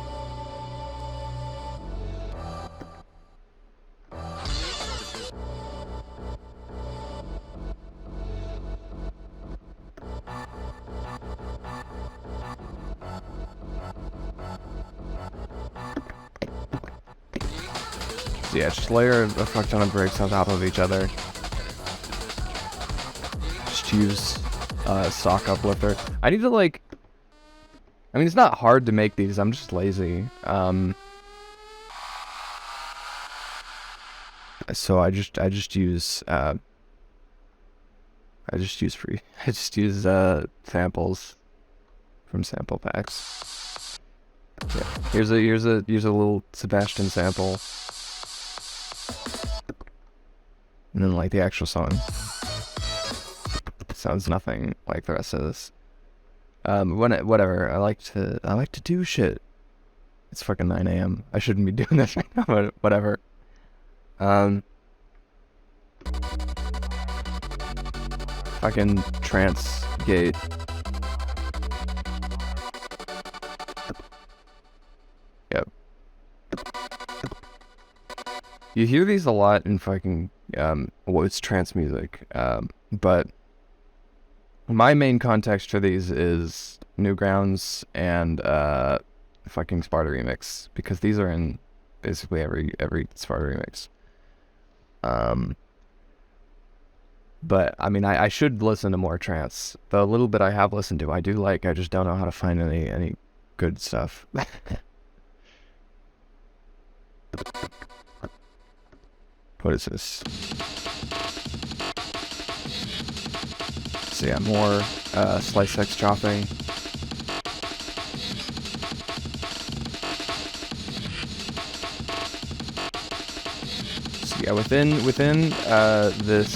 So yeah, just layer a fuck ton of breaks on top of each other. Just use sock uplifter. I need to like... I mean, it's not hard to make these, I'm just lazy. So I just use samples from sample packs. Yeah. Here's a little Sebastian sample. And then like the actual song sounds nothing like the rest of this. Whatever. I like to do shit. It's fucking 9 a.m. I shouldn't be doing this right now, but whatever. Fucking trance gate. Yep. You hear these a lot in fucking it's trance music. But my main context for these is Newgrounds and fucking Sparta Remix, because these are in basically every Sparta Remix. But I mean, I should listen to more trance. The little bit I have listened to, I do like. I just don't know how to find any good stuff. What is this? So yeah, more slice X chopping. So yeah, within this,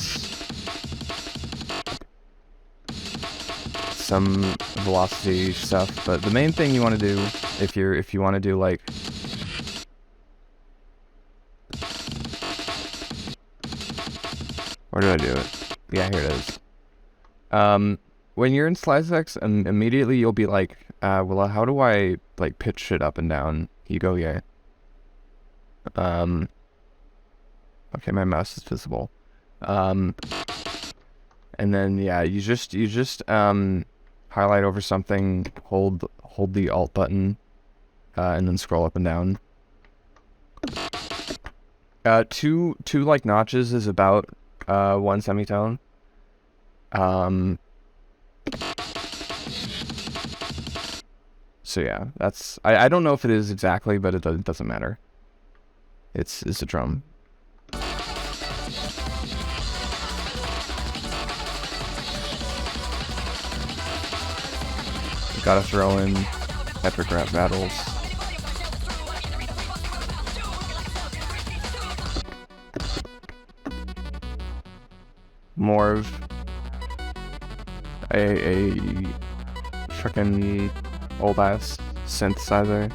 some velocity stuff, but the main thing you want to do if you want to do like where did I do it? Yeah, here it is. When you're in Slice X, and immediately you'll be like, well, how do I like pitch shit up and down? You go, yeah. Okay, my mouse is visible. And then yeah, you just highlight over something, hold the Alt button, and then scroll up and down. Two like notches is about 1 semitone. So yeah, that's I don't know if it is exactly, but it doesn't matter. It's a drum. Gotta throw in epic rap battles. More of a freaking old ass synthesizer.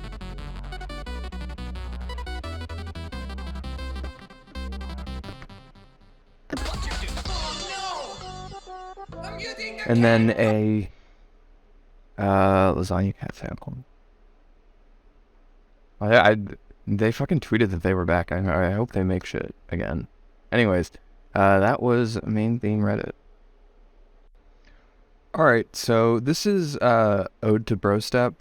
And then a lasagna cat sample. They fucking tweeted that they were back. I hope they make shit again. Anyways, that was main theme Reddit. Alright, so this is Ode to Brostep.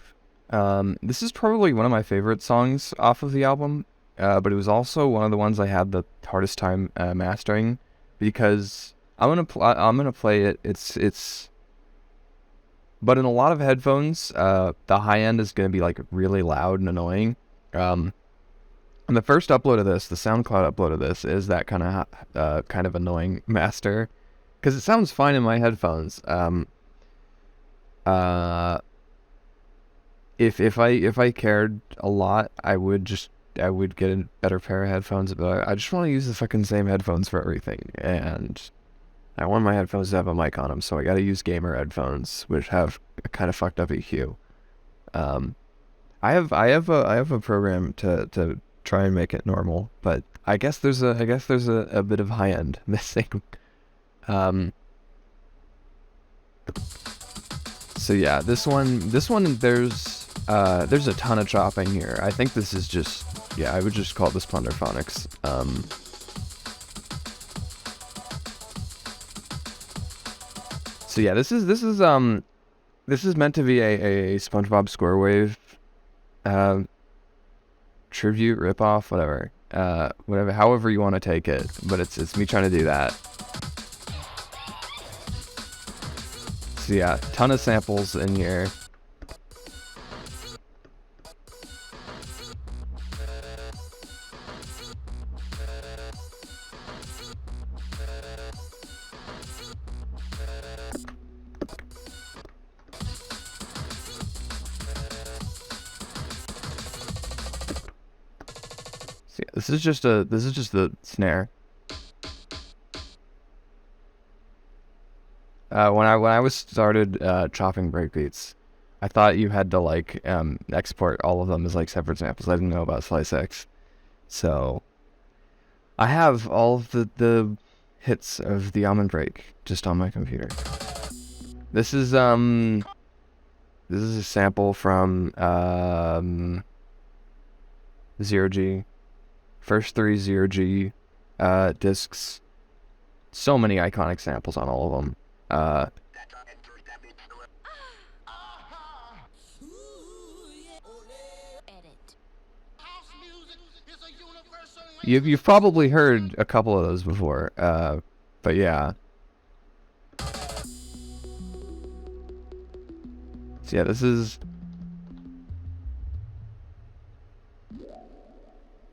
This is probably one of my favorite songs off of the album, but it was also one of the ones I had the hardest time mastering, because I'm gonna play it. It's but in a lot of headphones, the high end is gonna be like really loud and annoying. And the first upload of this, the SoundCloud upload of this, is that kind of annoying master, because it sounds fine in my headphones. If I cared a lot, I would get a better pair of headphones, but I just want to use the fucking same headphones for everything, and I want my headphones to have a mic on them, so I gotta use gamer headphones, which have a kind of fucked up EQ. I have a program to try and make it normal, but I guess there's a bit of high end missing. So yeah, this one there's a ton of chopping here. I think this is just, yeah, I would just call this Plunderphonics. So yeah, this is meant to be a SpongeBob Squarewave tribute, ripoff, whatever, however you want to take it. But it's me trying to do that. So yeah, ton of samples in here. So yeah, this is just the snare. When I was started chopping breakbeats, I thought you had to like export all of them as like separate samples. I didn't know about Slice X, so I have all of the hits of the almond break just on my computer. This is a sample from 0G, first 3 0G discs. So many iconic samples on all of them. You've probably heard a couple of those before, but yeah. So yeah, this is...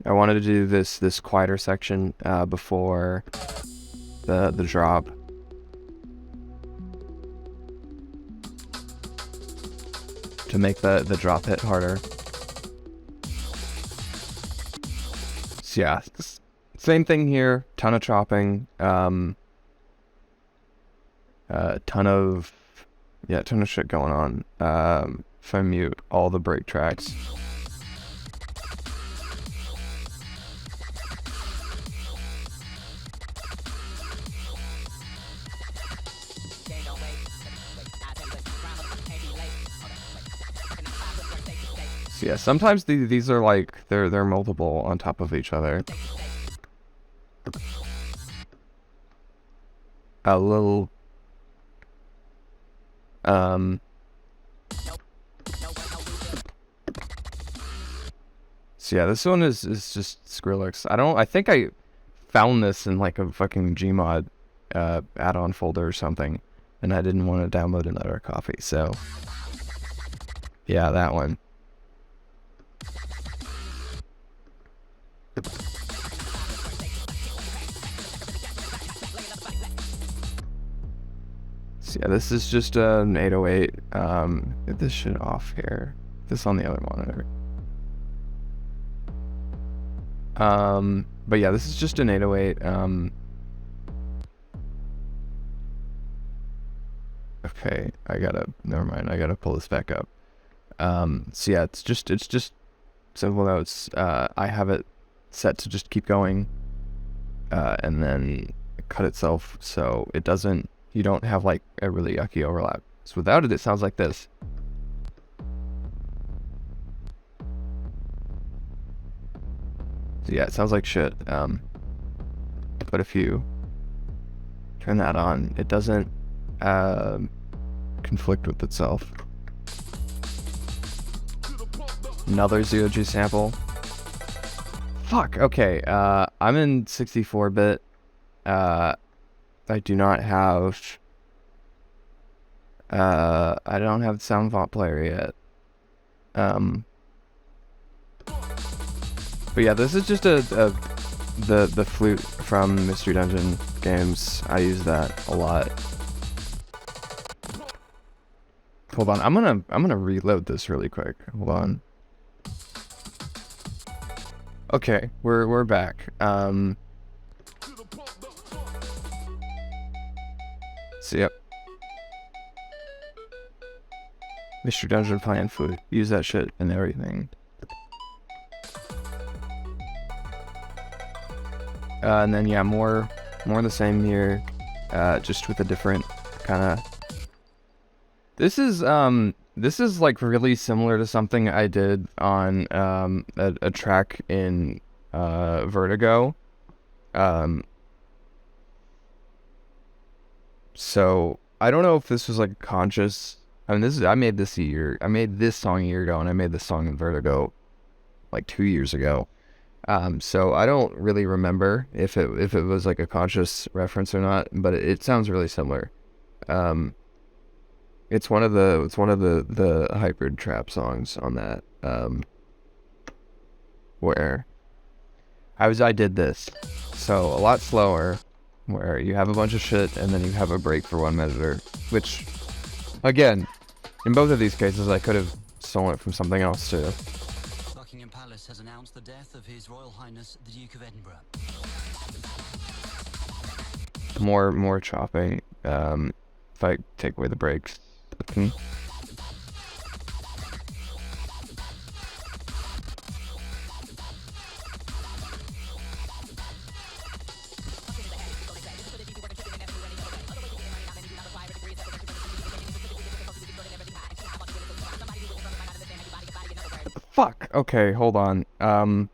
I wanted to do this quieter section before the drop. To make the drop hit harder. So yeah, same thing here. Ton of chopping. Ton of shit going on. If I mute all the break tracks. So yeah, sometimes these are like they're multiple on top of each other. a little so yeah, this one is just Skrillex. I think I found this in like a fucking Gmod add-on folder or something, and I didn't want to download another copy, so yeah, that one. So yeah, this is just an 808. Get this shit off here. This on the other monitor. But yeah, this is just an 808. Okay, never mind, I gotta pull this back up. So yeah, it's just simple notes. I have it set to just keep going, and then cut itself, so it doesn't, you don't have like a really yucky overlap. So without it, it sounds like this. So yeah, it sounds like shit. But if you turn that on, it doesn't conflict with itself. Another 0G sample. Fuck, okay, I'm in 64-bit. I do not have I don't have the sound font player yet. But yeah, this is just the flute from Mystery Dungeon games. I use that a lot. Hold on, I'm gonna reload this really quick. Hold on. Okay, we're back. So yep. Mystery Dungeon playing flute. Use that shit and everything. And then yeah, more the same here, just with a different kind of. This is like really similar to something I did on a track in Vertigo. So I don't know if this was like conscious. I mean, I made this song a year ago, and I made this song in Vertigo like 2 years ago. So I don't really remember if it was like a conscious reference or not, but it sounds really similar. It's one of the hybrid trap songs on that, where I did this, so a lot slower, where you have a bunch of shit and then you have a break for one measure, which, again, in both of these cases I could have stolen it from something else too. Buckingham Palace has announced the death of His Royal Highness the Duke of Edinburgh. More chopping, if I take away the breaks. Fuck. Okay, hold on. I'm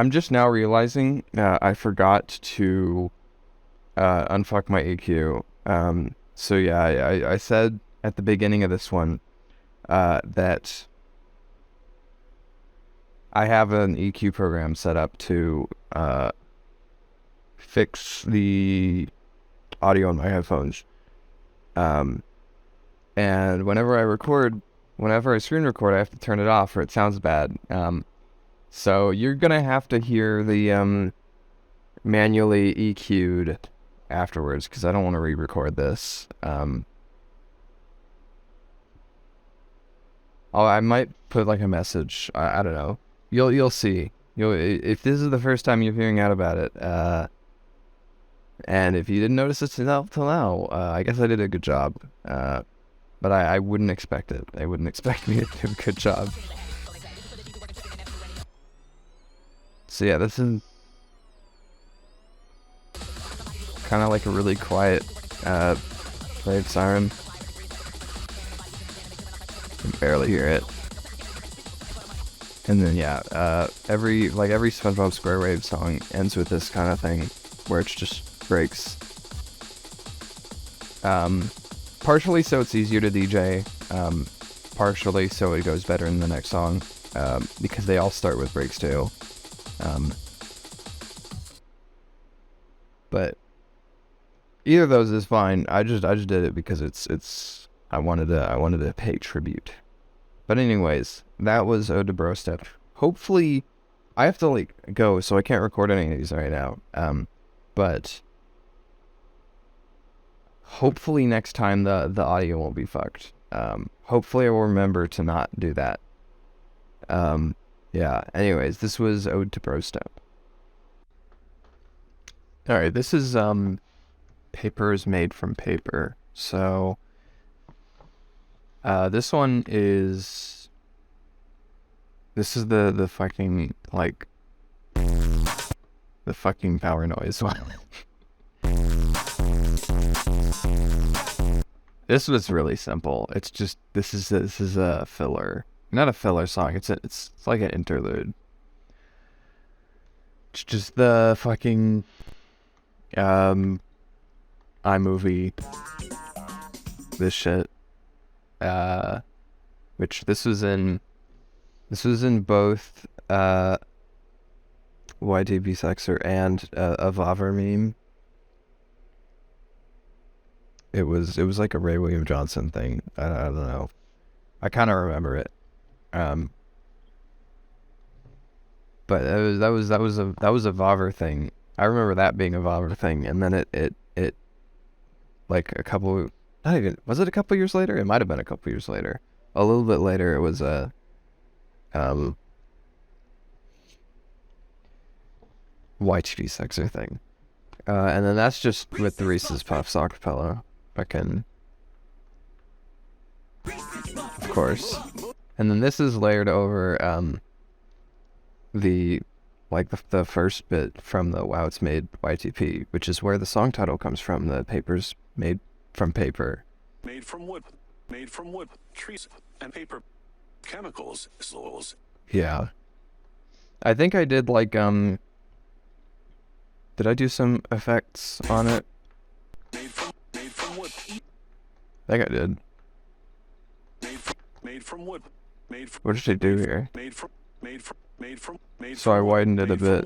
just now realizing I forgot to unfuck my EQ. So yeah, I said at the beginning of this one that I have an EQ program set up to fix the audio in my headphones. And whenever I screen record, I have to turn it off or it sounds bad. So you're gonna have to hear the manually EQ'd afterwards, because I don't want to re-record this. I might put like a message. I don't know. You'll see. If this is the first time you're hearing out about it, and if you didn't notice it till now, I guess I did a good job. But I wouldn't expect it. They wouldn't expect me to do a good job. So yeah, this is kind of like a really quiet blade siren. You can barely hear it. And then yeah, every SpongeBob SquareWave song ends with this kind of thing where it just breaks. Partially so it's easier to DJ, partially so it goes better in the next song, because they all start with breaks too. But either of those is fine. I just did it because I wanted to pay tribute. But anyways, that was Ode to Brostep. Hopefully, I have to like go, so I can't record any of these right now. But hopefully next time the audio won't be fucked. Hopefully I will remember to not do that. Yeah. Anyways, this was Ode to Brostep. All right, this is papers made from paper. So this one is the fucking like the fucking power noise one. This was really simple. It's just this is a filler, not a filler song. It's like an interlude. It's just the fucking iMovie this shit. Which this was in both YTB Sexer and a Vaver meme. It was like a Ray William Johnson thing. I don't know. I kind of remember it. But that was a Vaver thing. I remember that being a Vaver thing, and then it like a couple, not even, was it a couple years later? It might have been a couple years later. A little bit later, it was a YTV Sexer thing. And then that's just with the Reese's Puffs acapella. Fucking, of course. And then this is layered over the first bit from the Wow It's Made YTP, which is where the song title comes from. The papers made from paper. Made from wood, trees, and paper, chemicals, souls. Yeah. I think I did like, did I do some effects on it? Made from wood. I think I did. Made from wood. What did I do here? Made So I widened it a bit.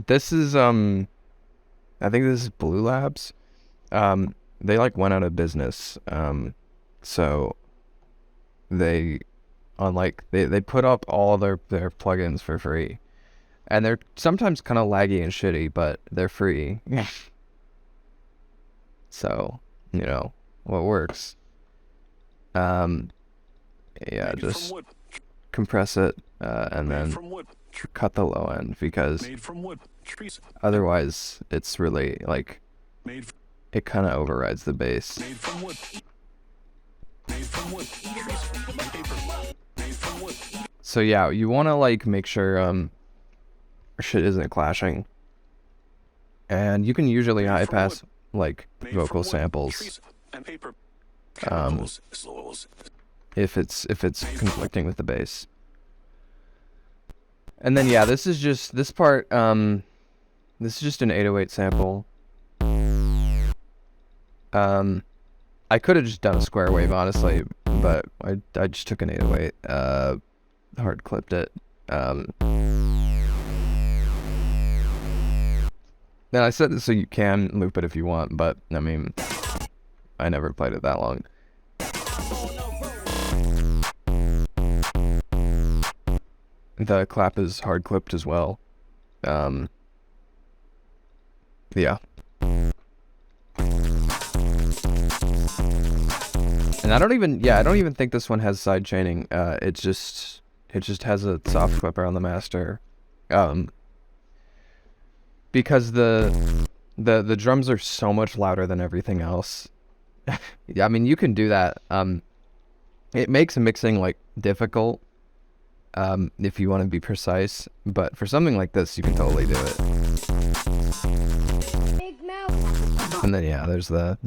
This is, I think this is Blue Labs. They like went out of business. So they put up all their plugins for free. And they're sometimes kind of laggy and shitty, but they're free. So, you know, what works. Yeah, just compress it, and then cut the low end, because otherwise it's really, like, it kind of overrides the bass. So yeah, you want to, like, make sure, shit isn't clashing. And you can usually high pass, like, vocal samples. If it's conflicting with the bass. And then yeah, this is just this part, this is just an 808 sample. I could have just done a square wave, honestly, but I just took an 808, hard clipped it. Now I said this so you can loop it if you want, but I mean, I never played it that long. The clap is hard clipped as well. Yeah. And I don't even think this one has side chaining. It just has a soft clipper on the master. Because the drums are so much louder than everything else. Yeah, I mean, you can do that. It makes mixing, like, difficult, if you want to be precise, but for something like this, you can totally do it. Big mouth. And then yeah, there's the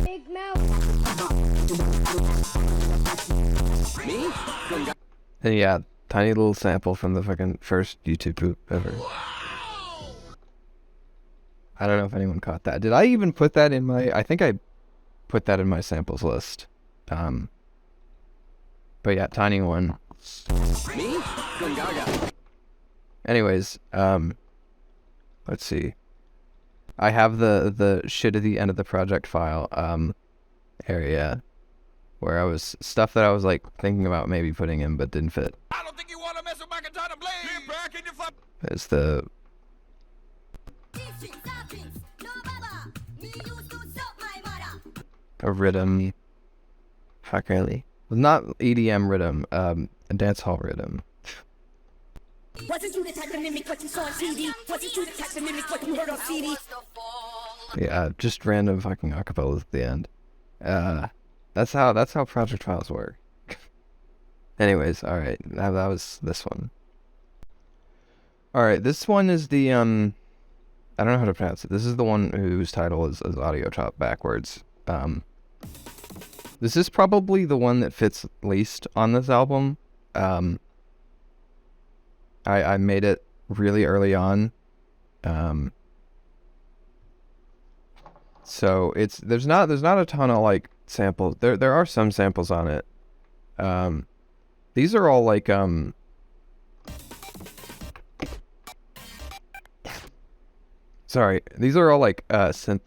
Big mouth. Me? and yeah, tiny little sample from the fucking first YouTube poop ever. I don't know if anyone caught that. Did I even put that in my... I think I put that in my samples list. But yeah, tiny one. Me? Gungaga. Anyways, let's see. I have the shit at the end of the project file area where I was stuff that I was like thinking about maybe putting in but didn't fit. I don't think you want to mess with my katana blade. Get back in your fuck. There's the a rhythm. Fuck really. Not EDM rhythm, a dance hall rhythm. Wasn't you the type to mimic what you saw on CD? Wasn't you the type to mimic what you heard on CD? Yeah, just random fucking acapellas at the end. That's how project files work. Anyways, alright, that was this one. Alright, this one is the I don't know how to pronounce it. This is the one whose title is audio chop backwards. This is probably the one that fits least on this album. I made it really early on. So there's not a ton of like samples. There are some samples on it. These are all like sorry, these are all like synth.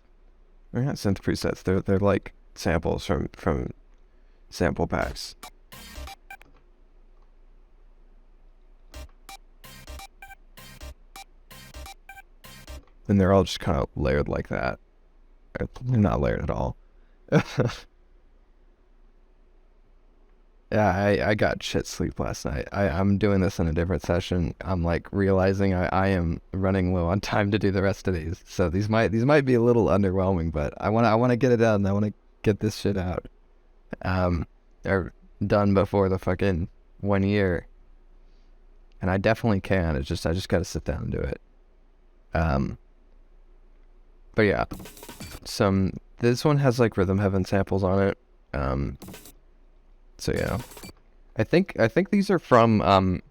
They're not synth presets. They're like samples from sample packs. And they're all just kind of layered like that. They're not layered at all. Yeah, I got shit sleep last night. I'm doing this in a different session. I'm like realizing I am running low on time to do the rest of these. So these might be a little underwhelming, but I wanna get it done. I wanna get this shit out. Or done before the fucking 1 year. And I definitely can. I just gotta sit down and do it. But yeah. This one has like Rhythm Heaven samples on it. So yeah, I think these are from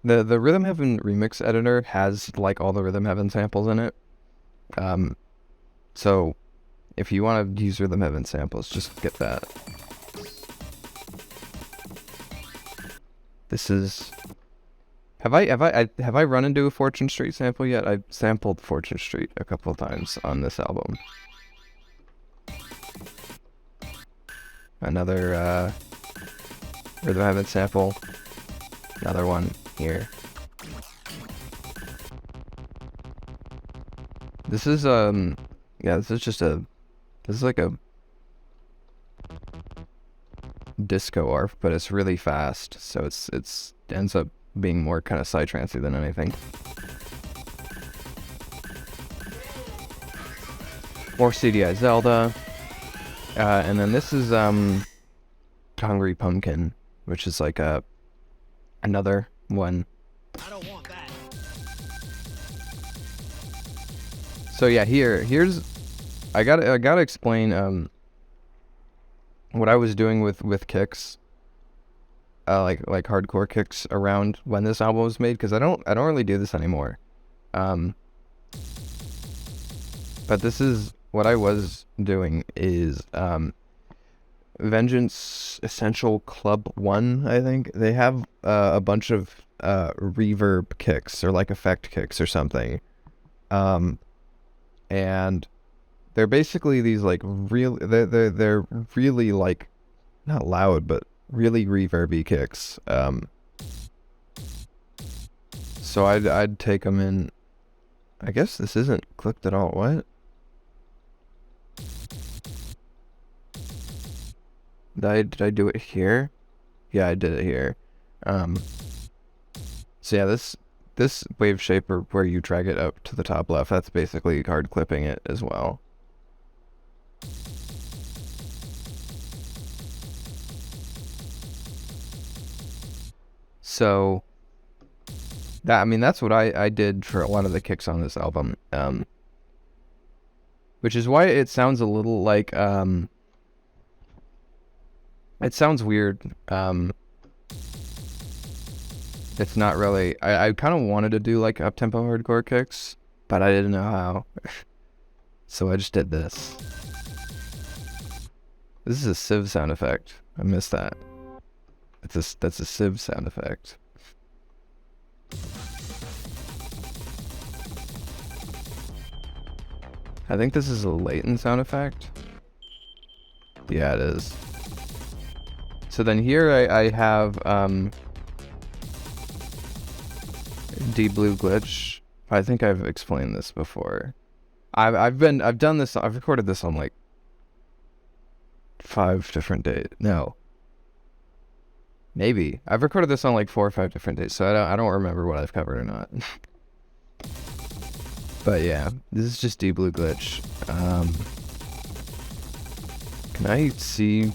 the Rhythm Heaven remix editor has like all the Rhythm Heaven samples in it. So if you want to use Rhythm Heaven samples, just get that. This is have I run into a Fortune Street sample yet? I've sampled Fortune Street a couple of times on this album. Another Rhythm Heaven sample. Another one here. This is this is like a disco arf, but it's really fast, so it ends up being more kind of psytrancey than anything. More CDI Zelda. And then this is Hungry Pumpkin, which is like another one. I don't want that. So yeah, here's I gotta explain what I was doing with kicks, like hardcore kicks around when this album was made, because I don't really do this anymore. But this is what I was doing is Vengeance Essential Club 1, I think. They have a bunch of reverb kicks or like effect kicks or something. And they're basically these like they're really like not loud but really reverby kicks. So I'd take them in. I guess this isn't clipped at all. What? Did I do it here? Yeah, I did it here. So yeah, this wave shaper where you drag it up to the top left, that's basically hard clipping it as well. So that's what I did for a lot of the kicks on this album. Which is why it sounds a little like it sounds weird. It's not really. I kind of wanted to do like up-tempo hardcore kicks, but I didn't know how. So I just did this. This is a sieve sound effect. I missed that. That's a sieve sound effect. I think this is a latent sound effect. Yeah, it is. So then here I have blue glitch. I think I've explained this before. I've done this. I've recorded this on like 5 different days. No. Maybe. I've recorded this on like 4 or 5 different days, so I don't remember what I've covered or not. But yeah, this is just blue glitch. Can I see?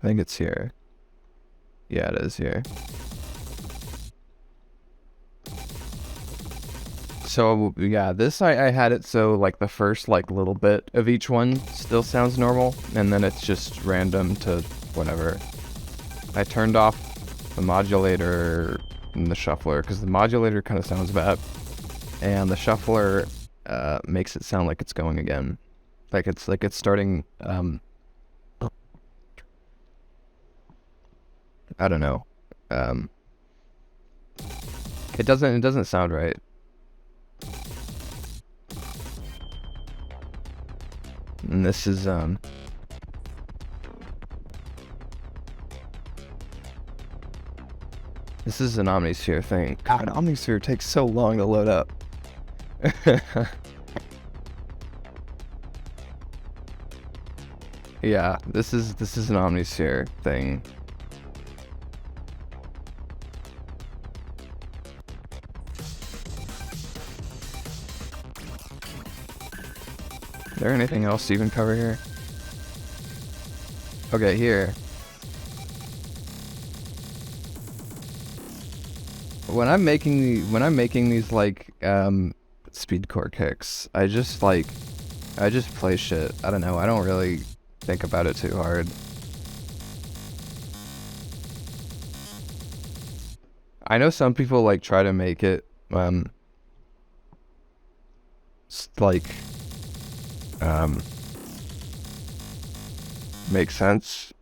I think it's here. Yeah, it is here. So yeah, this I had it so like the first like little bit of each one still sounds normal, and then it's just random to whatever. I turned off the modulator and the shuffler because the modulator kind of sounds bad, and the shuffler makes it sound like it's going again, like it's starting. I don't know. It doesn't sound right. And this is this is an Omnisphere thing. God, Omnisphere takes so long to load up. Yeah, this is an Omnisphere thing. Is there anything else to even cover here? Okay, here. When I'm making these like speedcore kicks, I just play shit. I don't know. I don't really think about it too hard. I know some people like try to make it make sense.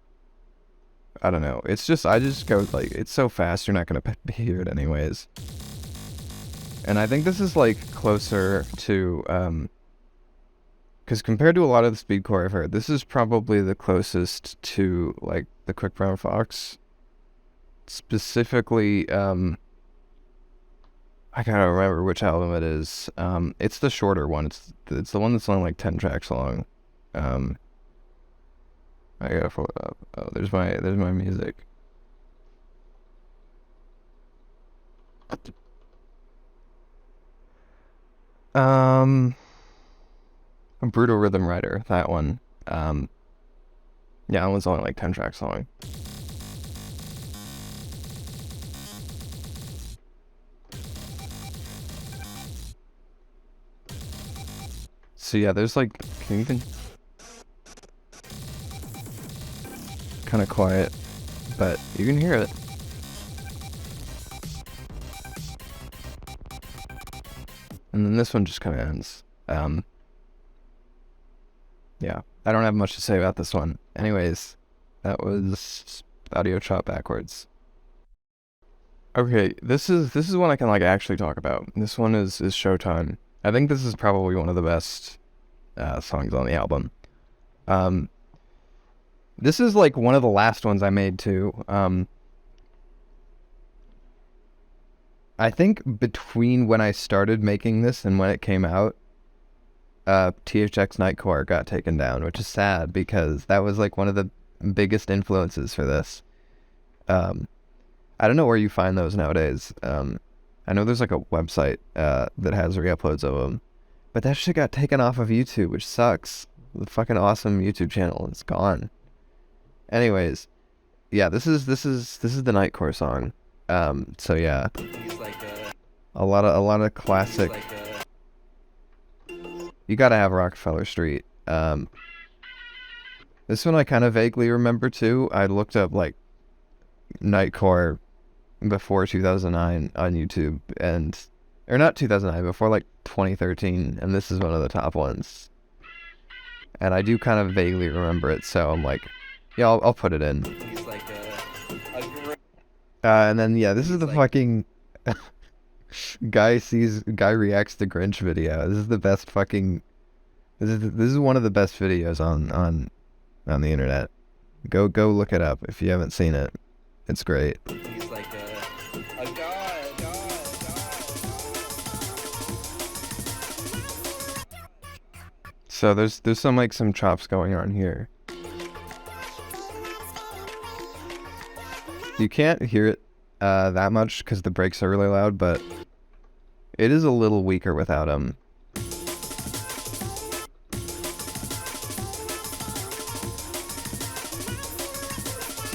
I don't know. It's just, I just go like, it's so fast you're not gonna hear it anyways. And I think this is like closer to because compared to a lot of the speedcore I've heard, this is probably the closest to like the Quick Brown Fox. Specifically, I gotta remember which album it is. It's the shorter one. It's the one that's only like 10 tracks long. I gotta pull it up. Oh, there's my music. A Brutal Rhythm Rider, that one. Yeah, that one's only like 10 tracks long. So yeah, there's like, can you even... kind of quiet, but you can hear it. And then this one just kind of ends. Yeah, I don't have much to say about this one. Anyways, that was audio chop backwards. Okay, this is one I can like actually talk about. This one is Showtime. I think this is probably one of the best songs on the album. This is like one of the last ones I made too. I think between when I started making this and when it came out, THX Nightcore got taken down, which is sad because that was like one of the biggest influences for this. I don't know where you find those nowadays. I know there's like a website that has re-uploads of them, but that shit got taken off of YouTube, which sucks. The fucking awesome YouTube channel is gone. Anyways, yeah, this is the Nightcore song. So yeah, a lot of classic. You gotta have Rockefeller Street. This one I kind of vaguely remember too. I looked up like Nightcore before 2009 on YouTube, or not 2009, before like 2013, and this is one of the top ones. And I do kind of vaguely remember it, so I'm like, yeah, I'll put it in. He's like a great... And then yeah, this is the fucking guy reacts to Grinch video. This is the best fucking. This is one of the best videos on the internet. Go look it up if you haven't seen it. It's great. He's like a god. So there's some chops going on here. You can't hear it that much because the brakes are really loud, but it is a little weaker without them.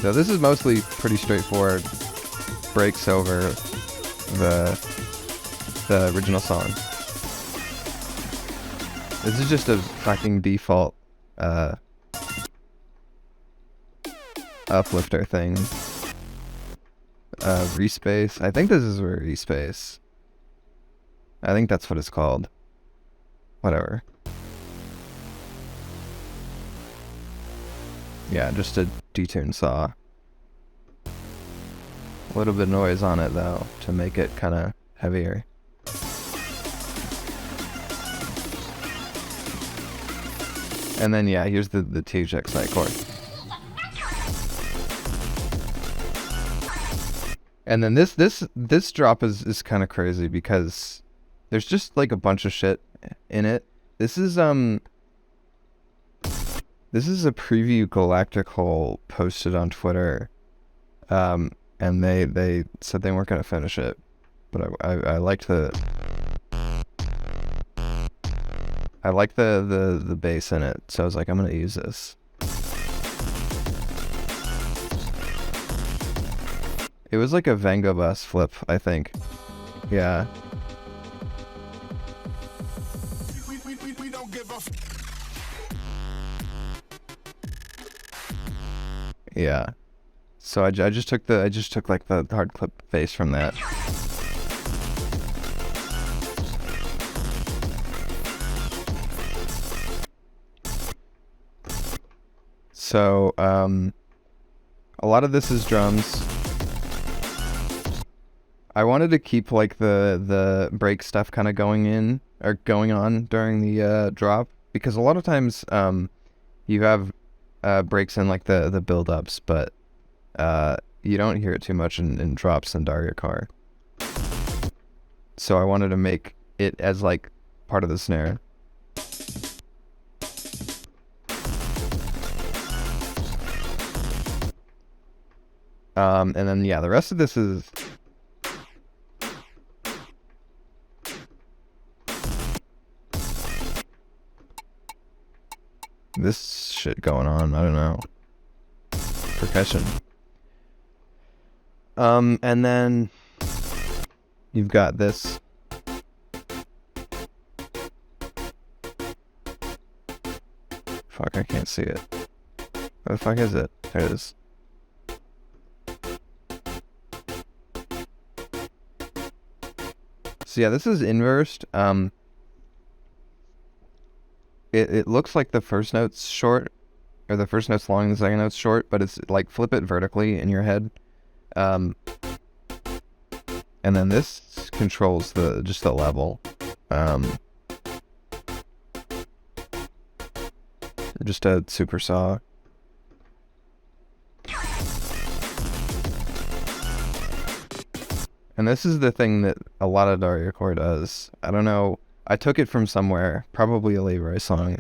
So this is mostly pretty straightforward. Breaks over the original song. This is just a fucking default uplifter thing. Respace. I think this is where respace. I think that's what it's called. Whatever. Yeah, just a detuned saw. A little bit of noise on it though, to make it kind of heavier. And then yeah, here's the THX night chord. And then this drop is kind of crazy because there's just like a bunch of shit in it. This is a preview Galactic Hole posted on Twitter, and they said they weren't gonna finish it, but I liked the bass in it, so I was like, I'm gonna use this. It was like a Venga bus flip, I think. Yeah. We don't give a Yeah. So I just took like the hard clip bass from that. So a lot of this is drums. I wanted to keep like the break stuff kind of going on during the drop, because a lot of times you have breaks in like the build-ups, but you don't hear it too much in drops in Daria Car. So I wanted to make it as like part of the snare. And then yeah, the rest of this is this shit going on, I don't know. Percussion. And then you've got this. Fuck, I can't see it. Where the fuck is it? There it is. So yeah, this is inversed. It looks like the first note's short, or the first note's long and the second note's short, but it's like flip it vertically in your head. And then this controls just the level. Just a super saw. And this is the thing that a lot of Daria Core does. I don't know. I took it from somewhere, probably a Leroy song.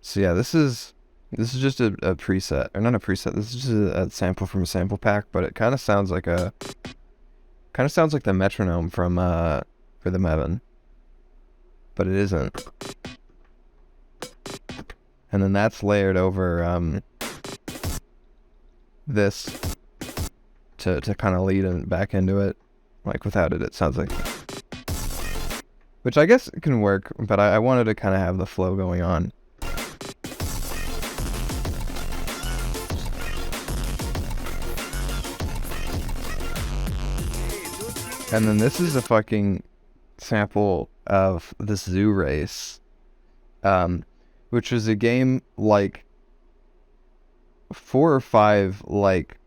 So yeah, this is just a preset, or not a preset. This is just a sample from a sample pack, but it kind of sounds like the metronome from Rhythm Heaven, but it isn't. And then that's layered over this to kind of lead and back into it. Like without it, it sounds like, which I guess it can work, but I wanted to kind of have the flow going on. And then this is a fucking sample of the zoo race, which was a game like 4 or 5 like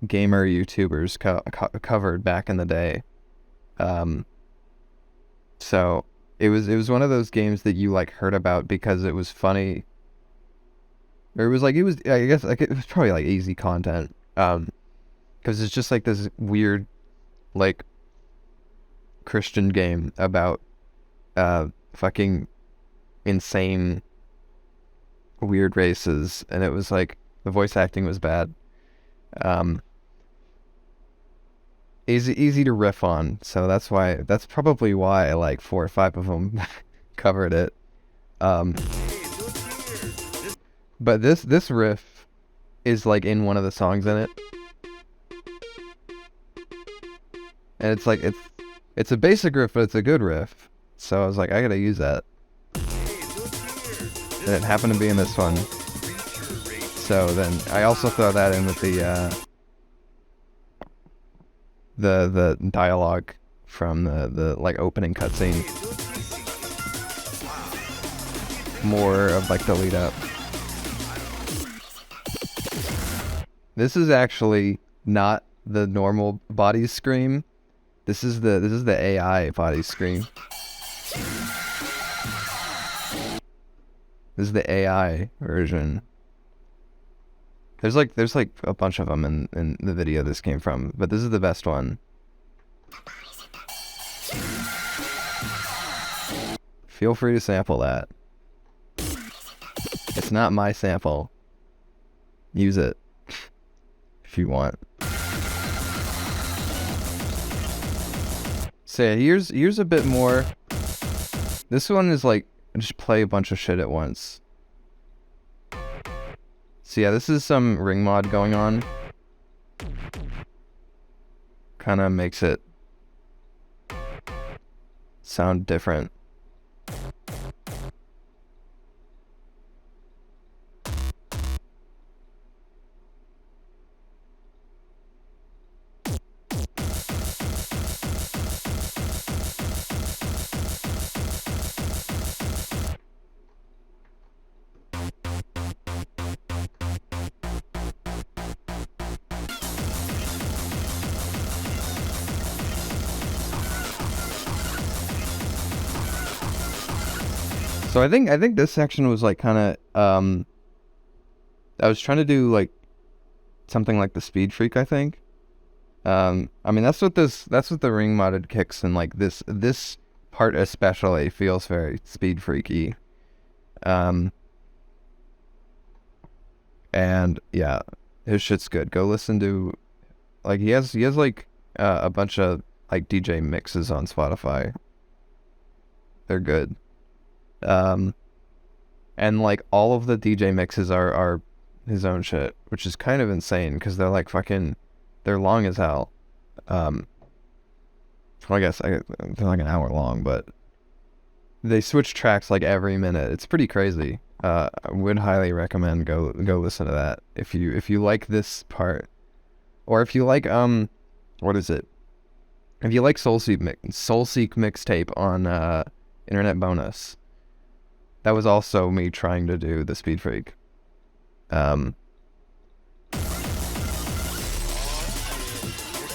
gamer YouTubers covered back in the day. So it was one of those games that you like heard about because it was funny. Or it was I guess like it was probably like easy content. Because it's just like this weird like Christian game about fucking insane weird races, and it was like the voice acting was bad. Easy to riff on, so that's probably why like 4 or 5 of them covered it. But this riff is like in one of the songs in it, and it's like it's a basic riff, but it's a good riff. So I was like, I gotta use that, and it happened to be in this one. So then I also throw that in with the dialogue from the like opening cutscene. More of like the lead up. This is actually not the normal body scream. This is the AI body scream. This is the AI version. There's like a bunch of them in the video this came from, but this is the best one. Feel free to sample that. It's not my sample. Use it if you want. So yeah, here's a bit more. This one is like just play a bunch of shit at once. So yeah, this is some ring mod going on. Kind of makes it sound different. So I think this section was like kind of I was trying to do like something like the speed freak, I think. I mean that's what the ring modded kicks, and like this part especially feels very speed freaky. And yeah, his shit's good. Go listen to, like, he has like a bunch of like DJ mixes on Spotify. They're good. And like all of the DJ mixes are his own shit, which is kind of insane because they're like they're long as hell. Well, I guess they're like an hour long, but they switch tracks like every minute. It's pretty crazy. I would highly recommend go listen to that if you like this part, or if you like what is it? If you like Soulseek mixtape on Internet Bonus. That was also me trying to do the Speed Freak. And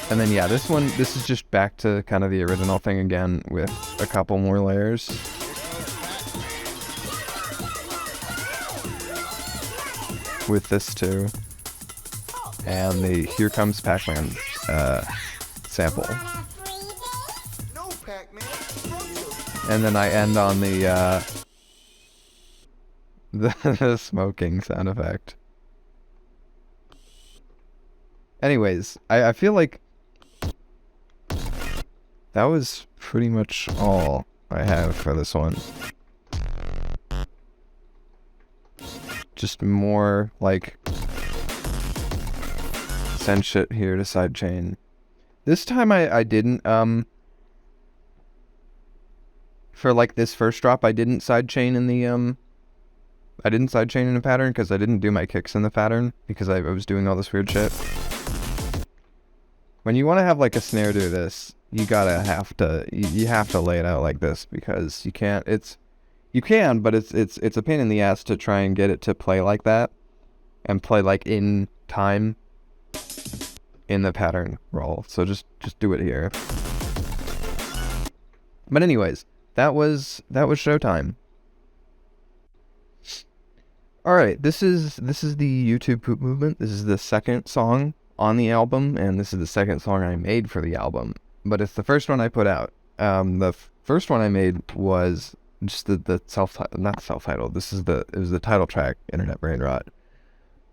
then yeah, this is just back to kind of the original thing again with a couple more layers. With this too. And the Here Comes Pac-Man sample. And then I end on the smoking sound effect. Anyways, I feel like that was pretty much all I have for this one. Just more like send shit here to sidechain. This time I didn't for like this first drop I didn't sidechain in the I didn't sidechain in a pattern because I didn't do my kicks in the pattern because I was doing all this weird shit. When you want to have like a snare do this, you have to lay it out like this, because you can't, you can, but it's a pain in the ass to try and get it to play like that and play like in time in the pattern roll. So just do it here. But anyways, that was Showtime. All right, this is the YouTube Poop Movement. This is the second song on the album, and this is the second song I made for the album. But it's the first one I put out. The first one I made was just the not self-titled. It was the title track, Internet Brainrot.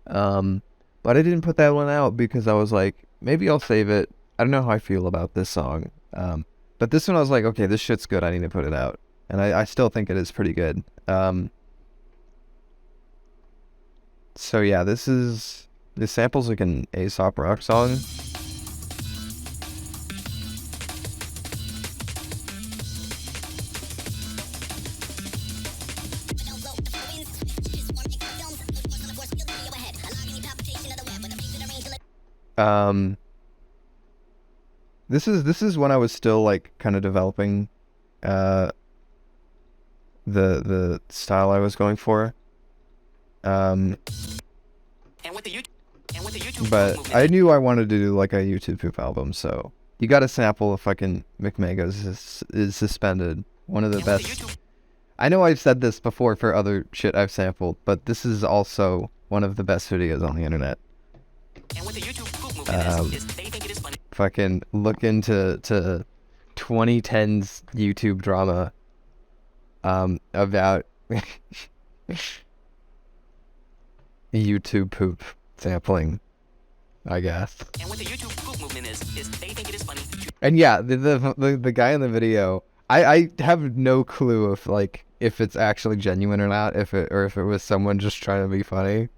But I didn't put that one out because I was like, maybe I'll save it. I don't know how I feel about this song. But this one I was like, okay, this shit's good. I need to put it out, and I still think it is pretty good. So yeah, this sample's like an Aesop Rock song. This is when I was still like kind of developing the style I was going for. But I knew I wanted to do like a YouTube poop album, so you got to sample a fucking McMango's is Suspended. One of the best. I know I've said this before for other shit I've sampled, but this is also one of the best videos on the internet. Fucking look into 2010's YouTube drama about YouTube poop sampling, I guess. And what the YouTube poop movement is they think it is funny. And yeah, the guy in the video, I have no clue if it's actually genuine or not, if it was someone just trying to be funny.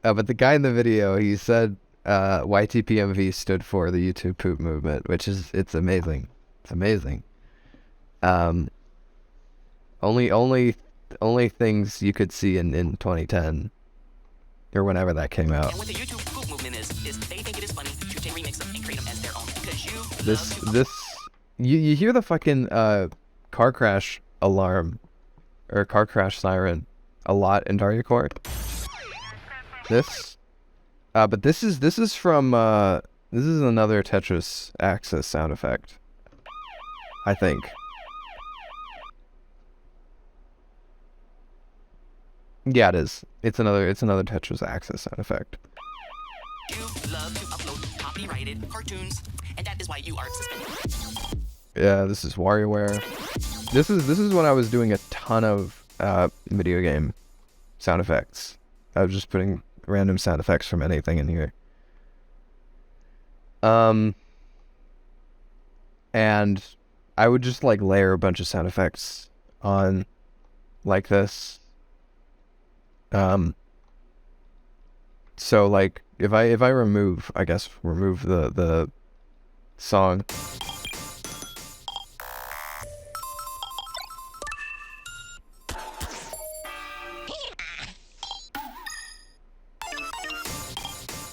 But the guy in the video, he said YTPMV stood for the YouTube poop movement, which it's amazing. It's amazing. Only things you could see in 2010 or whenever that came out. And what the YouTube poop movement is they think it is funny to take remix them and create them as their own, because you hear the fucking car crash alarm or car crash siren a lot in Daria Court. But this is from this is another Tetris Axis sound effect, I think. Yeah, it is. It's another Tetris Axis sound effect. You love to upload copyrighted cartoons, and that is why you are suspended. Yeah, this is WarioWare. This is when I was doing a ton of video game sound effects. I was just putting random sound effects from anything in here. And I would just like layer a bunch of sound effects on like this. So like if I remove the song.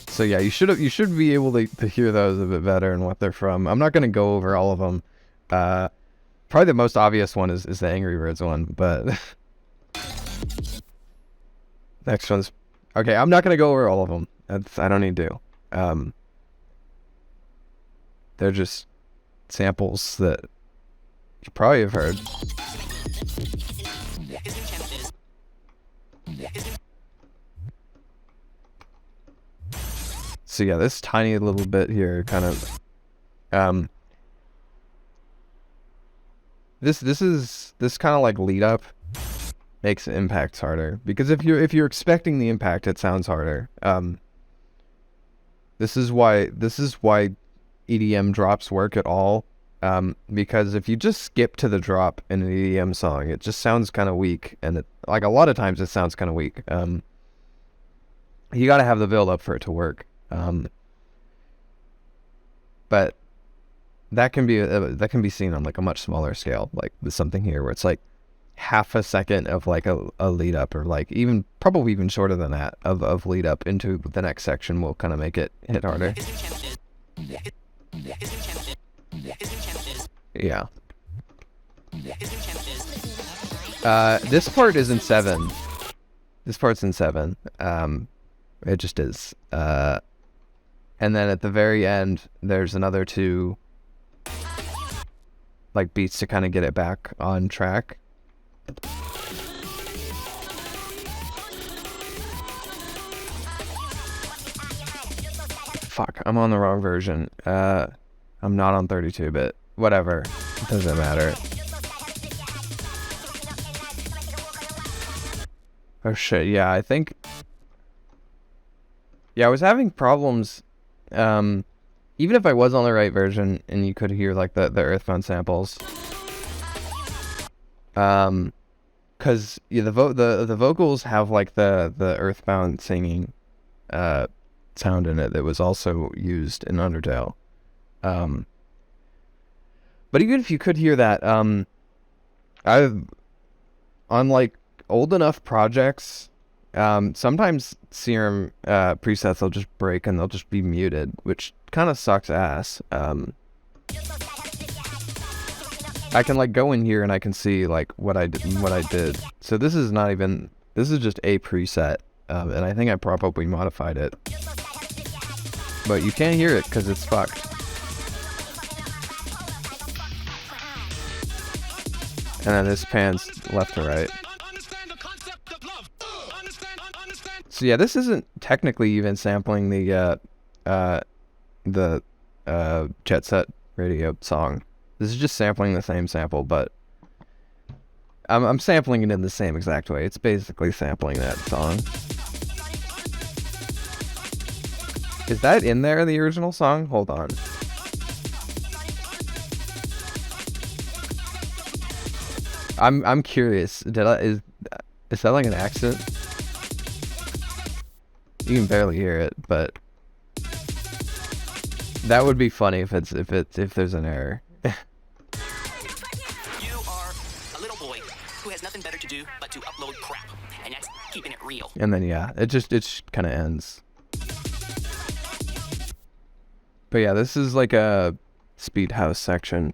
So yeah, you should be able to hear those a bit better and what they're from. I'm not gonna go over all of them. Probably the most obvious one is the Angry Birds one, but next one's okay. I'm not gonna go over all of them. I don't need to. They're just samples that you probably have heard. So yeah, this tiny little bit here kind of this kind of like lead up makes impacts harder, because if you're expecting the impact, it sounds harder. This is why EDM drops work at all, because if you just skip to the drop in an EDM song, it just sounds kind of weak, and like a lot of times it sounds kind of weak. You got to have the build up for it to work. But that can be seen on like a much smaller scale, like with something here where it's like half a second of like a lead up, or like probably even shorter than that of lead up into the next section will kind of make it hit harder. Yeah. This part is in 7. This part's in 7. It just is. And then at the very end, there's another 2 like beats to kind of get it back on track. Fuck, I'm on the wrong version. I'm not on 32-bit. Whatever. It doesn't matter. Oh shit, yeah, I think... Yeah, I was having problems, even if I was on the right version and you could hear, like, the Earthbound samples. Cause yeah, the vocals have, like, the Earthbound singing, sound in it that was also used in Undertale. But even if you could hear that, I've, on, like, old enough projects, sometimes Serum presets will just break and they'll just be muted, which kind of sucks ass. I can like go in here and I can see like what I did. So this is not even, this is just a preset, and I think I probably modified it, but you can't hear it because it's fucked. And then this pans left to right. So yeah, this isn't technically even sampling the Jet Set Radio song. This is just sampling the same sample, but I'm sampling it in the same exact way. It's basically sampling that song. Is that in there, the original song? Hold on. I'm curious. Is that like an accident? You can barely hear it, but that would be funny if there's an error. You are a little boy who has nothing better to do but to upload crap, and that's keeping it real. And then yeah, it kind of ends. But yeah, this is like a speed house section.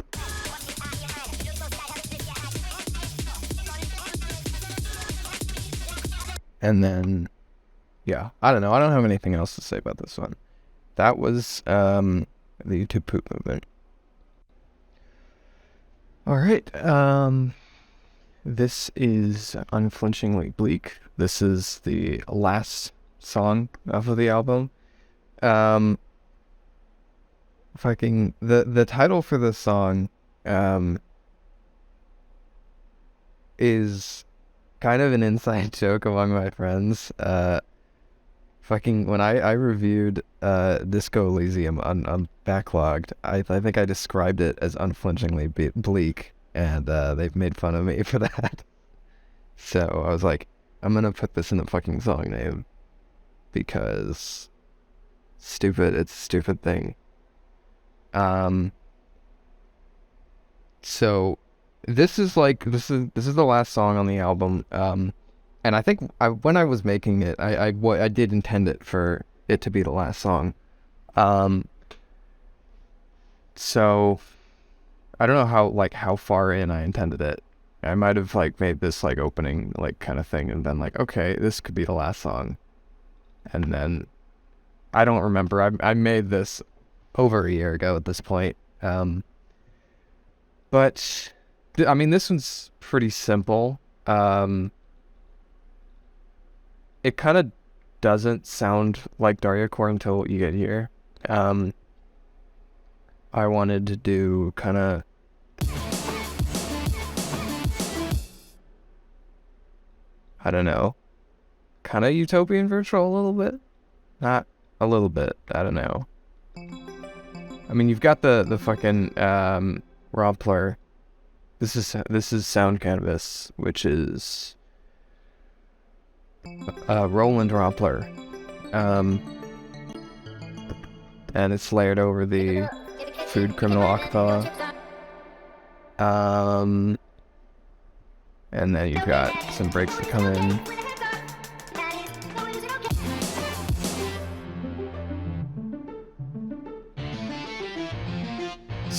And then yeah, I don't know. I don't have anything else to say about this one. That was the YouTube poop movement. Alright, this is Unflinchingly Bleak. This is the last song off of the album. The title for this song is kind of an inside joke among my friends. When I reviewed Disco Elysium on Backlogged, I think I described it as unflinchingly bleak, and they've made fun of me for that. So I was like, I'm gonna put this in the fucking song name because stupid. It's a stupid thing. So this is the last song on the album. And I think when I was making it, I did intend it for it to be the last song. So I don't know how far in I intended it. I might have like made this like opening like kind of thing and been like, okay, this could be the last song. And then I don't remember. I made this over a year ago at this point. But I mean, this one's pretty simple. It kind of doesn't sound like Daryacore until you get here. I wanted to do kind of... I don't know. Kind of Utopian Virtual a little bit? Not a little bit. I don't know. I mean, you've got the fucking Rompler. This is Sound Canvas, which is... Roland Rompler, and it's layered over the Food Criminal acapella, and then you've got some breaks that come in.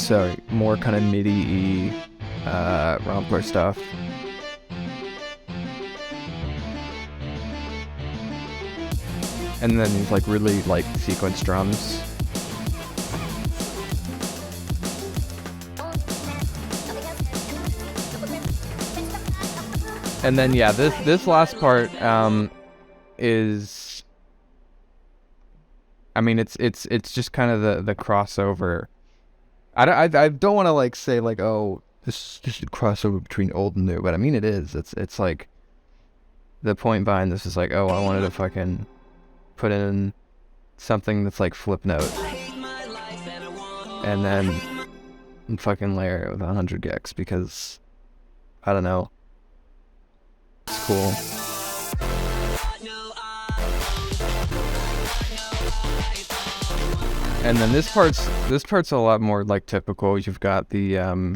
So more kind of MIDI-y rompler stuff. And then these like really like sequence drums. And then yeah, this last part is, I mean, it's just kind of the crossover. I don't want to like say like, oh, this is a crossover between old and new, but I mean it is. It's like the point behind this is like, oh, I wanted to fucking put in something that's like flip note, and then fucking layer it with 100 gex because I don't know, it's cool. And then this part's a lot more like typical. You've got the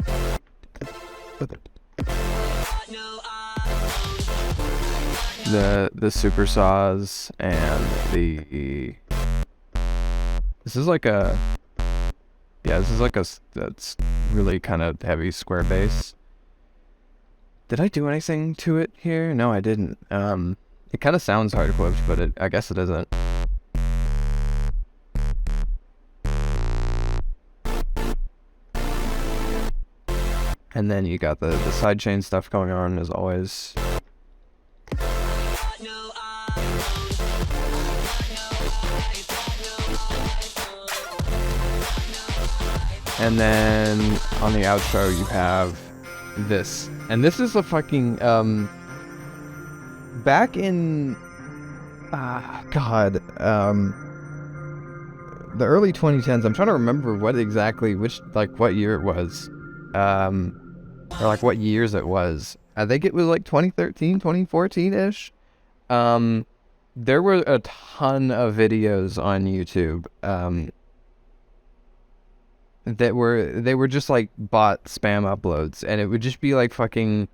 super saws and this is like a that's really kind of heavy square bass. Did I do anything to it here? No, I didn't. It kind of sounds hard clipped, but I guess it isn't. And then you got the sidechain stuff going on as always. And then on the outro you have this. And this is a fucking back in the early 2010s. I'm trying to remember what year it was. Or like what years it was. I think it was like 2013, 2014-ish. There were a ton of videos on YouTube they were just like bot spam uploads, and it would just be like fucking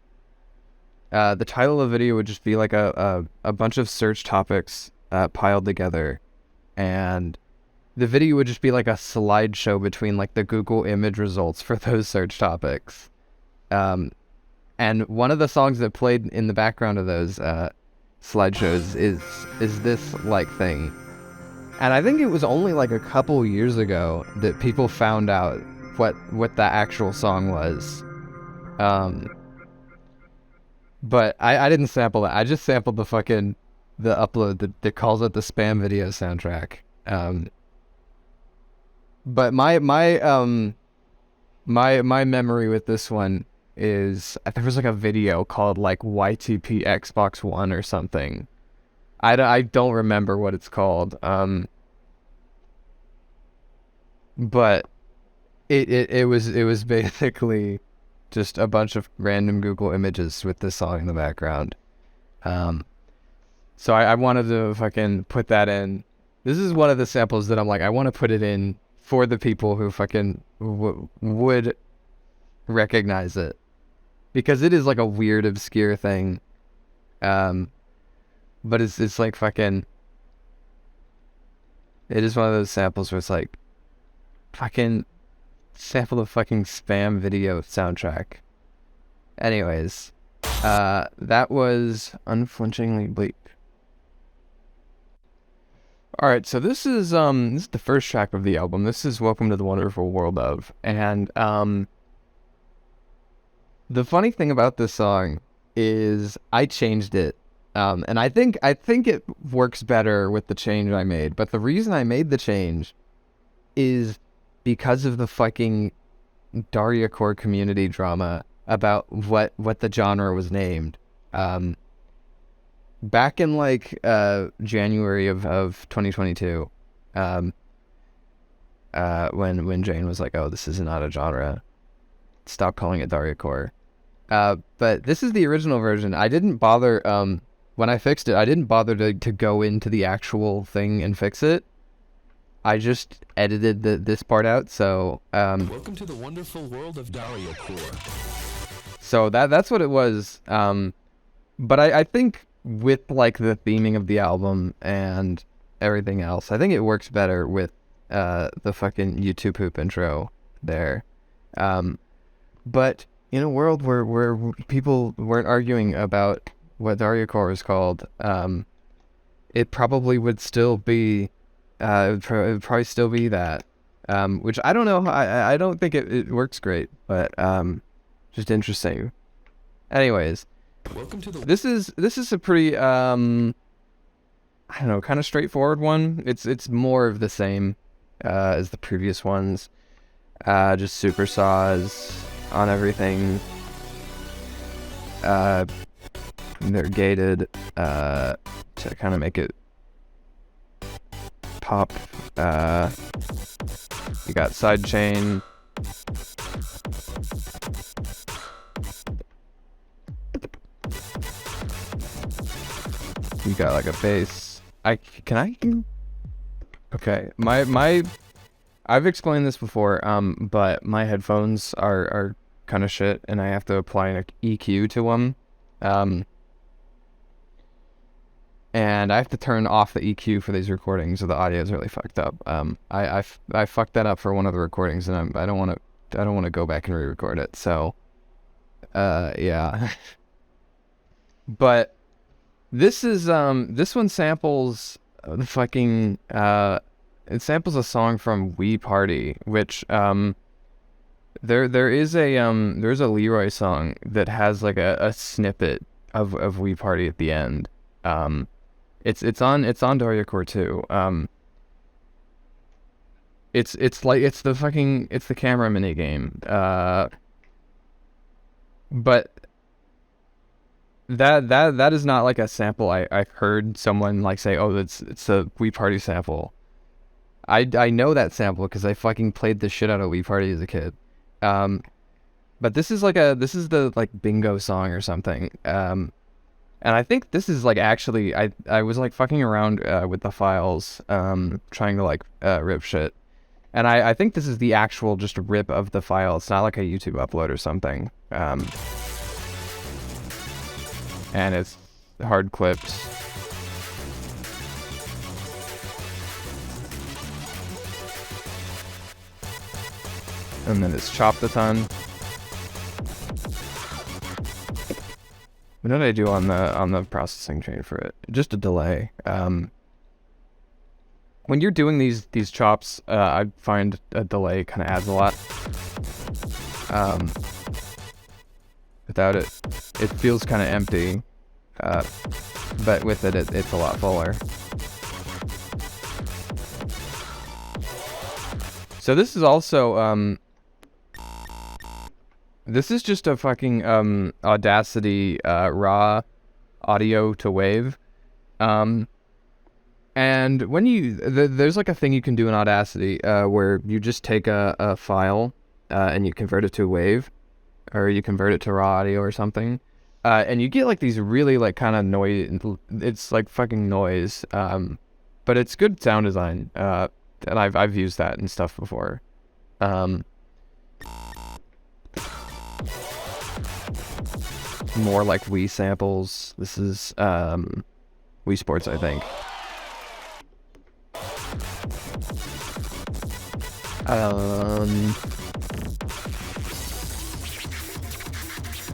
the title of the video would just be like a bunch of search topics piled together, and the video would just be like a slideshow between like the Google image results for those search topics. And one of the songs that played in the background of those slideshows is this like thing. And I think it was only like a couple years ago that people found out what the actual song was. But I didn't sample that. I just sampled the upload that calls it the spam video soundtrack. But my memory with this one is there was like a video called like YTP Xbox One or something. I don't remember what it's called. But it was basically just a bunch of random Google images with this song in the background. So I wanted to fucking put that in. This is one of the samples that I'm like, I want to put it in for the people who fucking would recognize it, because it is like a weird, obscure thing. But it's like fucking, it is one of those samples where it's like, fucking sample the fucking spam video soundtrack. Anyways, that was Unflinchingly Bleak. Alright, so this is the first track of the album. This is Welcome to the Wonderful World of. And the funny thing about this song is I changed it. And I think it works better with the change I made. But the reason I made the change is because of the fucking Daria Core community drama about what the genre was named. Back in like January of 2022, when Jane was like, "Oh, this is not a genre. Stop calling it Daria Core." But this is the original version. I didn't bother when I fixed it. I didn't bother to go into the actual thing and fix it. I just edited this part out. So welcome to the wonderful world of Daria Core. So that's what it was. But I think with like the theming of the album and everything else, I think it works better with the fucking YouTube poop intro there. But in a world where people weren't arguing about what DariaCore is called, it probably would still be, it would probably still be that. Which I don't know. I don't think it works great, but just interesting. Anyways, welcome to the. This is a pretty I don't know, kind of straightforward one. It's more of the same as the previous ones. Just super saws on everything. They're gated to kind of make it pop. You got sidechain. You got like a bass. Okay, I've explained this before, but my headphones are kind of shit, and I have to apply an EQ to them. And I have to turn off the EQ for these recordings, so the audio is really fucked up. I fucked that up for one of the recordings, and I don't want to go back and re-record it. So, yeah. But this one samples the fucking it samples a song from Wii Party, which there's a Leroy song that has like a snippet of Wii Party at the end. It's on DariaCore too. It's the camera mini game. But that is not like a sample I've heard someone like say, oh, it's a Wii Party sample. I know that sample because I fucking played the shit out of Wii Party as a kid. But this is the like bingo song or something. And I think this is like actually I was like fucking around with the files, trying to like rip shit. And I think this is the actual just rip of the file. It's not like a YouTube upload or something. And it's hard clipped. And then it's chopped a ton. What did I do on the processing chain for it? Just a delay. When you're doing these chops, I find a delay kind of adds a lot. Without it, it feels kind of empty. But with it, it's a lot fuller. So this is also this is just a fucking Audacity raw audio to wave. And when there's like a thing you can do in Audacity where you just take a file and you convert it to a wave, or you convert it to raw audio or something, and you get like these really like kind of noise. It's like fucking noise, but it's good sound design. And I've used that and stuff before. More like Wii samples. This is Wii Sports, I think.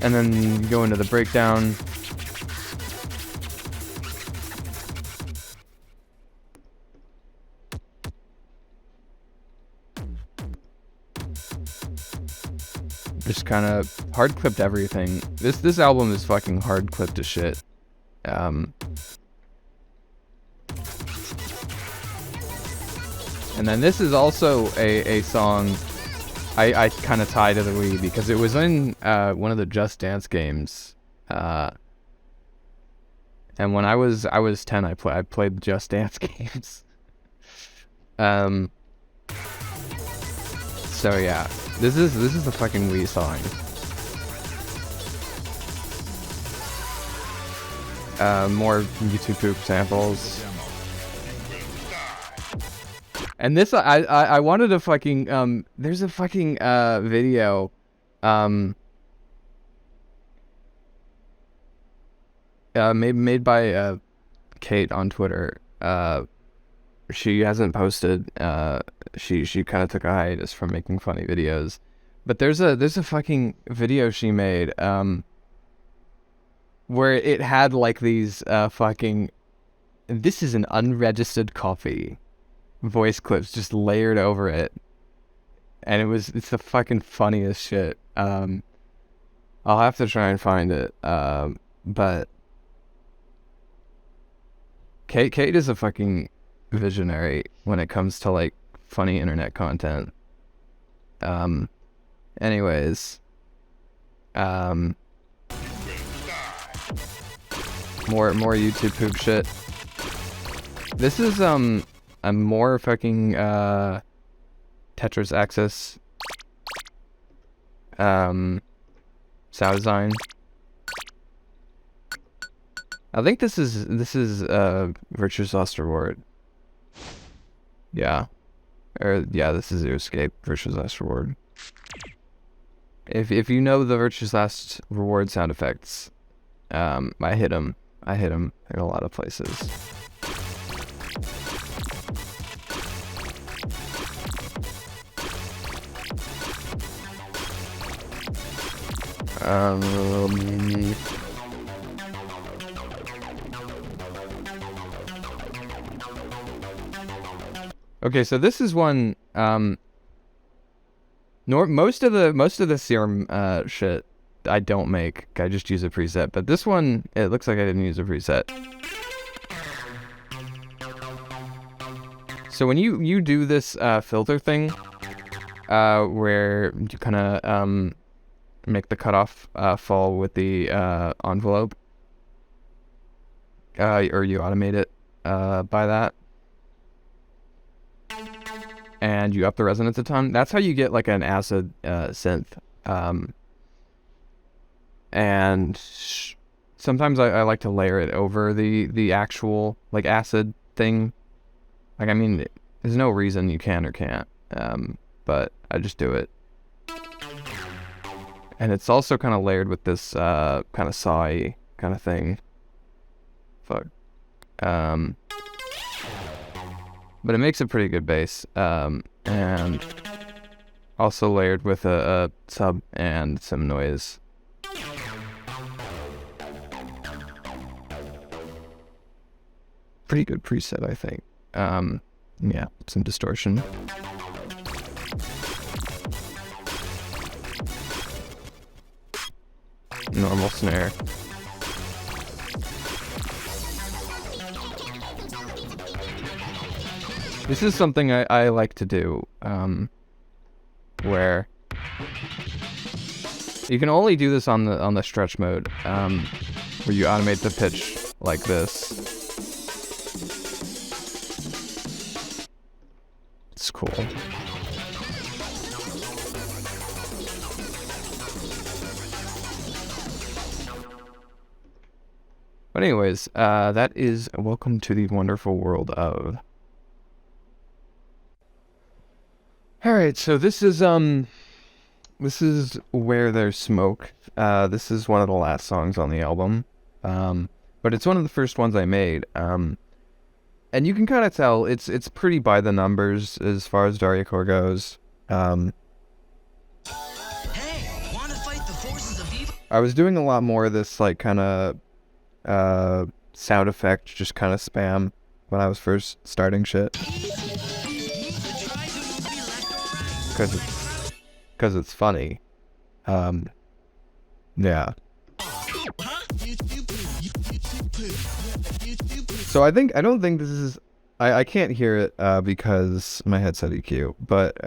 And then go into the breakdown. Just kind of hard clipped everything. This album is fucking hard clipped as shit. And then this is also a song I kind of tie to the Wii because it was in one of the Just Dance games. And when I was 10, I played the Just Dance games. So yeah, this is the fucking Wii song. More YouTube poop samples. And this, I wanted to fucking, there's a fucking, video, made by, Kate on Twitter. She hasn't posted, she kind of took a hiatus from making funny videos. But there's a fucking video she made where it had like these fucking "this is an unregistered copy" voice clips just layered over it, and it's the fucking funniest shit. I'll have to try and find it. But Kate is a fucking visionary when it comes to like funny internet content. Anyways, more YouTube poop shit. This is a more fucking Tetris Axis sound design. I think this is Virtue's Last Reward. Yeah. This is your escape, Virtue's Last Reward. If you know the Virtue's Last Reward sound effects, I hit them in a lot of places. Okay, so this is one. Most of the serum shit I don't make. I just use a preset. But this one, it looks like I didn't use a preset. So when you do this filter thing, where you kind of make the cutoff fall with the envelope, or you automate it by that, and you up the resonance a ton, that's how you get like an acid synth. And sometimes I like to layer it over the actual like acid thing. Like, I mean, there's no reason you can or can't, but I just do it. And it's also kind of layered with this kind of saw-y kind of thing. Fuck. But it makes a pretty good bass, and also layered with a sub and some noise. Pretty good preset, I think. Yeah, some distortion. Normal snare. This is something I like to do, where you can only do this on the stretch mode, where you automate the pitch like this. It's cool. But anyways, that is welcome to the wonderful world of. Alright, so this is Where There's Smoke. This is one of the last songs on the album. But it's one of the first ones I made. And you can kind of tell it's pretty by the numbers as far as Daria Core goes. I was doing a lot more of this like kind of sound effect, just kind of spam when I was first starting shit. Because it's funny. Yeah. So I don't think this is, I can't hear it because my headset EQ, but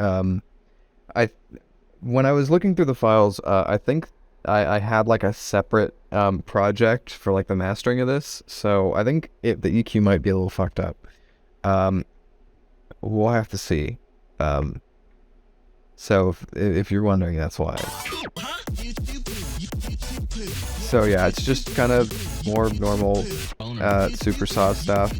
when I was looking through the files, I think I had like a separate project for like the mastering of this, so I think the EQ might be a little fucked up. We'll have to see. So if you're wondering, that's why. So yeah, it's just kind of more normal super saw stuff.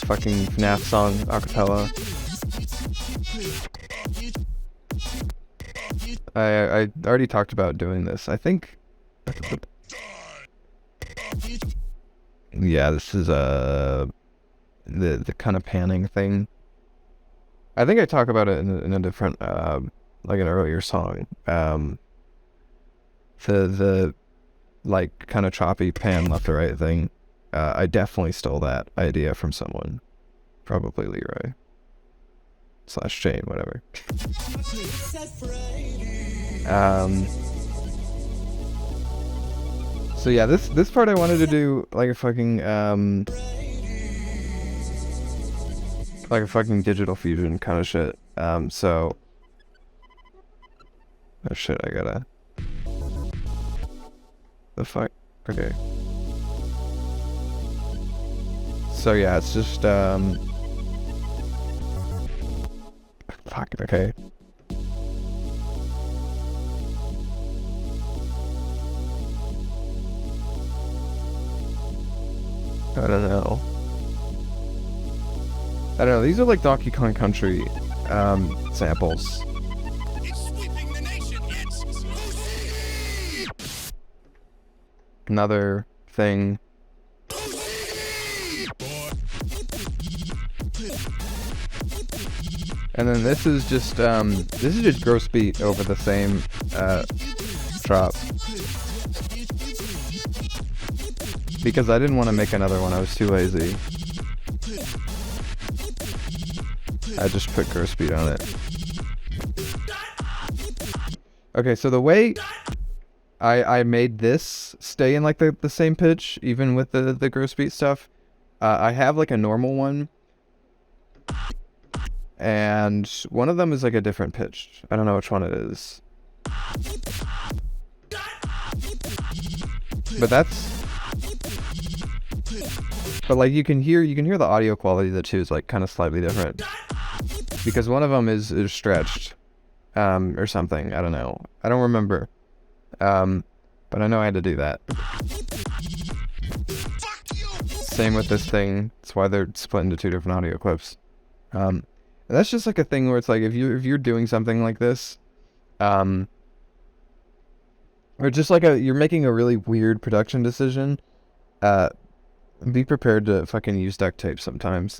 Fucking FNAF song acapella. I already talked about doing this. I think. Yeah, this is the kind of panning thing I think I talk about it in a different, like an earlier song. The like kind of choppy pan left to right thing. I definitely stole that idea from someone, probably Leroy / Shane, whatever. So yeah, this part I wanted to do like a fucking digital fusion kind of shit. So oh shit, I gotta the fuck. Okay. So yeah, it's just fuck. Okay. I don't know. These are like Donkey Kong Country samples. Another thing. And then this is just gross beat over the same drop. Because I didn't want to make another one, I was too lazy. I just put gross beat on it. Okay, so the way I made this stay in like the same pitch, even with the gross beat stuff, I have like a normal one. And one of them is like a different pitch. I don't know which one it is. But like you can hear the audio quality of the two is like kind of slightly different. Because one of them is stretched. Or something. I don't know. I don't remember. But I know I had to do that. Same with this thing. That's why they're split into two different audio clips. And that's just like a thing where it's like if you're doing something like this, or just like you're making a really weird production decision, be prepared to fucking use duct tape sometimes.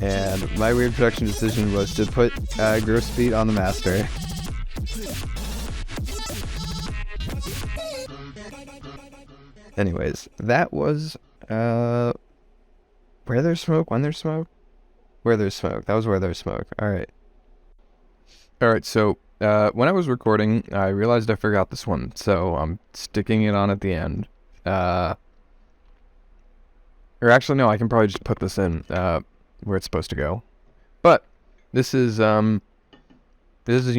And my weird production decision was to put gross beat on the master. Anyways, that was where there's smoke, when there's smoke? Where there's smoke. That was where there's smoke. Alright, so when I was recording, I realized I forgot this one, so I'm sticking it on at the end. Or actually, no, I can probably just put this in where it's supposed to go. But this is You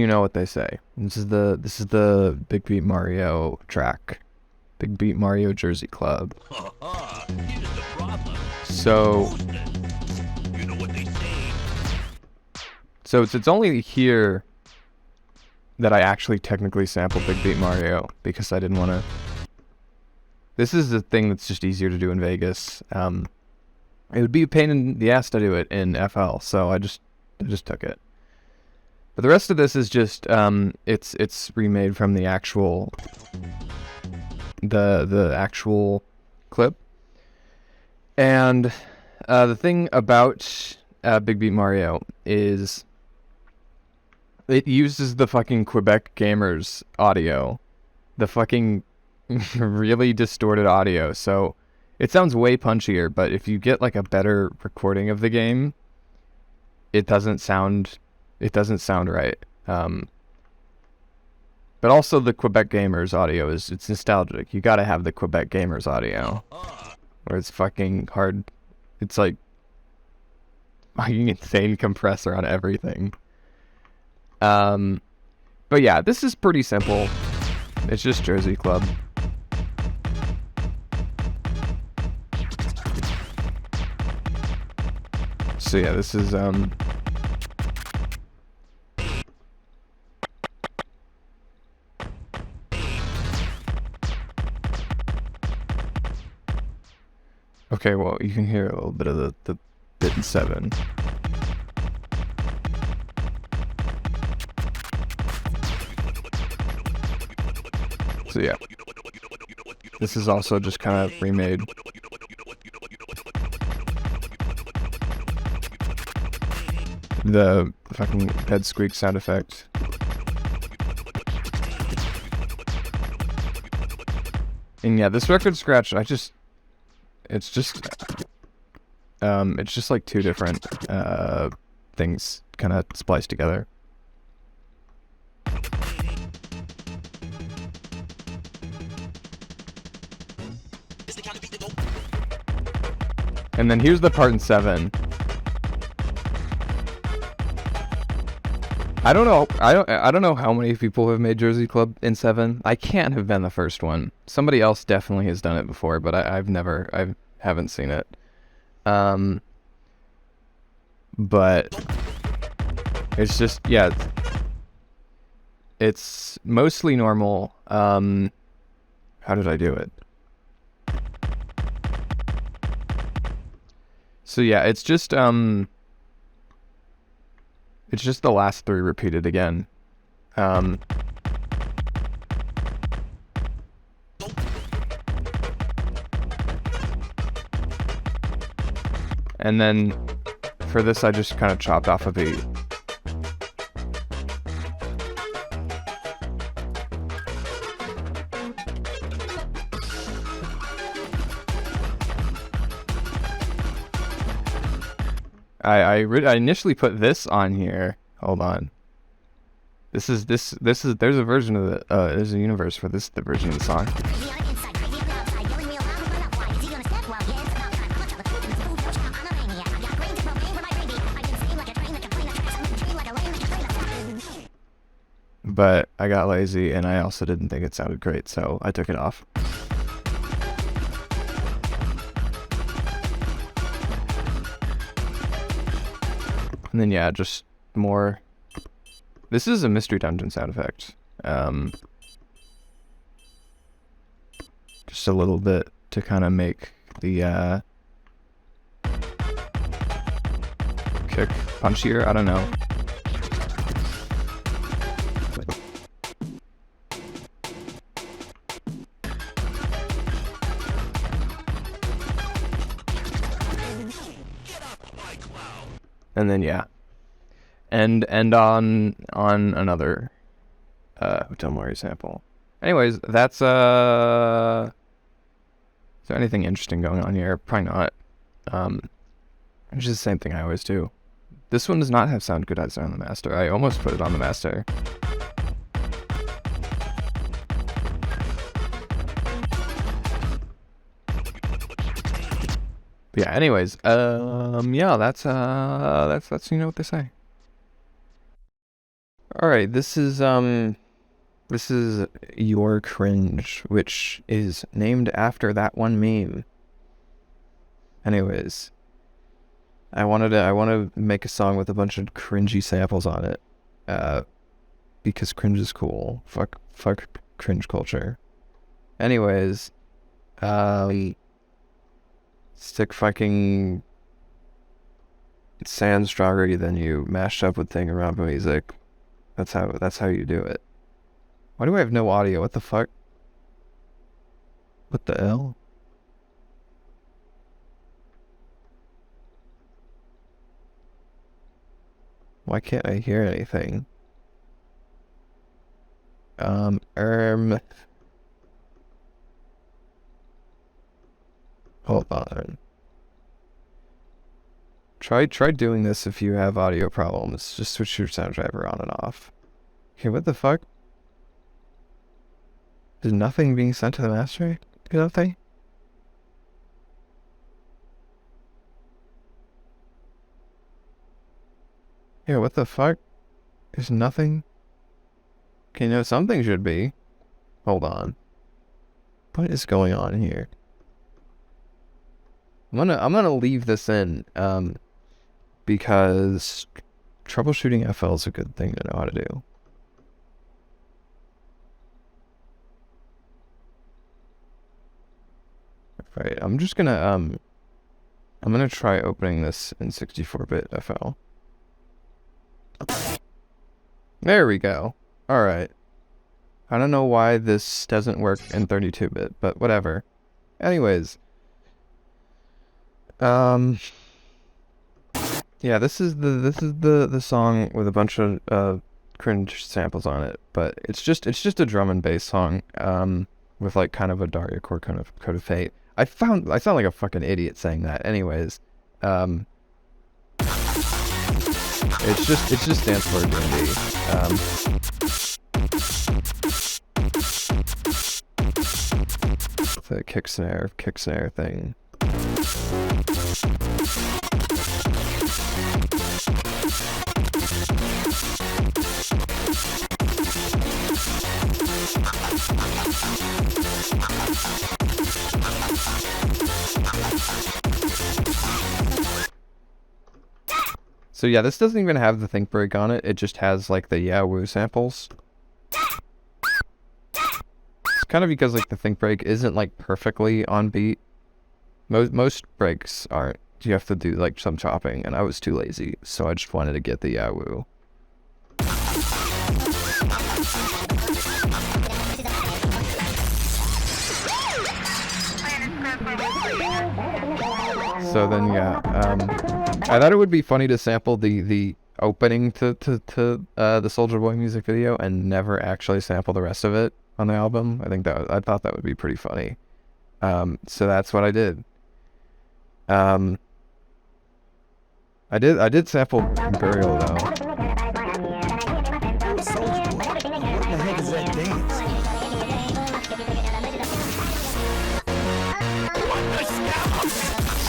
Know What They Say. This is the Big Beat Mario track. Big Beat Mario Jersey Club. So it's only here that I actually technically sampled Big Beat Mario because I didn't want to. This is the thing that's just easier to do in Vegas. It would be a pain in the ass to do it in FL, so I just took it. But the rest of this is just it's remade from the actual the actual clip. And the thing about Big Beat Mario is it uses the fucking Quebec Gamers audio, the fucking really distorted audio. So it sounds way punchier, but if you get like a better recording of the game, it doesn't sound right. But also the Quebec Gamers audio it's nostalgic. You gotta have the Quebec Gamers audio, where it's fucking hard. It's like fucking insane compressor on everything. But yeah, this is pretty simple. It's just Jersey Club. So yeah, this is okay, well, you can hear a little bit of the bit in 7. So yeah, this is also just kind of remade. the fucking bed squeak sound effect. And yeah, this record scratch, it's just like two different things kind of spliced together. And then here's the part in 7. I don't know how many people have made Jersey Club in 7. I can't have been the first one. Somebody else definitely has done it before, but I haven't seen it. But it's just, yeah, it's mostly normal. How did I do it? So yeah, it's just the last 3 repeated again. And then for this, I just kind of chopped off a beat. I initially put this on here. Hold on. There's a version of the there's a universe for the version of the song. But I got lazy and I also didn't think it sounded great, so I took it off. And then yeah, just more. This is a mystery dungeon sound effect. Just a little bit to kind of make the kick punchier. I don't know. And then yeah, and on another Don't Worry sample. Anyways, that's is there anything interesting going on here? Probably not. It's just the same thing I always do. This one does not have sound good as on the master. I almost put it on the master. But yeah, anyways, yeah, that's you know what they say. Alright, this is Your Cringe, which is named after that one meme. Anyways, I want to make a song with a bunch of cringy samples on it. Because cringe is cool. Fuck cringe culture. Anyways, stick fucking Sand Stronger Than You mashed up with Thingamabba music. That's how you do it. Why do I have no audio? What the fuck? What the hell? Why can't I hear anything? Hold on. Try doing this if you have audio problems. Just switch your sound driver on and off. Okay, what the fuck? Is nothing being sent to the master? Nothing? Yeah, what the fuck? There's nothing? Okay, no, something should be. Hold on. What is going on here? I'm gonna leave this in, because troubleshooting FL is a good thing to know how to do. Right, I'm just gonna I'm gonna try opening this in 64-bit FL. There we go. Alright. I don't know why this doesn't work in 32-bit, but whatever. Anyways. Yeah, this is the song with a bunch of cringe samples on it, but it's just a drum and bass song with like kind of a Daria Core kind of Code of Fate. I sound like a fucking idiot saying that. Anyways, it just stands for D&D. The kick snare thing. So yeah, this doesn't even have the think break on it. It just has like the youre samples. It's kind of because like the think break isn't like perfectly on beat. Most breaks aren't. You have to do like some chopping, and I was too lazy, so I just wanted to get the youre. So then yeah, I thought it would be funny to sample the opening to the Soulja Boy music video and never actually sample the rest of it on the album. I thought that would be pretty funny. So that's what I did. I did sample Burial though. What the heck is that dance?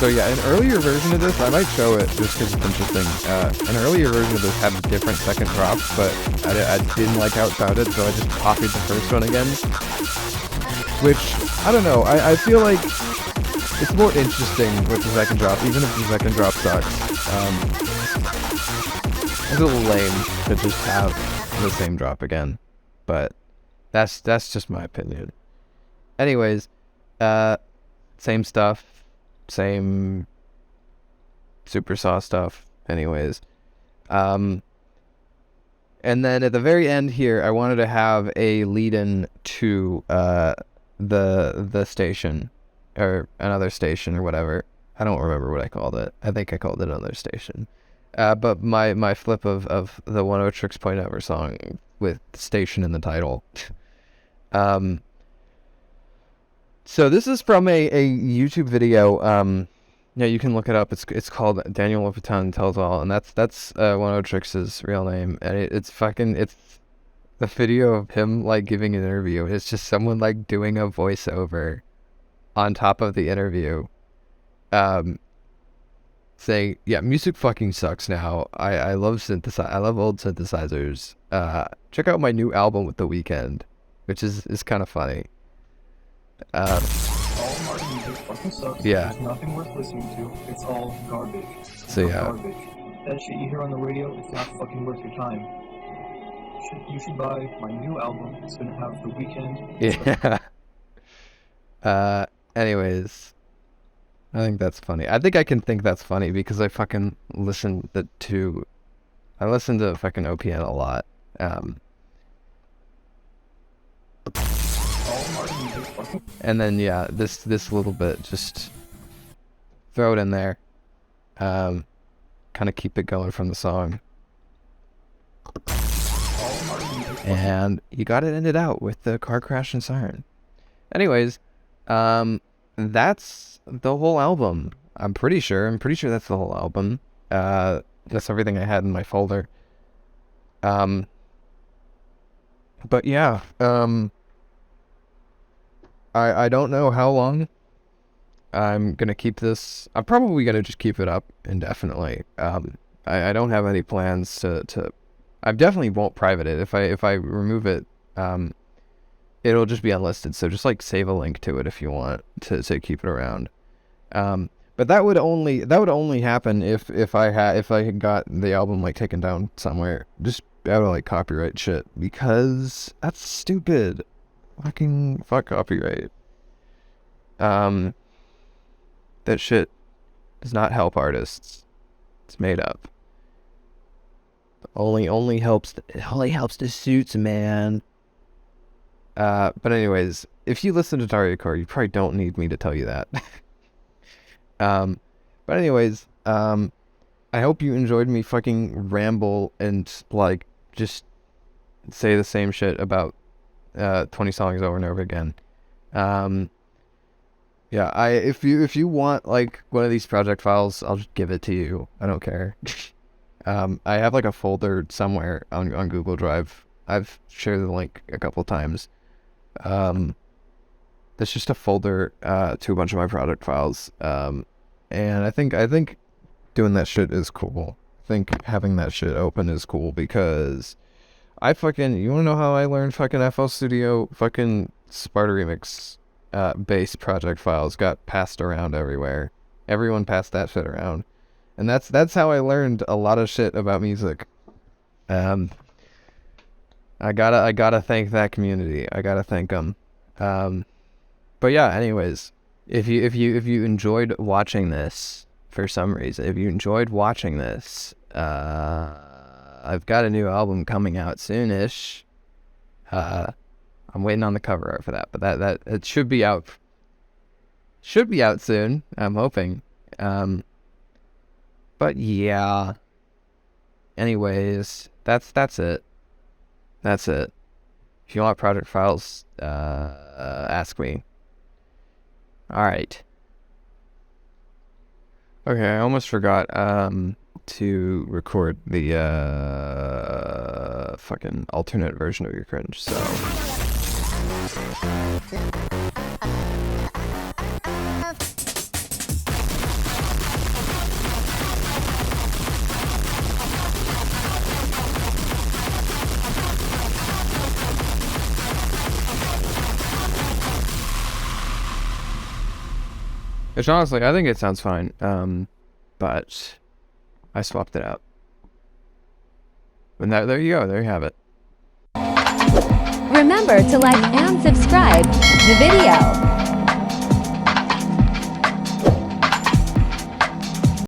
So yeah, an earlier version of this, I might show it just because it's interesting. An earlier version of this had a different second drop, but I didn't like how it sounded, so I just copied the first one again. Which, I don't know, I feel like it's more interesting with the second drop, even if the second drop sucks. It's a little lame to just have the same drop again, but that's just my opinion. Anyways, same stuff. Same super saw stuff. Anyways, and then at the very end here, I wanted to have a lead-in to the station, or another station, or whatever. I don't remember what I called it. I think I called it another station. But my flip of the 106.ever song with station in the title. So this is from a YouTube video. Yeah, you can look it up. It's called Daniel Lopatin Tells All, and that's 106's real name. And it's the video of him like giving an interview. It's just someone like doing a voiceover on top of the interview, saying, "Yeah, music fucking sucks now. I love I love old synthesizers. Check out my new album with The Weeknd," which is kind of funny. All modern music fucking sucks. Yeah. There's nothing worth listening to. It's all garbage. So yeah. Garbage. That shit you hear on the radio, it's not fucking worth your time. You should buy my new album. It's gonna have The Weeknd. Yeah. Anyways, I think that's funny. I think I can think that's funny because I fucking listen to fucking OPN a lot. And then yeah, this little bit, just throw it in there, kind of keep it going from the song, and you got it ended out with the car crash and siren. Anyways, that's the whole album. I'm pretty sure that's the whole album. That's everything I had in my folder. But yeah, I don't know how long I'm gonna keep this. I'm probably gonna just keep it up indefinitely. I don't have any plans to. I definitely won't private it. If I remove it, it'll just be unlisted. So just like save a link to it if you want to keep it around. But that would only happen if I had got the album like taken down somewhere, just out of like copyright shit, because that's stupid. Fuck copyright. That shit does not help artists. It's made up. Only helps the suits, man. But anyways, if you listen to Daria Core, you probably don't need me to tell you that. But anyways, I hope you enjoyed me fucking ramble and like just say the same shit about 20 songs over and over again. Yeah, if you want like one of these project files, I'll just give it to you. I don't care. I have like a folder somewhere on Google Drive. I've shared the link a couple times. That's just a folder to a bunch of my project files. And I think doing that shit is cool. I think having that shit open is cool because you wanna know how I learned fucking FL Studio fucking Sparta Remix bass project files got passed around everywhere. Everyone passed that shit around. And that's how I learned a lot of shit about music. I gotta thank that community. I gotta thank them. But yeah, anyways, if you enjoyed watching this for some reason, if you enjoyed watching this, I've got a new album coming out soonish. I'm waiting on the cover art for that, but that it should be out soon. I'm hoping. But yeah. Anyways, that's it. That's it. If you want project files, ask me. All right. Okay, I almost forgot to record the fucking alternate version of your cringe. So. Which honestly, I think it sounds fine, but I swapped it out. And there you go, there you have it. Remember to like and subscribe the video.